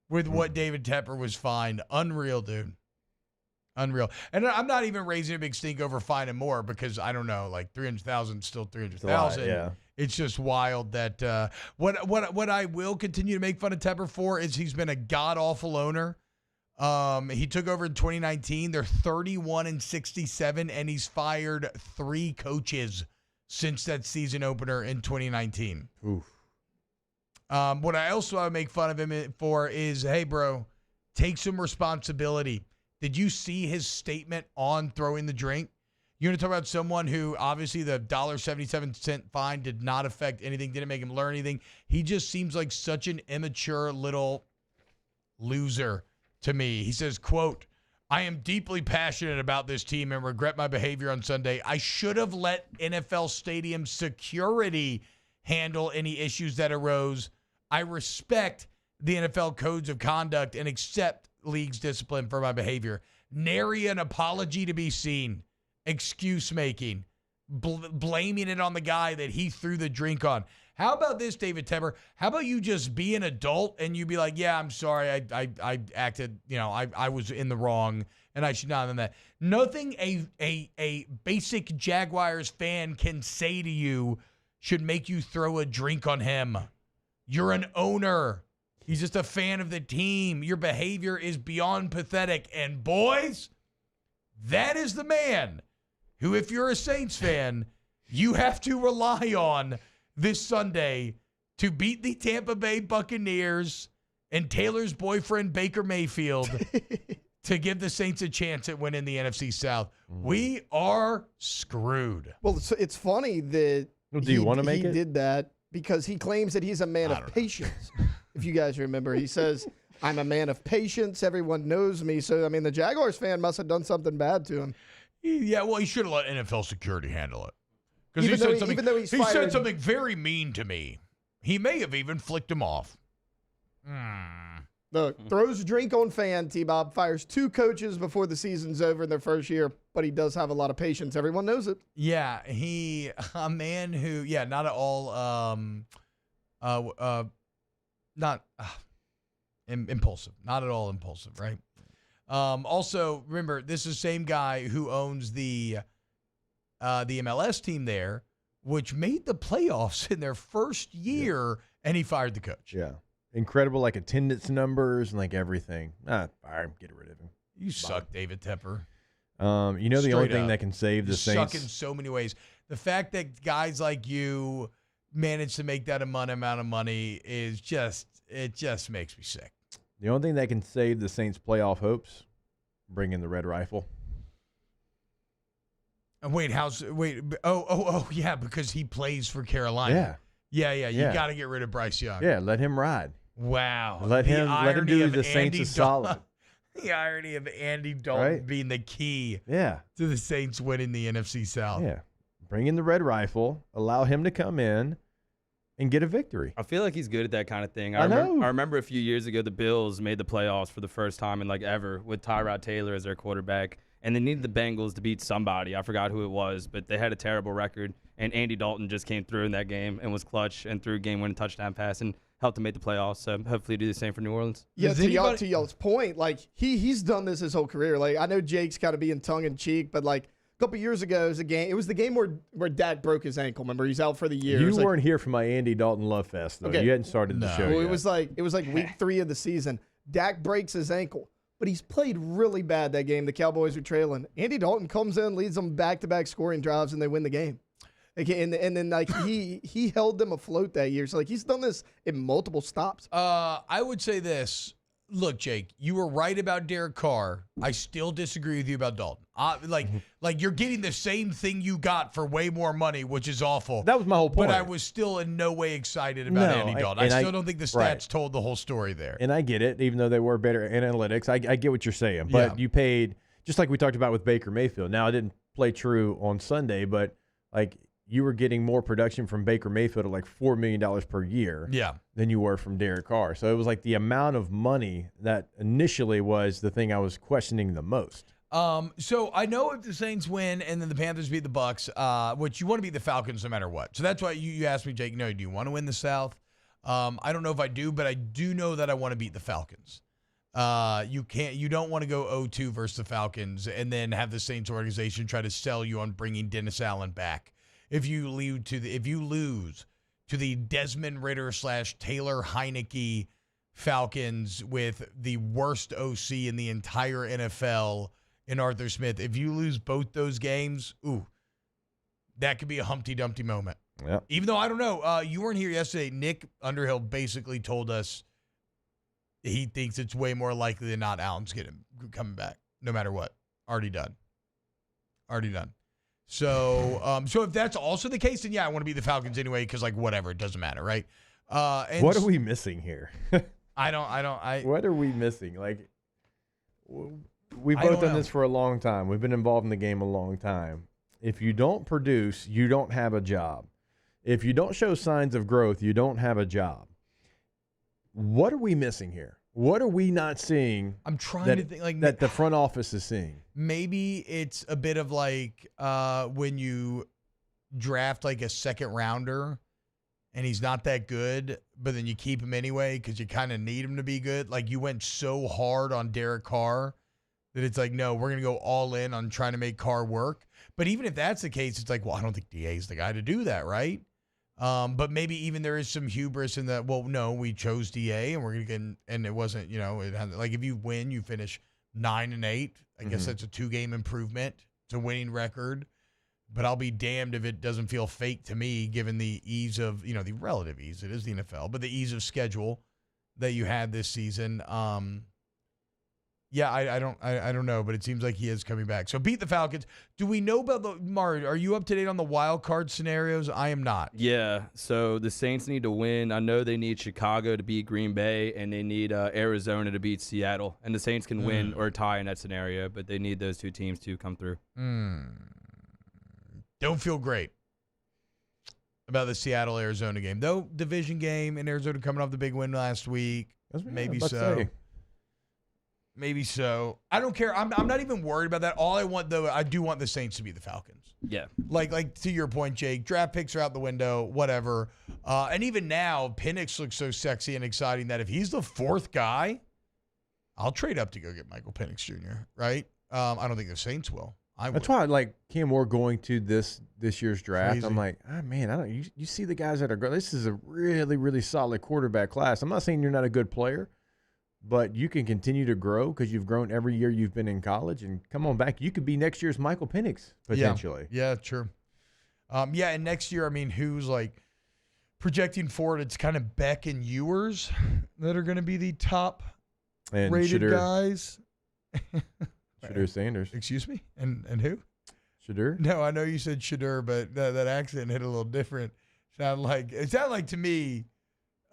with what David Tepper was fined. Unreal, dude. Unreal. And I'm not even raising a big stink over finding more because I don't know, like 300,000 still 300,000. Yeah. It's just wild that what I will continue to make fun of Tepper for is he's been a god-awful owner. He took over in 2019. They're 31-67, and he's fired 3 coaches since that season opener in 2019. Oof. What I also want to make fun of him for is, hey, bro, take some responsibility. Did you see his statement on throwing the drink? You're going to talk about someone who obviously the $1.77 fine did not affect anything, didn't make him learn anything. He just seems like such an immature little loser to me. He says, quote, "I am deeply passionate about this team and regret my behavior on Sunday. I should have let NFL Stadium security handle any issues that arose. I respect the NFL codes of conduct and accept league's discipline for my behavior. Nary an apology to be seen. Excuse making. Blaming it on the guy that he threw the drink on." How about this, David Tepper? How about you just be an adult and you be like, yeah, I'm sorry. I acted, I was in the wrong and I should not have done that. Nothing a basic Jaguars fan can say to you should make you throw a drink on him. You're an owner. He's just a fan of the team. Your behavior is beyond pathetic. And boys, that is the man who, if you're a Saints fan, you have to rely on this Sunday to beat the Tampa Bay Buccaneers and Taylor's boyfriend, Baker Mayfield, to give the Saints a chance at winning the NFC South. We are screwed. Well, it's funny that do you want to make he it? did that because he claims that he's a man of patience. If you guys remember, he says, I'm a man of patience. Everyone knows me. So, I mean, the Jaguars fan must have done something bad to him. Yeah, well, he should have let NFL security handle it. Because Even though he's he fired, said something very mean to me. He may have even flicked him off. Look, throws a drink on fan, T-Bob, fires 2 coaches before the season's over in their first year, but he does have a lot of patience. Everyone knows it. Yeah, a man who, not at all, not impulsive. Not at all impulsive, right? Also, remember, this is the same guy who owns the MLS team there, which made the playoffs in their first year, and he fired the coach. Yeah. Incredible, like, attendance numbers and, like, everything. Fire him. Get rid of him. You suck, David Tepper. The only thing that can save the Saints. Suck in so many ways. The fact that guys like you manage to make that amount of money is just makes me sick. The only thing that can save the Saints' playoff hopes, bring in the Red Rifle. Yeah, because he plays for Carolina. Yeah. You got to get rid of Bryce Young. Yeah, let him ride. Wow. Let him do the Saints a solid. The irony of Andy Dalton being the key to the Saints winning the NFC South. Yeah. Bring in the Red Rifle, allow him to come in and get a victory. I feel like he's good at that kind of thing. I know. I remember a few years ago the Bills made the playoffs for the first time in like ever with Tyrod Taylor as their quarterback, and they needed the Bengals to beat somebody. I forgot who it was, but they had a terrible record, and Andy Dalton just came through in that game and was clutch and threw a game-winning touchdown pass and helped them make the playoffs. So hopefully do the same for New Orleans. Yeah, to y'all's point, like he's done this his whole career. Like I know Jake's kind of being tongue-in-cheek, but like a couple years ago, it was the game where Dak broke his ankle. Remember, he's out for the year. You weren't here for my Andy Dalton love fest, though. Okay. You hadn't started the show Well, yet. it was like week 3 of the season. Dak breaks his ankle, but he's played really bad that game. The Cowboys were trailing. Andy Dalton comes in, leads them back-to-back scoring drives, and they win the game. Okay, and then like he held them afloat that year. So like he's done this in multiple stops. I would say this. Look, Jake, you were right about Derek Carr. I still disagree with you about Dalton. Like you're getting the same thing you got for way more money, which is awful. That was my whole point. But I was still in no way excited about Andy Dalton. I still don't think the stats told the whole story there. And I get it, even though they were better analytics. I get what you're saying. But you paid, just like we talked about with Baker Mayfield. Now, it didn't play true on Sunday, but like you were getting more production from Baker Mayfield at like $4 million per year than you were from Derek Carr. So it was like the amount of money that initially was the thing I was questioning the most. So I know if the Saints win and then the Panthers beat the Bucks, which you want to beat the Falcons no matter what. So that's why you asked me, Jake, do you want to win the South? I don't know if I do, but I do know that I want to beat the Falcons. You don't want to go 0-2 versus the Falcons and then have the Saints organization try to sell you on bringing Dennis Allen back. If you lose to the Desmond Ridder / Taylor Heineke Falcons with the worst OC in the entire NFL in Arthur Smith, if you lose both those games, that could be a Humpty Dumpty moment. Yeah. Even though I don't know, you weren't here yesterday. Nick Underhill basically told us he thinks it's way more likely than not Allen's coming back, no matter what. Already done. So, if that's also the case, then I want to beat the Falcons anyway because, like, whatever, it doesn't matter, right? What are we missing here? What are we missing? Like, we've both done this for a long time. We've been involved in the game a long time. If you don't produce, you don't have a job. If you don't show signs of growth, you don't have a job. What are we missing here? What are we not seeing? I'm trying to think that the front office is seeing. Maybe it's a bit of like when you draft like a second rounder and he's not that good, but then you keep him anyway because you kind of need him to be good. Like you went so hard on Derek Carr that it's like, no, we're going to go all in on trying to make Carr work. But even if that's the case, it's like, well, I don't think DA is the guy to do that, right? But maybe even there is some hubris in that, well, no, we chose DA and we're going to get, and it wasn't, it had, like if you win, you finish 9-8. I guess that's a 2-game improvement. It's a winning record. But I'll be damned if it doesn't feel fake to me, given the ease of, the relative ease. It is the NFL, but the ease of schedule that you had this season. Yeah, I don't know, but it seems like he is coming back. So beat the Falcons. Do we know about Mari, are you up to date on the wild card scenarios? I am not. Yeah, so the Saints need to win. I know they need Chicago to beat Green Bay, and they need Arizona to beat Seattle. And the Saints can win or tie in that scenario, but they need those two teams to come through. Don't feel great about the Seattle-Arizona game. Though, division game, and Arizona coming off the big win last week. Maybe so. Maybe so. I don't care. I'm not even worried about that. All I want, though, I do want the Saints to beat the Falcons. Yeah. Like to your point, Jake, draft picks are out the window, whatever. And even now, Penix looks so sexy and exciting that if he's the fourth guy, I'll trade up to go get Michael Penix Jr., right? I don't think the Saints will. That's why I like Cam Moore going to this year's draft. Crazy. I'm like, man, you see the guys that are going. This is a really, really solid quarterback class. I'm not saying you're not a good player, but you can continue to grow because you've grown every year you've been in college. And come on back, you could be next year's Michael Penix potentially. Yeah, true. And next year, who's like projecting forward? It's kind of Beck and Ewers that are going to be the top rated guys. Shadur Sanders. Excuse me? And who? Shadur? No, I know you said Shadur, but that accent hit a little different. It sounded like to me,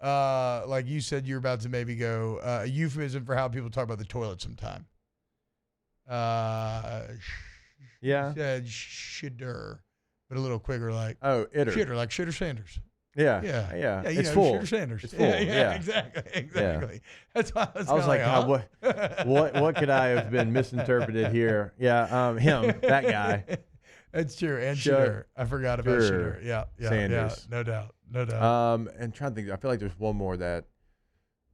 like you said you're about to maybe go, a euphemism for how people talk about the toilet sometime. Yeah. You said Shadur, but a little quicker like. Oh, Itter. Shitter, like Shadur Sanders. Yeah. Yeah. It's full. Shadur Sanders. It's full. Yeah, exactly. Yeah. That's why I was like, huh? what could I have been misinterpreted here? Yeah, him, that guy. That's true. And Shadur. I forgot about Shadur. Yeah. Sanders. Yeah, no doubt. And trying to think, I feel like there's one more that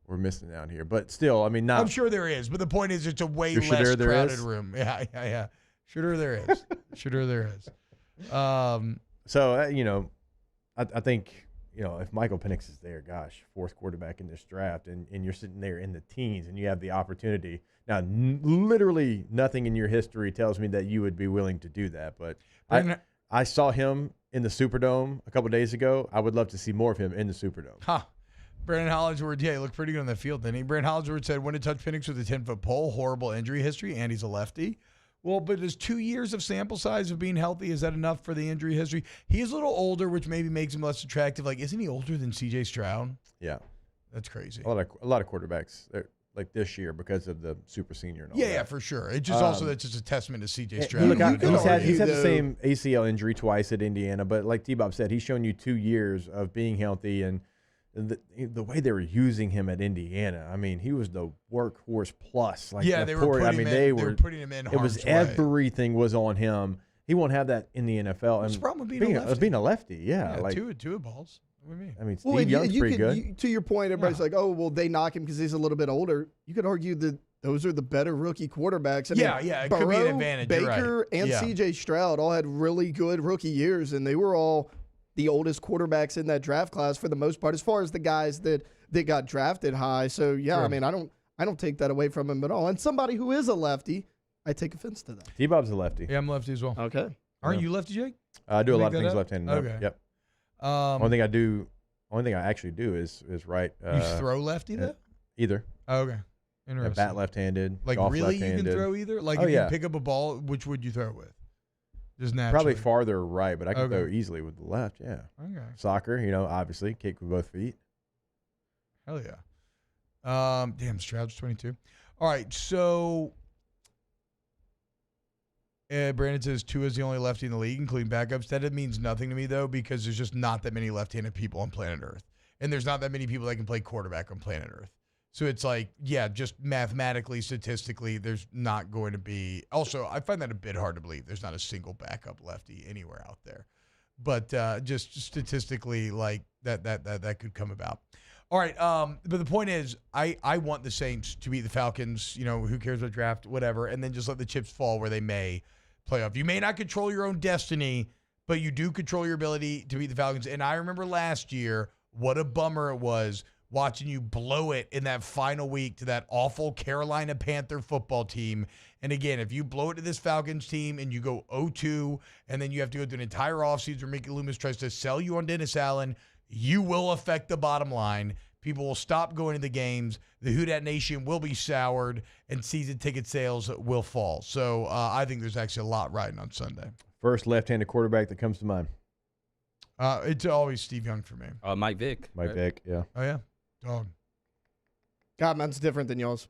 we're missing out here. But still, not. I'm sure there is. But the point is, it's a way less Shadur there crowded is? room. Yeah. Shadur there is. Shadur there is. So, I think, if Michael Penix is there, gosh, fourth quarterback in this draft, and you're sitting there in the teens and you have the opportunity. Now, literally nothing in your history tells me that you would be willing to do that. But I saw him in the Superdome a couple days ago. I would love to see more of him in the Superdome. Brandon Hollingsworth, he looked pretty good on the field, didn't he? Brandon Hollingsworth said, when to touch Penix with a 10-foot pole, horrible injury history, and he's a lefty. Well, but is 2 years of sample size of being healthy, is that enough for the injury history? He's a little older, which maybe makes him less attractive. Like, isn't he older than C.J. Stroud? Yeah. That's crazy. A lot of quarterbacks, like this year, because of the super senior and all that. Yeah, for sure. It just also, that's just a testament to C.J. Stroud. Look, he's had the same ACL injury twice at Indiana, but like T-Bob said, he's shown you 2 years of being healthy, and the way they were using him at Indiana, he was the workhorse plus. Like they were putting him in harm's It was way. everything was on him. He won't have that in the NFL. What's the problem with being a lefty? Yeah, like two balls. What do you mean? Steve Young's pretty good. To your point, everybody's like, oh, well, they knock him because he's a little bit older. You could argue that those are the better rookie quarterbacks. It could be an advantage. Baker and C.J. Stroud all had really good rookie years, and they were all the oldest quarterbacks in that draft class for the most part, as far as the guys that got drafted high. So yeah, sure. I don't take that away from him at all. And somebody who is a lefty, I take offense to that. T-Bob's a lefty. Yeah, I'm lefty as well. Okay. Aren't you lefty, Jake? I do a lot of things left-handed. Okay. Yep. Only thing I actually do is write. You throw lefty though? Either. Oh, okay. Interesting. Bat lefty-handed. Like golf really, left-handed. you can throw either. Like if you pick up a ball, which would you throw it with? Just naturally. Probably farther right, but I can throw easily with the left. Yeah. Okay. Soccer, obviously kick with both feet. Hell yeah. Damn, Stroud's 22. All right, so Brandon says Tua is the only lefty in the league, including backups. That means nothing to me though, because there's just not that many left-handed people on planet Earth, and there's not that many people that can play quarterback on planet Earth. So it's like, just mathematically, statistically, there's not going to be. Also, I find that a bit hard to believe. There's not a single backup lefty anywhere out there. But just statistically, like that could come about. All right, but the point is, I want the Saints to beat the Falcons. Who cares about draft, whatever, and then just let the chips fall where they may. Playoff. You may not control your own destiny, but you do control your ability to beat the Falcons. And I remember last year, what a bummer it was watching you blow it in that final week to that awful Carolina Panther football team. And again, if you blow it to this Falcons team and you go 0-2, and then you have to go through an entire offseason where Mickey Loomis tries to sell you on Dennis Allen, you will affect the bottom line. People will stop going to the games. The Houdat Nation will be soured, and season ticket sales will fall. So I think there's actually a lot riding on Sunday. First left-handed quarterback that comes to mind. It's always Steve Young for me. Mike Vick. Mike Vick, yeah. Oh, yeah. Dog. God, mine's different than yours.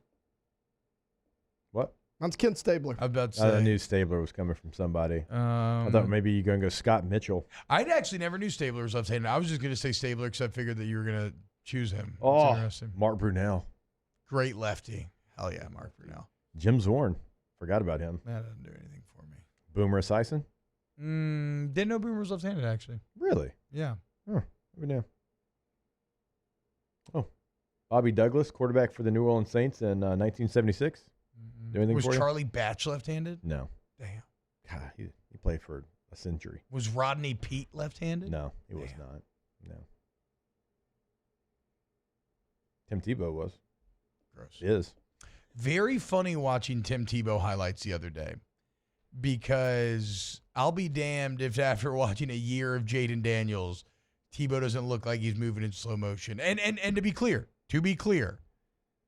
What? Mine's Ken Stabler. I was about to say. I knew Stabler was coming from somebody. I thought maybe you're going to go Scott Mitchell. I actually never knew Stabler was left-handed. I was just going to say Stabler because I figured that you were going to choose him. That's Oh, interesting. Mark Brunell. Great lefty. Hell yeah, Mark Brunell. Jim Zorn. Forgot about him. That doesn't do anything for me. Boomer Esiason. Didn't know Boomer was left-handed, actually. Really? Yeah. Oh, we know. Oh, Bobby Douglas, quarterback for the New Orleans Saints in 1976. Do anything Was for you? Charlie Batch left-handed? No. Damn. God, he played for a century. Was Rodney Pete left-handed? No, he was not. No. Tim Tebow was. Gross. Is. Very funny watching Tim Tebow highlights the other day, because I'll be damned if after watching a year of Jaden Daniels, Tebow doesn't look like he's moving in slow motion. And to be clear,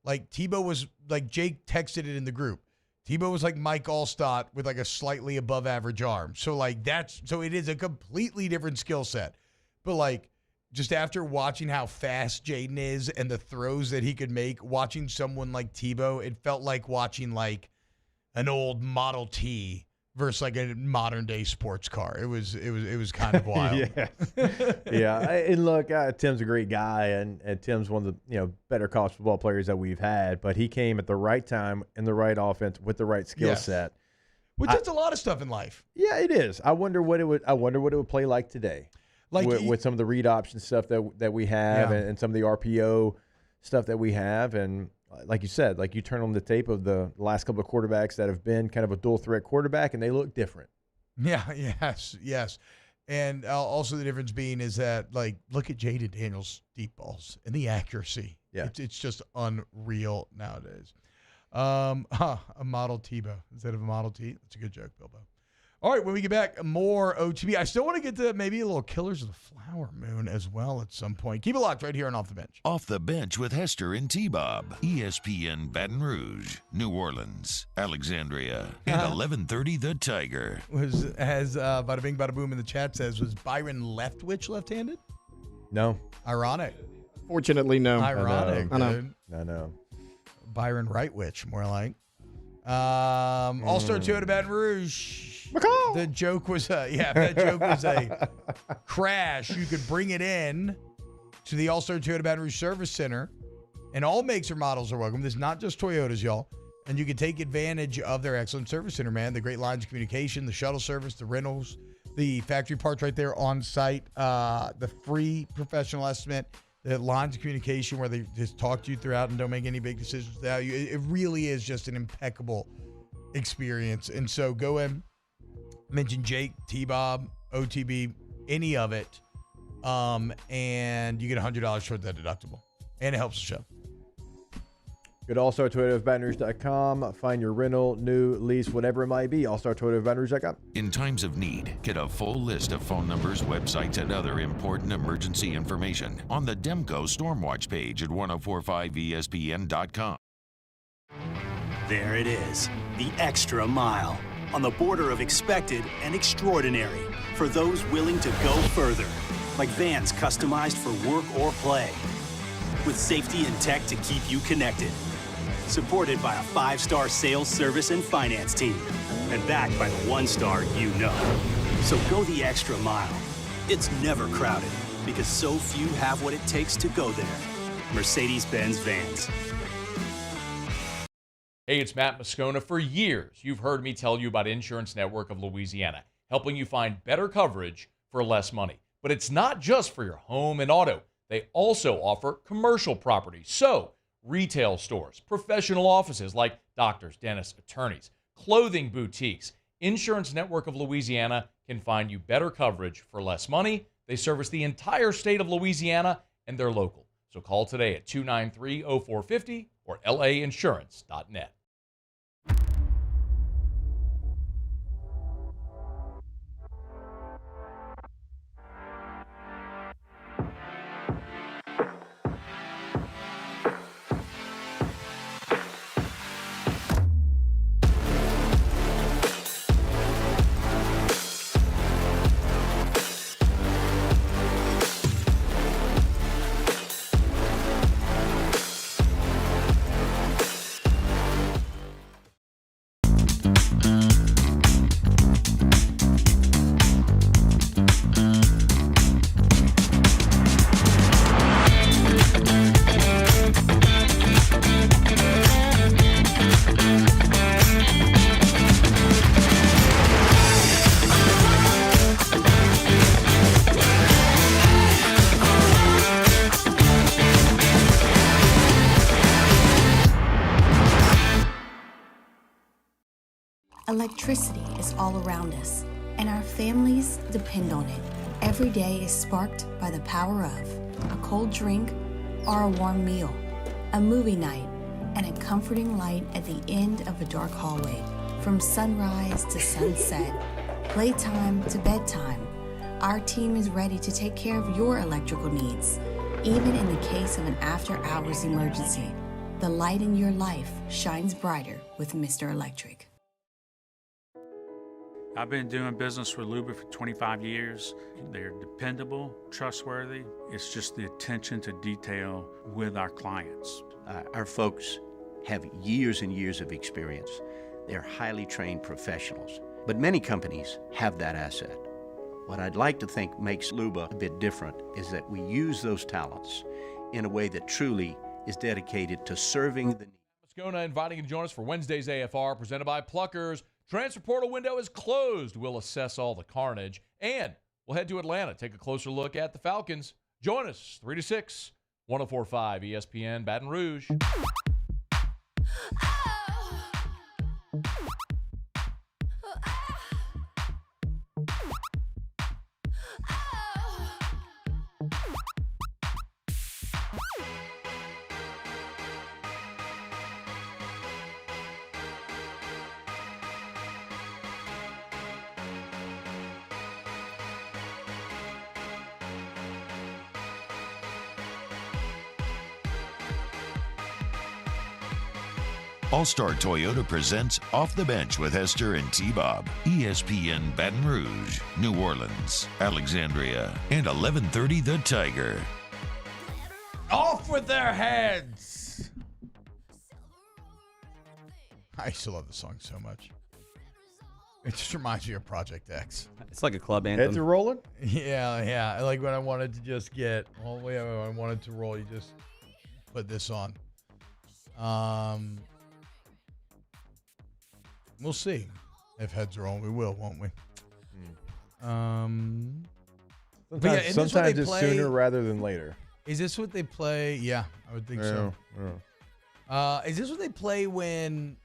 like Tebow was like Jake texted it in the group. Tebow was like Mike Allstott with like a slightly above average arm. So like so it is a completely different skill set. But like just after watching how fast Jaden is and the throws that he could make, watching someone like Tebow, it felt like watching like an old Model T versus like a modern day sports car. It was kind of wild. Yeah. And look, Tim's a great guy, and Tim's one of the better college football players that we've had. But he came at the right time in the right offense with the right skill set. Which is a lot of stuff in life. Yeah, it is. I wonder what it would play like today, like with some of the read option stuff that we have, and some of the RPO stuff that we have, and like you said, like you turn on the tape of the last couple of quarterbacks that have been kind of a dual threat quarterback, and they look different. Yeah, yes. And also the difference being is that, like, look at Jaden Daniels' deep balls and the accuracy. Yeah. It's just unreal nowadays. A Model Tebow instead of a Model T. That's a good joke, Bilbo. All right, when we get back, more OTB. I still want to get to maybe a little Killers of the Flower Moon as well at some point. Keep it locked right here on Off the Bench. Off the Bench with Hester and T-Bob. ESPN Baton Rouge, New Orleans, Alexandria, and 1130 The Tiger. As Bada Bing Bada Boom in the chat says, was Byron Leftwich left-handed? No. Ironic. Fortunately, no. Ironic, I know. dude. No. Byron Rightwich, more like. All-Star Toyota Baton Rouge. The joke was a crash. You could bring it in to the All-Star Toyota Baton Rouge Service Center, and all makes or models are welcome. This is not just Toyotas, y'all. And you can take advantage of their excellent service center, man. The great lines of communication, the shuttle service, the rentals, the factory parts right there on site, the free professional estimate, the lines of communication where they just talk to you throughout and don't make any big decisions without you. It really is just an impeccable experience. And so go in, mention Jake, T-Bob, OTB, any of it, and you get $100 toward that deductible. And it helps the show. Go to allstartoyotaofbatonrouge.com. Find your rental, new, lease, whatever it might be. allstartoyotaofbatonrouge.com. In times of need, get a full list of phone numbers, websites, and other important emergency information on the Demco Stormwatch page at 1045ESPN.com. There it is, the extra mile, on the border of expected and extraordinary, for those willing to go further, like vans customized for work or play, with safety and tech to keep you connected. Supported by a 5-star sales, service, and finance team, and backed by the 1-star you know. So go the extra mile. It's never crowded, because so few have what it takes to go there. Mercedes-Benz Vans. Hey, it's Matt Moscona. For years, you've heard me tell you about Insurance Network of Louisiana, helping you find better coverage for less money. But it's not just for your home and auto. They also offer commercial property. So, retail stores, professional offices like doctors, dentists, attorneys, clothing boutiques, Insurance Network of Louisiana can find you better coverage for less money. They service the entire state of Louisiana, and they're local. So call today at 293-0450 or lainsurance.net. Electricity is all around us, and our families depend on it. Every day is sparked by the power of a cold drink or a warm meal, a movie night, and a comforting light at the end of a dark hallway. From sunrise to sunset, playtime to bedtime, our team is ready to take care of your electrical needs. Even in the case of an after-hours emergency, the light in your life shines brighter with Mr. Electric. I've been doing business with Luba for 25 years. They're dependable, trustworthy. It's just the attention to detail with our clients. Our folks have years and years of experience. They're highly trained professionals, but many companies have that asset. What I'd like to think makes Luba a bit different is that we use those talents in a way that truly is dedicated to serving the needs. Moscona inviting you to join us for Wednesday's AFR presented by Pluckers. Transfer portal window is closed. We'll assess all the carnage, and we'll head to Atlanta, take a closer look at the Falcons. Join us 3 to 6, 104.5 ESPN Baton Rouge. All-Star Toyota presents Off the Bench with Hester and T-Bob. ESPN Baton Rouge, New Orleans, Alexandria, and 1130 The Tiger. Off with their heads. I used to love the song so much. It just reminds me of Project X. It's like a club anthem. Heads are rolling? Yeah. Like when I wanted to just get all the way up, I wanted to roll, you just put this on. We'll see if heads are on. We will, won't we? Sometimes it's sooner rather than later. Is this what they play? Yeah, I would think so. Yeah. Is this what they play when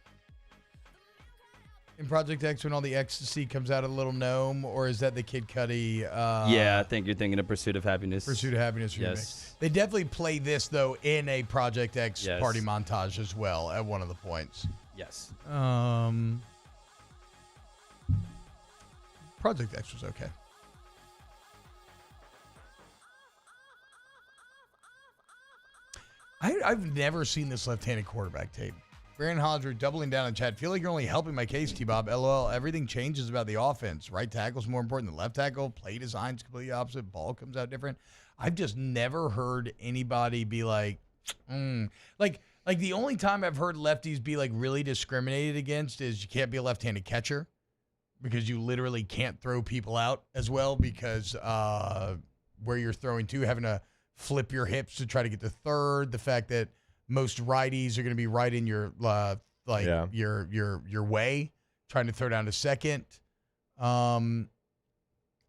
in Project X when all the ecstasy comes out of the little gnome, or is that the Kid Cudi? Yeah, I think you're thinking of Pursuit of Happiness. Pursuit of Happiness. Yes. They definitely play this though in a Project X party montage as well at one of the points. Yes. Project X was okay. I've never seen this left-handed quarterback tape. Brandon Hodger doubling down in chat. Feel like you're only helping my case, T-Bob. LOL. Everything changes about the offense. Right tackle's more important than left tackle. Play design's completely opposite. Ball comes out different. I've just never heard anybody be like, Like the only time I've heard lefties be like really discriminated against is you can't be a left-handed catcher because you literally can't throw people out as well because where you're throwing to, having to flip your hips to try to get to third. The fact that most righties are going to be right in your your way, trying to throw down to second. I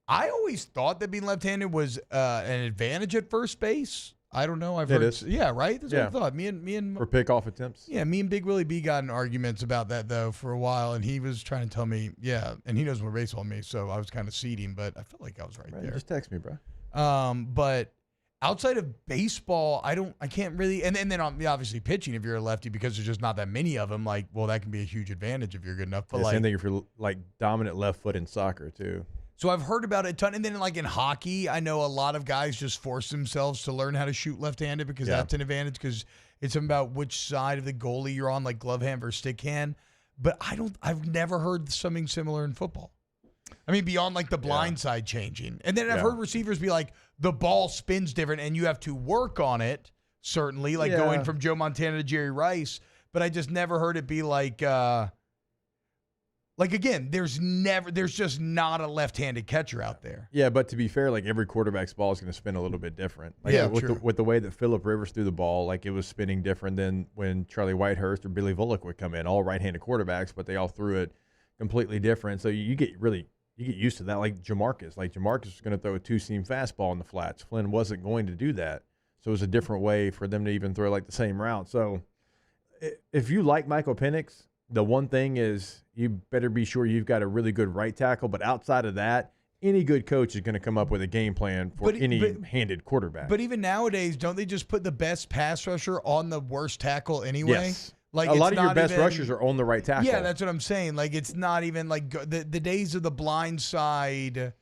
always thought that being left-handed was an advantage at first base. I don't know. I've It heard. is. Yeah, right. That's Yeah. what I thought. Me and For pickoff attempts. Yeah, me and Big Willie B got in arguments about that though for a while, and he was trying to tell me, and he knows more baseball than me, so I was kind of seeding, but I felt like I was right there. Just text me, bro. But outside of baseball, I can't really, and then obviously pitching if you're a lefty because there's just not that many of them. Like, well, that can be a huge advantage if you're good enough. But Same thing if you're like dominant left foot in soccer too. So I've heard about it a ton. And then like in hockey, I know a lot of guys just force themselves to learn how to shoot left-handed because that's an advantage because it's about which side of the goalie you're on, like glove hand versus stick hand. But I've never heard something similar in football. I mean, beyond like the blind side changing. And then I've heard receivers be like, the ball spins different and you have to work on it, certainly, like going from Joe Montana to Jerry Rice. But I just never heard it be like again, there's just not a left-handed catcher out there. Yeah, but to be fair, like every quarterback's ball is going to spin a little bit different. Like with the way that Phillip Rivers threw the ball, like it was spinning different than when Charlie Whitehurst or Billy Volek would come in, all right-handed quarterbacks, but they all threw it completely different. So you get used to that. Like Jamarcus was going to throw a two-seam fastball in the flats. Flynn wasn't going to do that. So it was a different way for them to even throw like the same route. So if you like Michael Penix, the one thing is you better be sure you've got a really good right tackle. But outside of that, any good coach is going to come up with a game plan for any handed quarterback. But even nowadays, don't they just put the best pass rusher on the worst tackle anyway? Yes. Like a lot of your best rushers are on the right tackle. Yeah, that's what I'm saying. Like it's not even like the days of the blind side.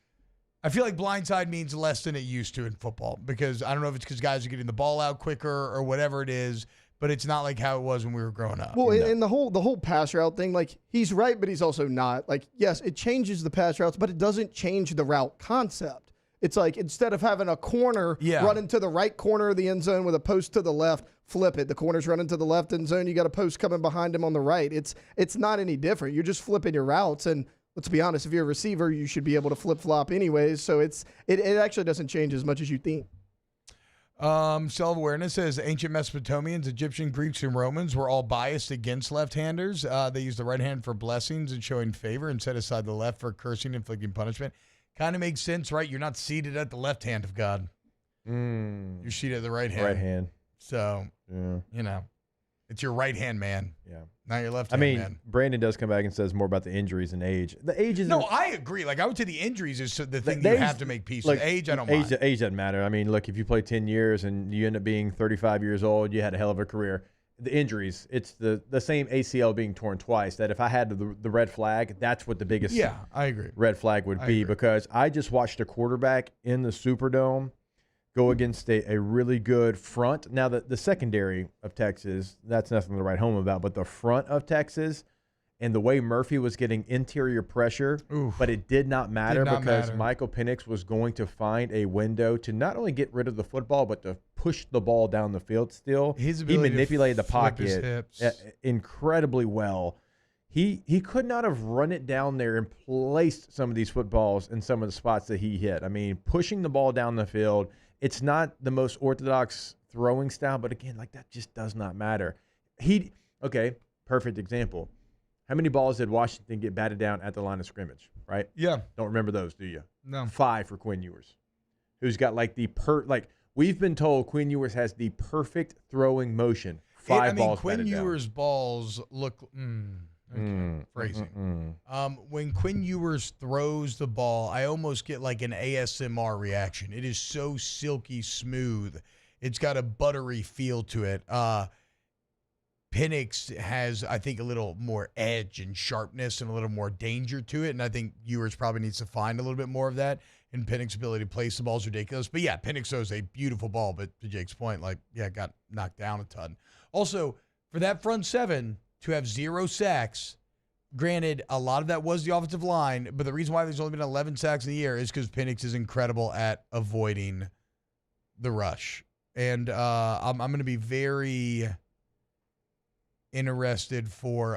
I feel like blind side means less than it used to in football because I don't know if it's because guys are getting the ball out quicker or whatever it is. But it's not like how it was when we were growing up. Well, and the whole pass route thing, like he's right, but he's also not. Like, yes, it changes the pass routes, but it doesn't change the route concept. It's like instead of having a corner run into the right corner of the end zone with a post to the left, flip it. The corner's running to the left end zone. You got a post coming behind him on the right. It's not any different. You're just flipping your routes. And let's be honest, if you're a receiver, you should be able to flip flop anyways. So it actually doesn't change as much as you think. Self-awareness says ancient Mesopotamians, Egyptian, Greeks, and Romans were all biased against left-handers. They used the right hand for blessings and showing favor and set aside the left for cursing and inflicting punishment. Kind of makes sense, right? You're not seated at the left hand of God. You're seated at the right hand. Right hand. So, it's your right hand man. Yeah. Not your left hand man. Brandon does come back and says more about the injuries and age. The age is No, I agree. Like, I would say the injuries is the thing you have to make peace with. Age, I don't mind. Age doesn't matter. I mean, look, if you play 10 years and you end up being 35 years old, you had a hell of a career. The injuries, it's the same ACL being torn twice. That if I had the red flag, that's what the biggest I agree. red flag would be. Because I just watched a quarterback in the Superdome go against a really good front. Now, the secondary of Texas, that's nothing to write home about, but the front of Texas and the way Murphy was getting interior pressure, but it did not matter because Michael Penix was going to find a window to not only get rid of the football, but to push the ball down the field still. He manipulated the pocket incredibly well. He could not have run it down there and placed some of these footballs in some of the spots that he hit. I mean, pushing the ball down the field, it's not the most orthodox throwing style, but again, like that just does not matter. Perfect example. How many balls did Washington get batted down at the line of scrimmage, right? Yeah. Don't remember those, do you? No. 5 for Quinn Ewers, who's got like we've been told Quinn Ewers has the perfect throwing motion. 5 balls Quinn batted Ewers' down. balls look phrasing. When Quinn Ewers throws the ball, I almost get like an ASMR reaction. It is so silky smooth. It's got a buttery feel to it. Penix has, I think, a little more edge and sharpness and a little more danger to it, and I think Ewers probably needs to find a little bit more of that. And Penix's ability to place the ball is ridiculous. But yeah, Penix throws a beautiful ball, but to Jake's point, got knocked down a ton. Also, for that front seven to have 0 sacks, granted, a lot of that was the offensive line, but the reason why there's only been 11 sacks in the year is because Penix is incredible at avoiding the rush. And I'm going to be very interested for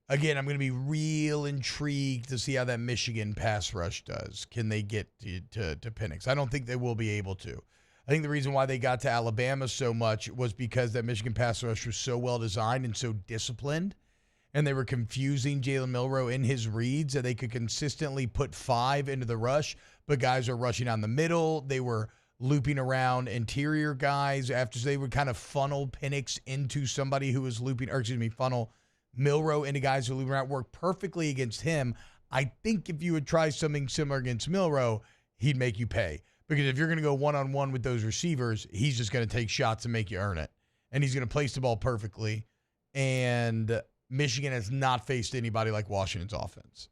again, I'm going to be real intrigued to see how that Michigan pass rush does. Can they get to Penix? I don't think they will be able to. I think the reason why they got to Alabama so much was because that Michigan pass rush was so well designed and so disciplined, and they were confusing Jalen Milroe in his reads, that they could consistently put 5 into the rush, but guys are rushing down the middle. They were looping around interior guys after they would kind of funnel Penix into somebody who was funnel Milroe into guys who are looping around, worked perfectly against him. I think if you would try something similar against Milroe, he'd make you pay. Because if you're going to go one-on-one with those receivers, he's just going to take shots and make you earn it. And he's going to place the ball perfectly. And Michigan has not faced anybody like Washington's offense.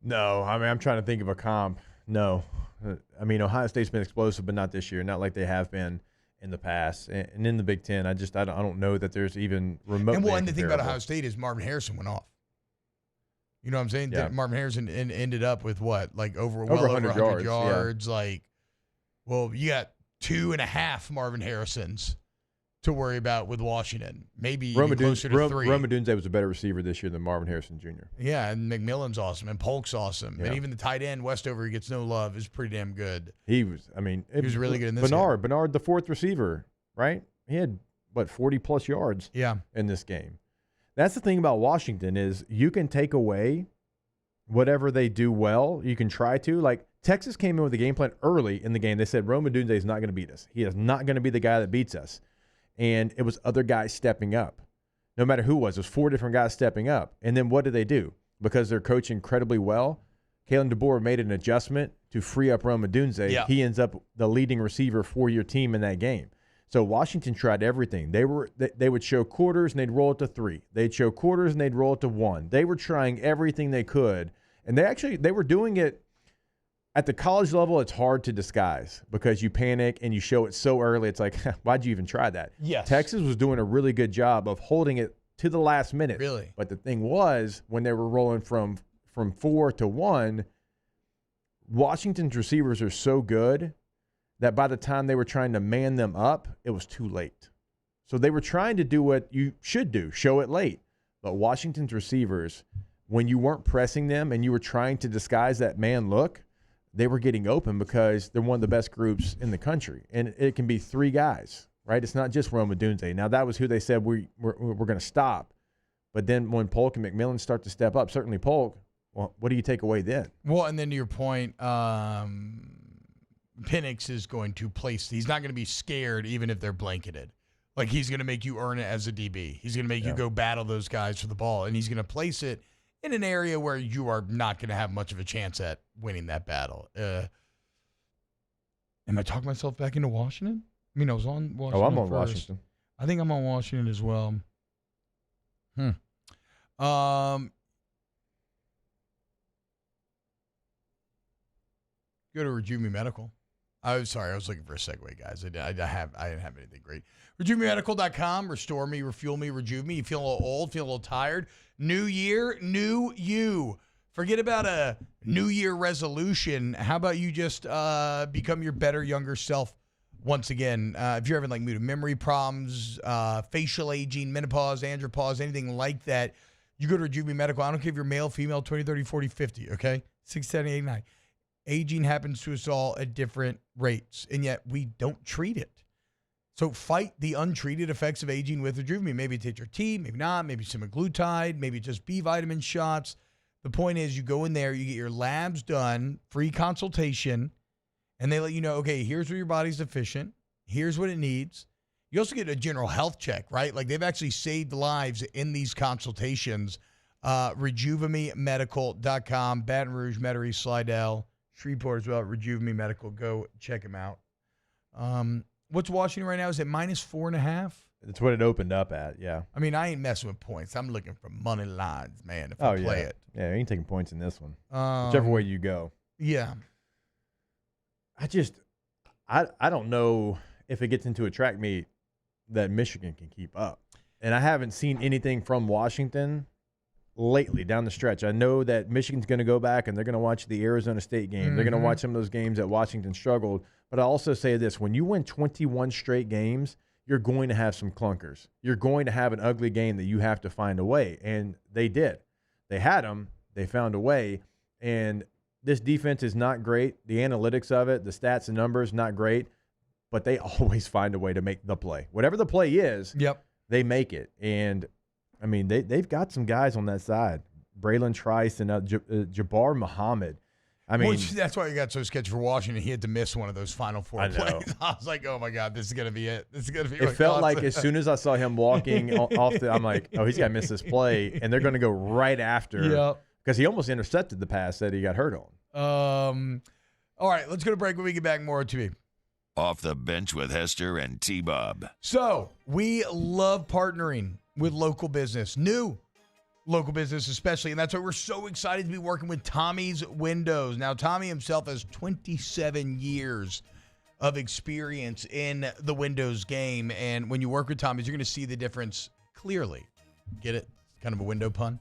No, I mean, I'm trying to think of a comp. No. I mean, Ohio State's been explosive, but not this year, not like they have been in the past. And in the Big Ten, I don't know that there's even remotely. And the thing about Ohio State is Marvin Harrison went off. You know what I'm saying? Yeah. Marvin Harrison ended up with what? Like over 100 yards. Yeah. Like, well, you got 2.5 Marvin Harrisons to worry about with Washington. Maybe closer to 3. Rome Odunze was a better receiver this year than Marvin Harrison Jr. Yeah, and McMillan's awesome, and Polk's awesome. Yeah. And even the tight end, Westover, who gets no love, is pretty damn good. He was really good in this game. Bernard, the 4th receiver, right? He had, 40-plus yards in this game. That's the thing about Washington is you can take away whatever they do well. You can try to. Like, Texas came in with a game plan early in the game. They said, Rome Odunze is not going to beat us. He is not going to be the guy that beats us. And it was other guys stepping up. No matter who it was 4 different guys stepping up. And then what did they do? Because they're coaching incredibly well, Kalen DeBoer made an adjustment to free up Rome Odunze. Yeah. He ends up the leading receiver for your team in that game. So Washington tried everything. They would show quarters and they'd roll it to 3. They'd show quarters and they'd roll it to 1. They were trying everything they could. And they were doing it at the college level. It's hard to disguise because you panic and you show it so early. It's like, why'd you even try that? Yes. Texas was doing a really good job of holding it to the last minute. Really? But the thing was, when they were rolling from 4 to 1, Washington's receivers are so good that by the time they were trying to man them up, it was too late. So they were trying to do what you should do, show it late. But Washington's receivers, when you weren't pressing them and you were trying to disguise that man look, they were getting open because they're one of the best groups in the country. And it can be 3 guys, right? It's not just Rome Odunze. Now, that was who they said we're going to stop. But then when Polk and McMillan start to step up, certainly Polk, well, what do you take away then? Well, and then to your point, Penix is going to place – he's not going to be scared even if they're blanketed. Like, he's going to make you earn it as a DB. He's going to make you go battle those guys for the ball, and he's going to place it in an area where you are not going to have much of a chance at winning that battle. Am I talking myself back into Washington? I mean, I was on Washington I'm on first. Washington. I think I'm on Washington as well. Go to Rejuve Medical. I'm sorry, I was looking for a segue, guys. I didn't have anything great. RejuveMedical.com. Restore me, refuel me, rejuve me. You feel a little old, feel a little tired. New year, new you. Forget about a New Year resolution. How about you just become your better, younger self once again? If you're having like mood and memory problems, facial aging, menopause, andropause, anything like that, you go to Rejuve Medical. I don't care if you're male, female, 20, 30, 40, 50, okay? 6, 7, 8, 9. Aging happens to us all at different rates, and yet we don't treat it. So fight the untreated effects of aging with Rejuve. Maybe it's HRT, maybe not, maybe semaglutide, maybe just B vitamin shots. The point is you go in there, you get your labs done, free consultation, and they let you know, okay, here's where your body's deficient. Here's what it needs. You also get a general health check, right? Like they've actually saved lives in these consultations. RejuveMeMedical.com, Baton Rouge, Metairie, Slidell, Shreveport as well, Rejuve Me Medical. Go check them out. What's Washington right now? Is it -4.5? That's what it opened up at, yeah. I mean, I ain't messing with points. I'm looking for money lines, man, if I play it. Yeah, you ain't taking points in this one. Whichever way you go. Yeah. I don't know if it gets into a track meet that Michigan can keep up. And I haven't seen anything from Washington lately down the stretch. I know that Michigan's going to go back and they're going to watch the Arizona State game. They're going to watch some of those games that Washington struggled. But I also say this, when you win 21 straight games, you're going to have some clunkers. You're going to have an ugly game that you have to find a way. And they did. They had them. They found a way. And this defense is not great. The analytics of it, the stats and numbers, not great. But they always find a way to make the play. Whatever the play is, they make it. And I mean, they've got some guys on that side. Braylon Trice and Jabbar Muhammad. I mean, that's why he got so sketchy for Washington. He had to miss one of those Final Four I know. plays. I was like, oh my God, this is gonna be it. This is gonna be. It felt like as soon as I saw him walking off I'm like, oh, he's got to miss this play, and they're going to go right after. Yep. Because he almost intercepted the pass that he got hurt on. All right, let's go to break. When we get back, more on TV. Off the bench with Hester and T-Bob. So we love partnering with local business, new local business especially, and that's why we're so excited to be working with Tommy's Windows. Now, Tommy himself has 27 years of experience in the Windows game, and when you work with Tommy's, you're going to see the difference clearly. Get it? It's kind of a window pun.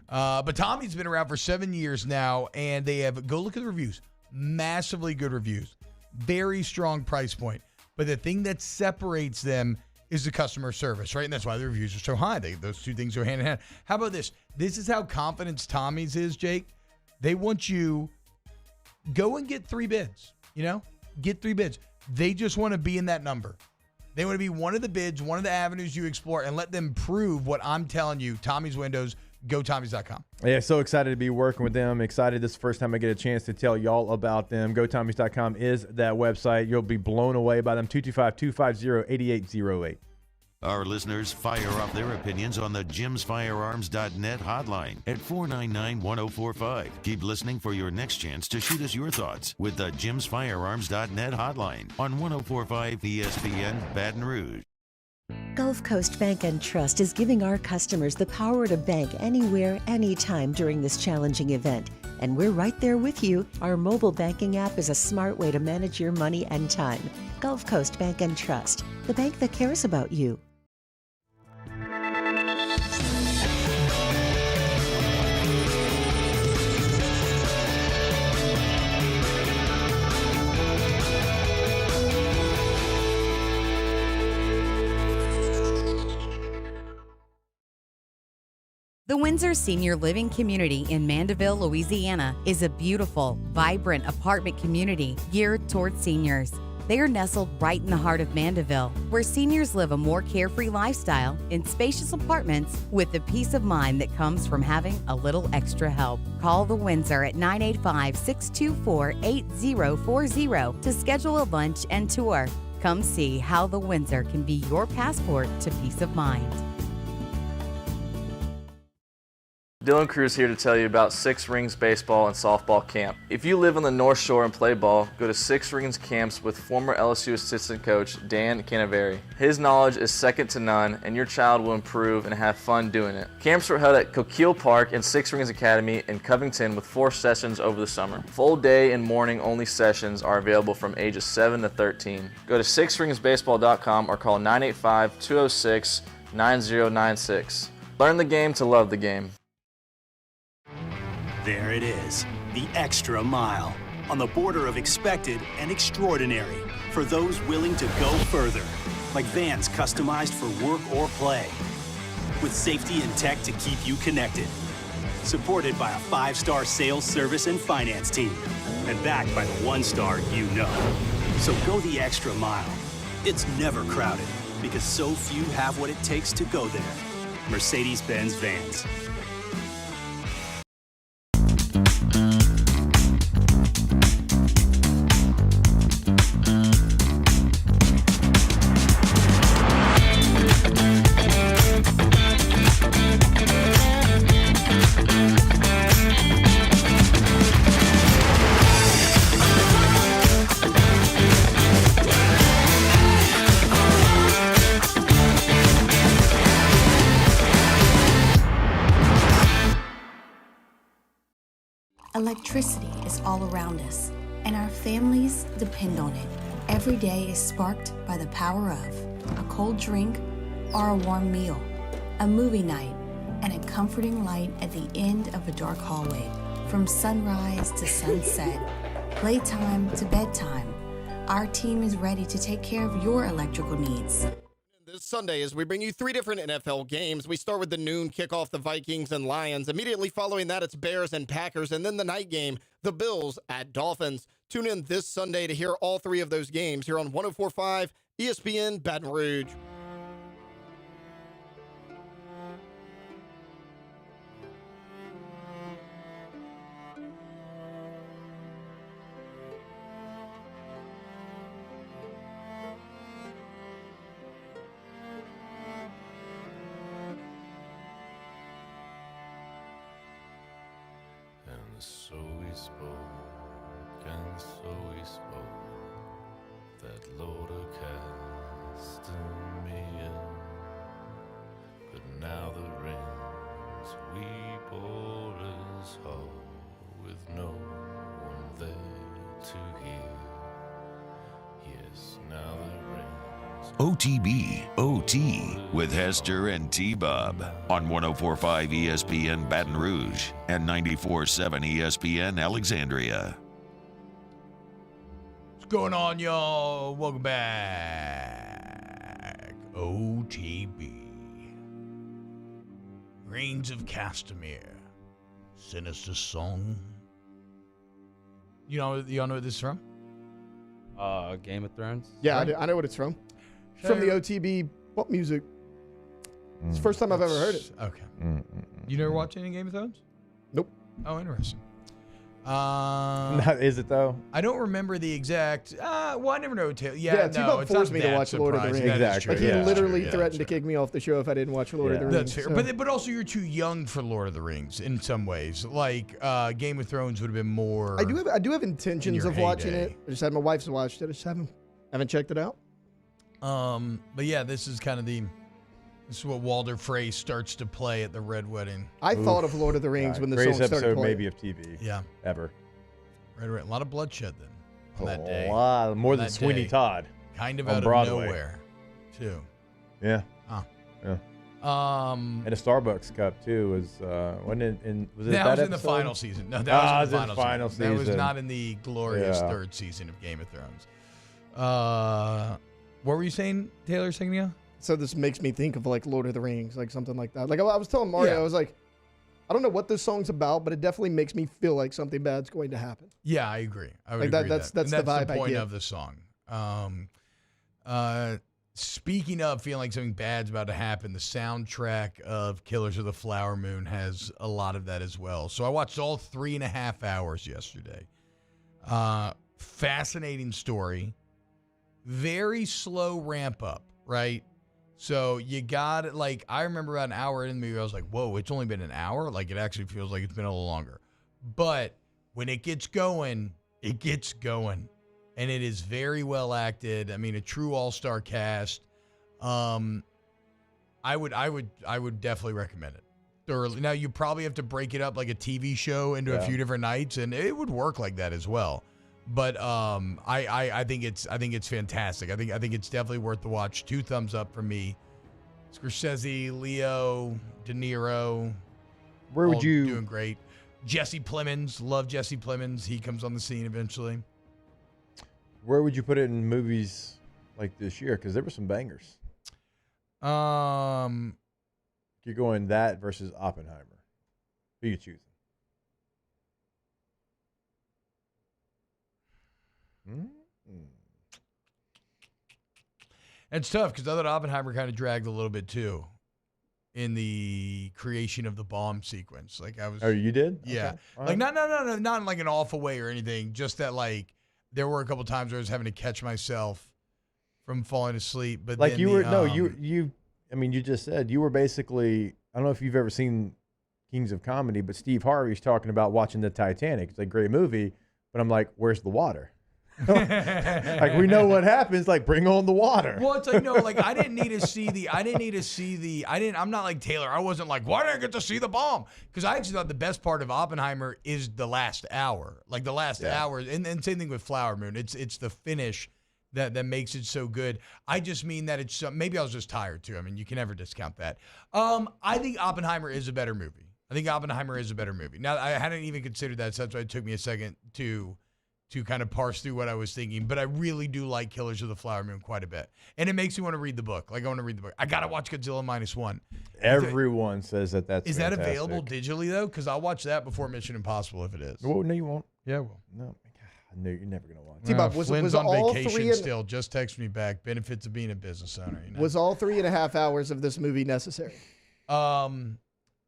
But Tommy's been around for 7 years now, and they have, go look at the reviews, massively good reviews. Very strong price point. But the thing that separates them is the customer service, right? And that's why the reviews are so high. Those two things go hand in hand. How about this? This is how confidence Tommy's is, Jake. They want you, go and get 3 bids, Get 3 bids. They just want to be in that number. They want to be one of the bids, one of the avenues you explore, and let them prove what I'm telling you. Tommy's Windows, GoTommys.com. Yeah, so excited to be working with them. Excited this is the first time I get a chance to tell y'all about them. GoTommys.com is that website. You'll be blown away by them. 225-250-8808. Our listeners fire off their opinions on the jimsfirearms.net hotline at 499-1045. Keep listening for your next chance to shoot us your thoughts with the jimsfirearms.net hotline on 1045 ESPN Baton Rouge. Gulf Coast Bank and Trust is giving our customers the power to bank anywhere, anytime during this challenging event. And we're right there with you. Our mobile banking app is a smart way to manage your money and time. Gulf Coast Bank and Trust, the bank that cares about you. The Windsor Senior Living Community in Mandeville, Louisiana is a beautiful, vibrant apartment community geared towards seniors. They are nestled right in the heart of Mandeville, where seniors live a more carefree lifestyle in spacious apartments with the peace of mind that comes from having a little extra help. Call the Windsor at 985-624-8040 to schedule a lunch and tour. Come see how the Windsor can be your passport to peace of mind. Dylan Cruz here to tell you about Six Rings Baseball and Softball Camp. If you live on the North Shore and play ball, go to Six Rings Camps with former LSU assistant coach Dan Canaveri. His knowledge is second to none, and your child will improve and have fun doing it. Camps were held at Coquille Park and Six Rings Academy in Covington with 4 sessions over the summer. Full day and morning only sessions are available from ages 7 to 13. Go to sixringsbaseball.com or call 985-206-9096. Learn the game to love the game. There it is, the extra mile, on the border of expected and extraordinary, for those willing to go further, like vans customized for work or play, with safety and tech to keep you connected, supported by a 5-star sales, service, and finance team, and backed by the 1-star you know. So go the extra mile. It's never crowded, because so few have what it takes to go there. Mercedes-Benz Vans. Electricity is all around us, and our families depend on it. Every day is sparked by the power of a cold drink or a warm meal, a movie night, and a comforting light at the end of a dark hallway. From sunrise to sunset, playtime to bedtime, our team is ready to take care of your electrical needs. This Sunday, as we bring you 3 different NFL games, we start with the noon kickoff, the Vikings and Lions. Immediately following that, it's Bears and Packers. And then the night game, the Bills at Dolphins. Tune in this Sunday to hear all 3 of those games here on 104.5 ESPN Baton Rouge. So we spoke, and so we spoke. That Lord cast me in, but now the rains we bore is hard, with no one there to hear. Yes, now the rains. OTB, OT, with Hester and T-Bob on 104.5 ESPN Baton Rouge and 94.7 ESPN Alexandria. What's going on, y'all? Welcome back. OTB. Reigns of Castamere. Sinister Song. Y'all know what this is from? Game of Thrones. Yeah, I know what it's from. It's from the OTB what music? It's the first time I've ever heard it. Okay. You never watched any Game of Thrones? Nope. Oh, interesting. Is it though? I don't remember the exact. Well, I never know. Yeah, T-Bob forced me to watch Lord of the Rings. Exactly. Like, he literally threatened to kick me off the show if I didn't watch Lord of the Rings. That's fair. So. But also, you're too young for Lord of the Rings in some ways. Like Game of Thrones would have been more. I do have intentions of watching it. I just had my wife's watched it. I just haven't checked it out. But yeah, this is kind of this is what Walder Frey starts to play at the Red Wedding. I thought of Lord of the Rings when the greatest song started episode playing. maybe of TV. Yeah. Ever. Right. A lot of bloodshed then on that day. A lot more than that Sweeney day. Todd. Kind of on out Broadway. of nowhere, too. Yeah. Huh. Yeah. And a Starbucks cup too was wasn't it in was it that was in the episode? final season. No, that was in the final season. That was not in the glorious Yeah. third season of Game of Thrones. What were you saying, Taylor Signia? So this makes me think of like Lord of the Rings, like something like that. Like I was telling Mario, I was like, I don't know what this song's about, but it definitely makes me feel like something bad's going to happen. Yeah, I agree. I would Like agree. that's And the vibe the I point get. of the song. Speaking of feeling like something bad's about to happen, the soundtrack of Killers of the Flower Moon has a lot of that as well. So I watched all 3.5 hours yesterday. Fascinating story. Very slow ramp up, right? So you got it. Like, I remember about an hour in the movie, I was like, whoa, it's only been an hour? Like, it actually feels like it's been a little longer. But when it gets going, it gets going. And it is very well acted. I mean, a true all-star cast. I would definitely recommend it thoroughly. Now, you probably have to break it up like a TV show into a few different nights, and it would work like that as well. But I think it's fantastic. I think it's definitely worth the watch. 2 thumbs up from me. Scorsese, Leo, De Niro. Where would you doing great? Jesse Plemons, love Jesse Plemons. He comes on the scene eventually. Where would you put it in movies like this year? Because there were some bangers. You're going that versus Oppenheimer. Who you choosing? It's tough because I thought Oppenheimer kind of dragged a little bit too in the creation of the bomb sequence. Like I was. Oh, you did? Yeah. Okay. Like not in like an awful way or anything. Just that like there were a couple times where I was having to catch myself from falling asleep. But like then I mean, you just said you were basically. I don't know if you've ever seen Kings of Comedy, but Steve Harvey's talking about watching the Titanic. It's a great movie, but I'm like, where's the water? Like we know what happens. Like bring on the water. Well, it's like no, like I didn't need to see the. I'm not like Taylor. I wasn't like, why didn't I get to see the bomb? Because I actually thought the best part of Oppenheimer is the last hour. Like the last hour, and same thing with Flower Moon. It's the finish that makes it so good. I just mean that it's maybe I was just tired too. I mean, you can never discount that. I think Oppenheimer is a better movie. Now I hadn't even considered that, so that's why it took me a second to kind of parse through what I was thinking. But I really do like Killers of the Flower Moon quite a bit. And it makes me want to read the book. Like, I want to read the book. I got to watch Godzilla -1. Everyone says that's Is fantastic. that available digitally, though? Because I'll watch that before Mission Impossible if it is. Well, no, you won't. Yeah, well. No, I knew you're never going to watch it. T-Bob, Flynn's was on all vacation 3 still. Just text me back. Benefits of being a business owner. You know? Was all 3.5 hours of this movie necessary?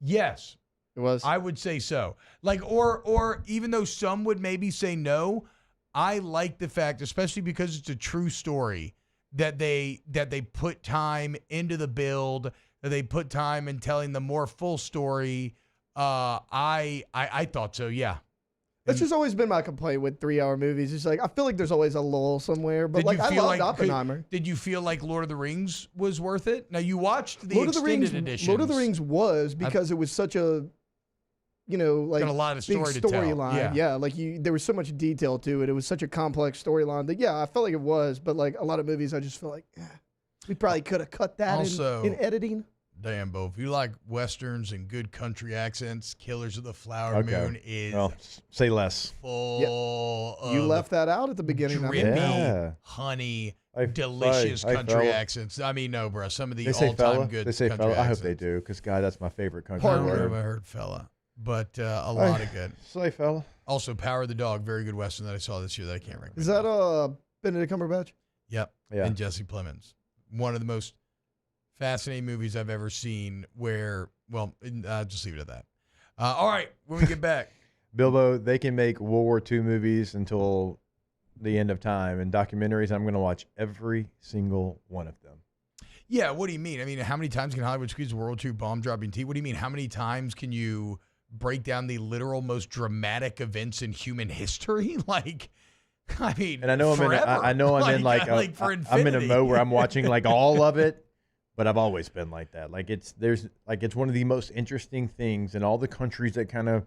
Yes. It was? I would say so. Like, or even though some would maybe say no, I like the fact, especially because it's a true story, that they put time into the build, that they put time in telling the more full story. I thought so, yeah. That's just always been my complaint with 3-hour movies. It's like I feel like there's always a lull somewhere. But like I loved Oppenheimer. Did you feel like Lord of the Rings was worth it? Now you watched the Lord of the extended Rings. edition. Lord of the Rings was because it was such a, like got a lot of big story to tell. storyline. Yeah, like there was so much detail to it. It was such a complex storyline that I felt like it was. But like a lot of movies, I just feel like we probably could have cut that in editing. Damn, Bo, if you like westerns and good country accents, Killers of the Flower Moon is say less. full of You left that out at the beginning. drippy, honey, delicious country accents. I mean, no, bro. Some of the all-time good They say country fella. I hope accents. they do, because, God, that's my favorite country I've word. never heard fella, but a lot of good. Say fella. Also, Power of the Dog, very good western that I saw this year that I can't recommend. Is that Benedict Cumberbatch? Yep. Yeah. And Jesse Plemons. One of the most fascinating movies I've ever seen where, just leave it at that. All right, when we get back. Bilbo, they can make World War II movies until the end of time, and documentaries, I'm going to watch every single one of them. Yeah, what do you mean? I mean, how many times can Hollywood squeeze a World War II bomb dropping tea? What do you mean? How many times can you break down the literal most dramatic events in human history? Like, I mean, And I know forever. I'm in for I'm in a infinity. mode where I'm watching like all of it, but I've always been like that. Like it's one of the most interesting things in all the countries that kind of,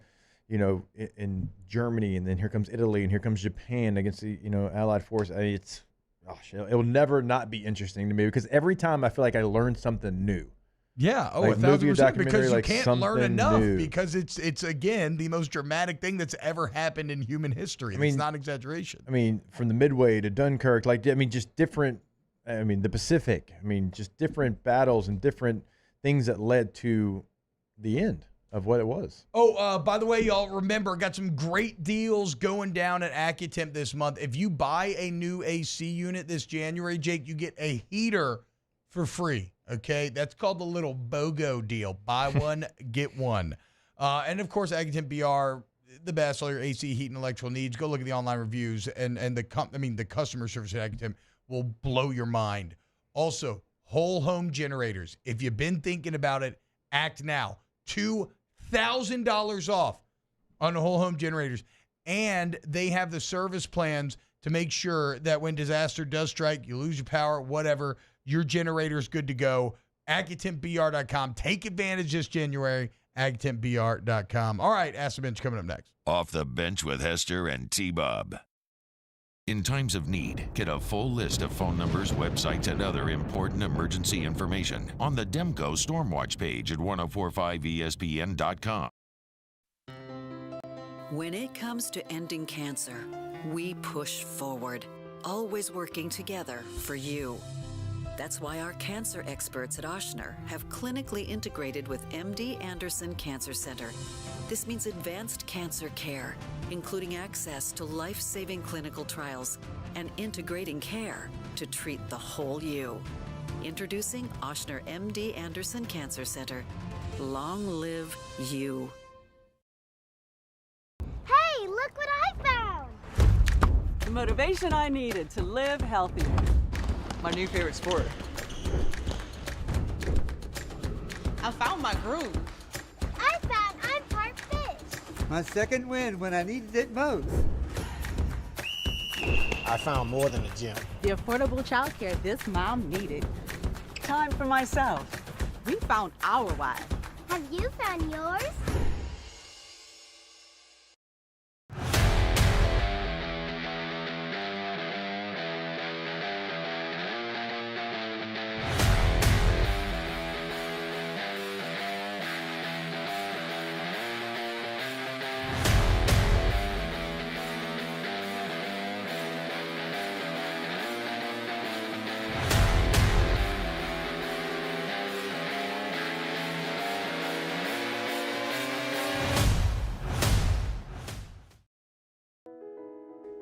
in Germany, and then here comes Italy, and here comes Japan against the Allied force. I mean, it will never not be interesting to me, because every time I feel like I learn something new. Yeah, like 1,000%, because you can't learn something enough new. because it's again the most dramatic thing that's ever happened in human history. I mean, it's not exaggeration. I mean, from the Midway to Dunkirk, just different. I mean, the Pacific. I mean, just different battles and different things that led to the end of what it was. Oh, by the way, y'all remember, got some great deals going down at AccuTemp this month. If you buy a new AC unit this January, Jake, you get a heater for free. Okay, that's called the little BOGO deal. Buy one, get one. And of course, AccuTemp BR, the best, all your AC, heat, and electrical needs. Go look at the online reviews, and the customer service at AccuTemp will blow your mind. Also, whole home generators. If you've been thinking about it, act now. $2,000 off on the whole home generators, and they have the service plans to make sure that when disaster does strike, you lose your power, whatever, your generator is good to go. AccuTempBR.com. Take advantage this January. AccuTempBR.com. All right, Ask the Bench coming up next. Off the Bench with Hester and T-Bob. In times of need, get a full list of phone numbers, websites, and other important emergency information on the Demco Stormwatch page at 1045ESPN.com. When it comes to ending cancer, we push forward, always working together for you. That's why our cancer experts at Ochsner have clinically integrated with MD Anderson Cancer Center. This means advanced cancer care, including access to life-saving clinical trials and integrating care to treat the whole you. Introducing Ochsner MD Anderson Cancer Center. Long live you. Hey, look what I found! The motivation I needed to live healthier. My new favorite sport. I found my groove. I found I'm part fish. My second win when I needed it most. I found more than a gym. The affordable childcare this mom needed. Time for myself. We found our why. Have you found yours?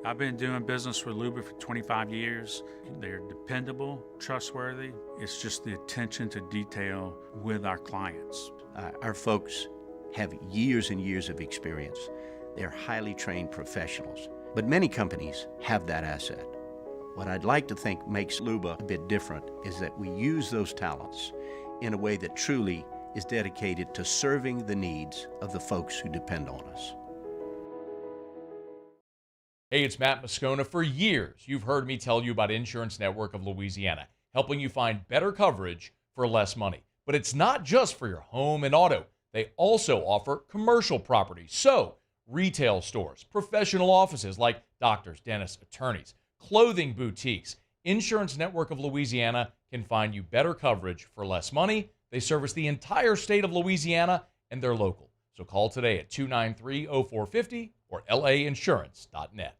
I've been doing business with Luba for 25 years. They're dependable, trustworthy. It's just the attention to detail with our clients. Our folks have years and years of experience. They're highly trained professionals, but many companies have that asset. What I'd like to think makes Luba a bit different is that we use those talents in a way that truly is dedicated to serving the needs of the folks who depend on us. Hey, it's Matt Moscona. For years, you've heard me tell you about Insurance Network of Louisiana, helping you find better coverage for less money. But it's not just for your home and auto. They also offer commercial property. So, retail stores, professional offices like doctors, dentists, attorneys, clothing boutiques. Insurance Network of Louisiana can find you better coverage for less money. They service the entire state of Louisiana, and they're local. So call today at 293-0450 or lainsurance.net.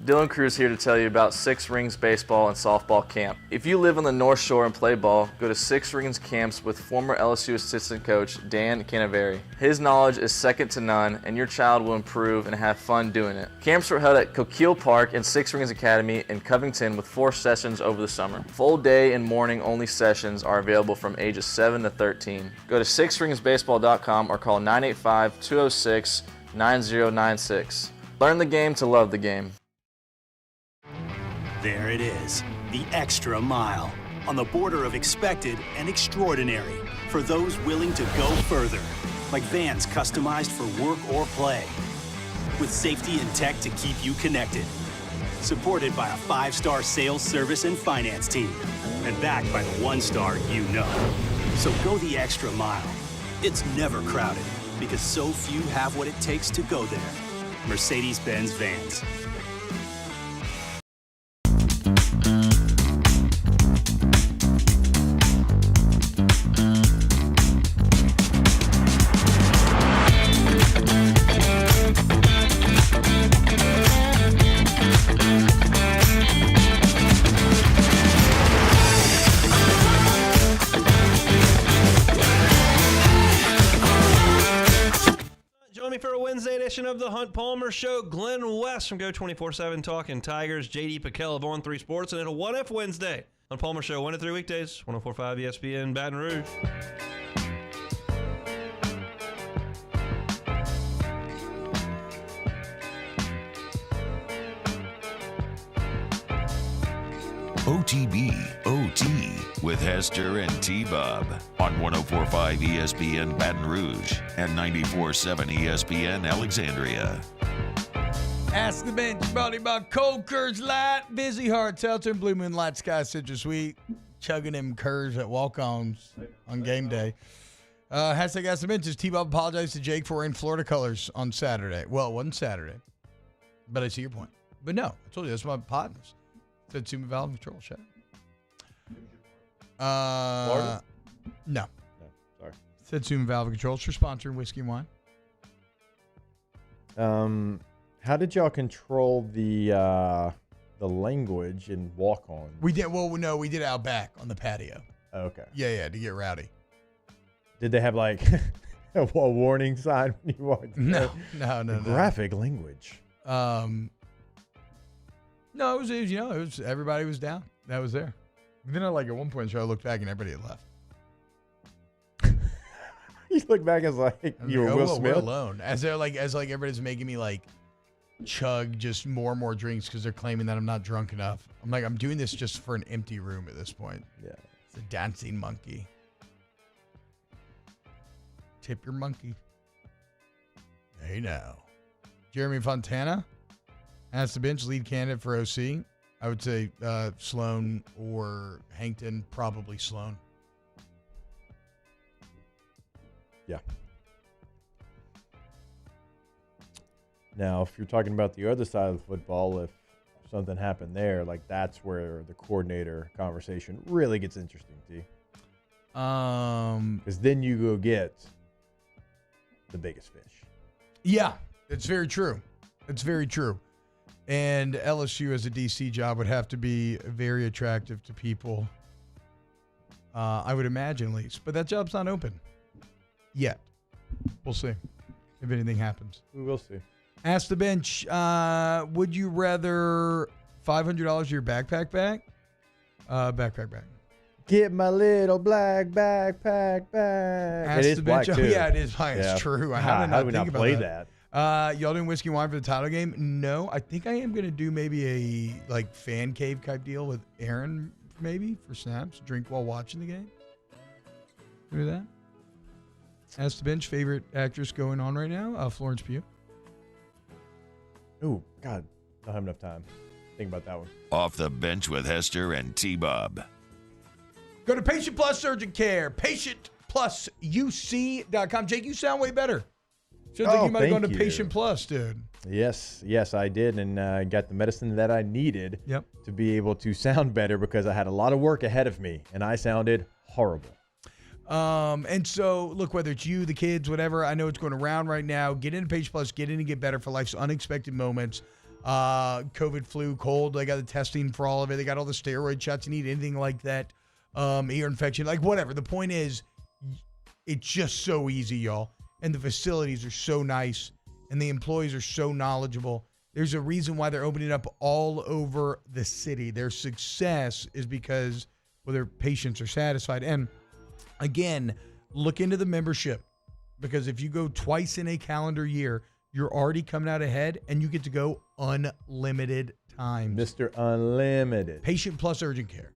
Dylan Cruz here to tell you about Six Rings Baseball and Softball Camp. If you live on the North Shore and play ball, go to Six Rings Camps with former LSU assistant coach Dan Canaveri. His knowledge is second to none, and your child will improve and have fun doing it. Camps are held at Coquille Park and Six Rings Academy in Covington with 4 sessions over the summer. Full day and morning only sessions are available from ages 7 to 13. Go to sixringsbaseball.com or call 985-206-9096. Learn the game to love the game. There it is, the extra mile, on the border of expected and extraordinary, for those willing to go further, like vans customized for work or play, with safety and tech to keep you connected, supported by a 5-star sales, service, and finance team, and backed by the 1-star you know. So go the extra mile. It's never crowded, because so few have what it takes to go there. Mercedes-Benz Vans. Join me for a Wednesday edition of the Hunt Palmer Show. Glenn West from Go 24/7 talking Tigers. JD Piquel of On 3 Sports, and a 1F Wednesday on Palmer Show 1 to 3 weekdays. 104.5 ESPN Baton Rouge. OTB OT with Hester and T-Bob on 104.5 ESPN Baton Rouge and 94.7 ESPN Alexandria. Ask the Bench, brought to you by Cold Curds Light, Busy Hard Seltzer, and Blue Moon Light Sky Citrus Sweet. Chugging them curds at walk-ons on game day. Hashtag Ask the Bench is T-Bob apologized to Jake for wearing Florida colors on Saturday. Well, it wasn't Saturday, but I see your point. But no, I told you, that's my partners. Said Suma Valve Control. Shut Florida? No. Sorry. Said Suma Valve Controls for sponsoring Whiskey and Wine. How did y'all control the language in walk-on? We did. Well, no, we did it out back on the patio. Oh, okay. Yeah, to get rowdy. Did they have like a warning sign when you walked? No. Graphic language. No, it was everybody was down. That was there. Then at one point, I looked back and everybody had left. You look back as like you were Will Smith. We're alone. As everybody's making me chug just more and more drinks because they're claiming that I'm not drunk enough. I'm like, I'm doing this just for an empty room at this point. Yeah. It's a dancing monkey. Tip your monkey. Hey now. Jeremy Fontana. As the bench lead candidate for OC, I would say Sloan or Hankton, probably Sloan. Yeah. Now, if you're talking about the other side of the football, if something happened there, that's where the coordinator conversation really gets interesting, T. Because then you go get the biggest fish. Yeah, it's very true. It's very true. And LSU as a DC job would have to be very attractive to people, I would imagine at least. But that job's not open yet. We'll see if anything happens. We will see. Ask the bench, would you rather $500 of your backpack back? Backpack back. Get my little black backpack back. Ask it is the black bench. too. Oh, yeah, it is. It's true. How did we not play about that? Y'all doing Whiskey and Wine for the title game? No, I think I am going to do maybe a fan cave type deal with Aaron, maybe for snaps. Drink while watching the game. Do that. Ask the bench, favorite actress going on right now? Florence Pugh. Oh God, Don't have enough time. Think about that one. Off the Bench with Hester and T-Bob. Go to Patient Plus Urgent Care, patientplusuc.com. Jake, you sound way better. Sounds like you might have gone to Patient Plus, dude. Yes, I did, and got the medicine that I needed to be able to sound better because I had a lot of work ahead of me, and I sounded horrible. And so, look, whether it's you, the kids, whatever, I know it's going around right now. Get into Patient Plus, get in and get better for life's unexpected moments. COVID, flu, cold, they got the testing for all of it. They got all the steroid shots you need, anything like that, ear infection, like whatever. The point is, it's just so easy, y'all. And the facilities are so nice, and the employees are so knowledgeable. There's a reason why they're opening up all over the city. Their success is because, well, their patients are satisfied. And again, look into the membership, because if you go twice in a calendar year, you're already coming out ahead, and you get to go unlimited times. Mr. Unlimited. Patient Plus Urgent Care.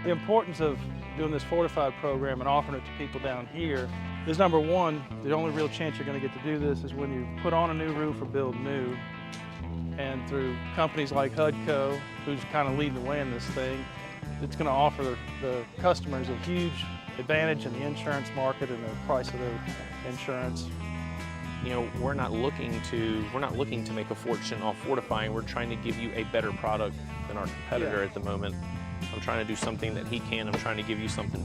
The importance of doing this fortified program and offering it to people down here is, number one, the only real chance you're going to get to do this is when you put on a new roof or build new. And through companies like HUDCO, who's kind of leading the way in this thing, it's going to offer the customers a huge advantage in the insurance market and the price of their insurance. You know, we're not looking to make a fortune off fortifying. We're trying to give you a better product than our competitor at the moment. I'm trying to do something that he can. I'm trying to give you something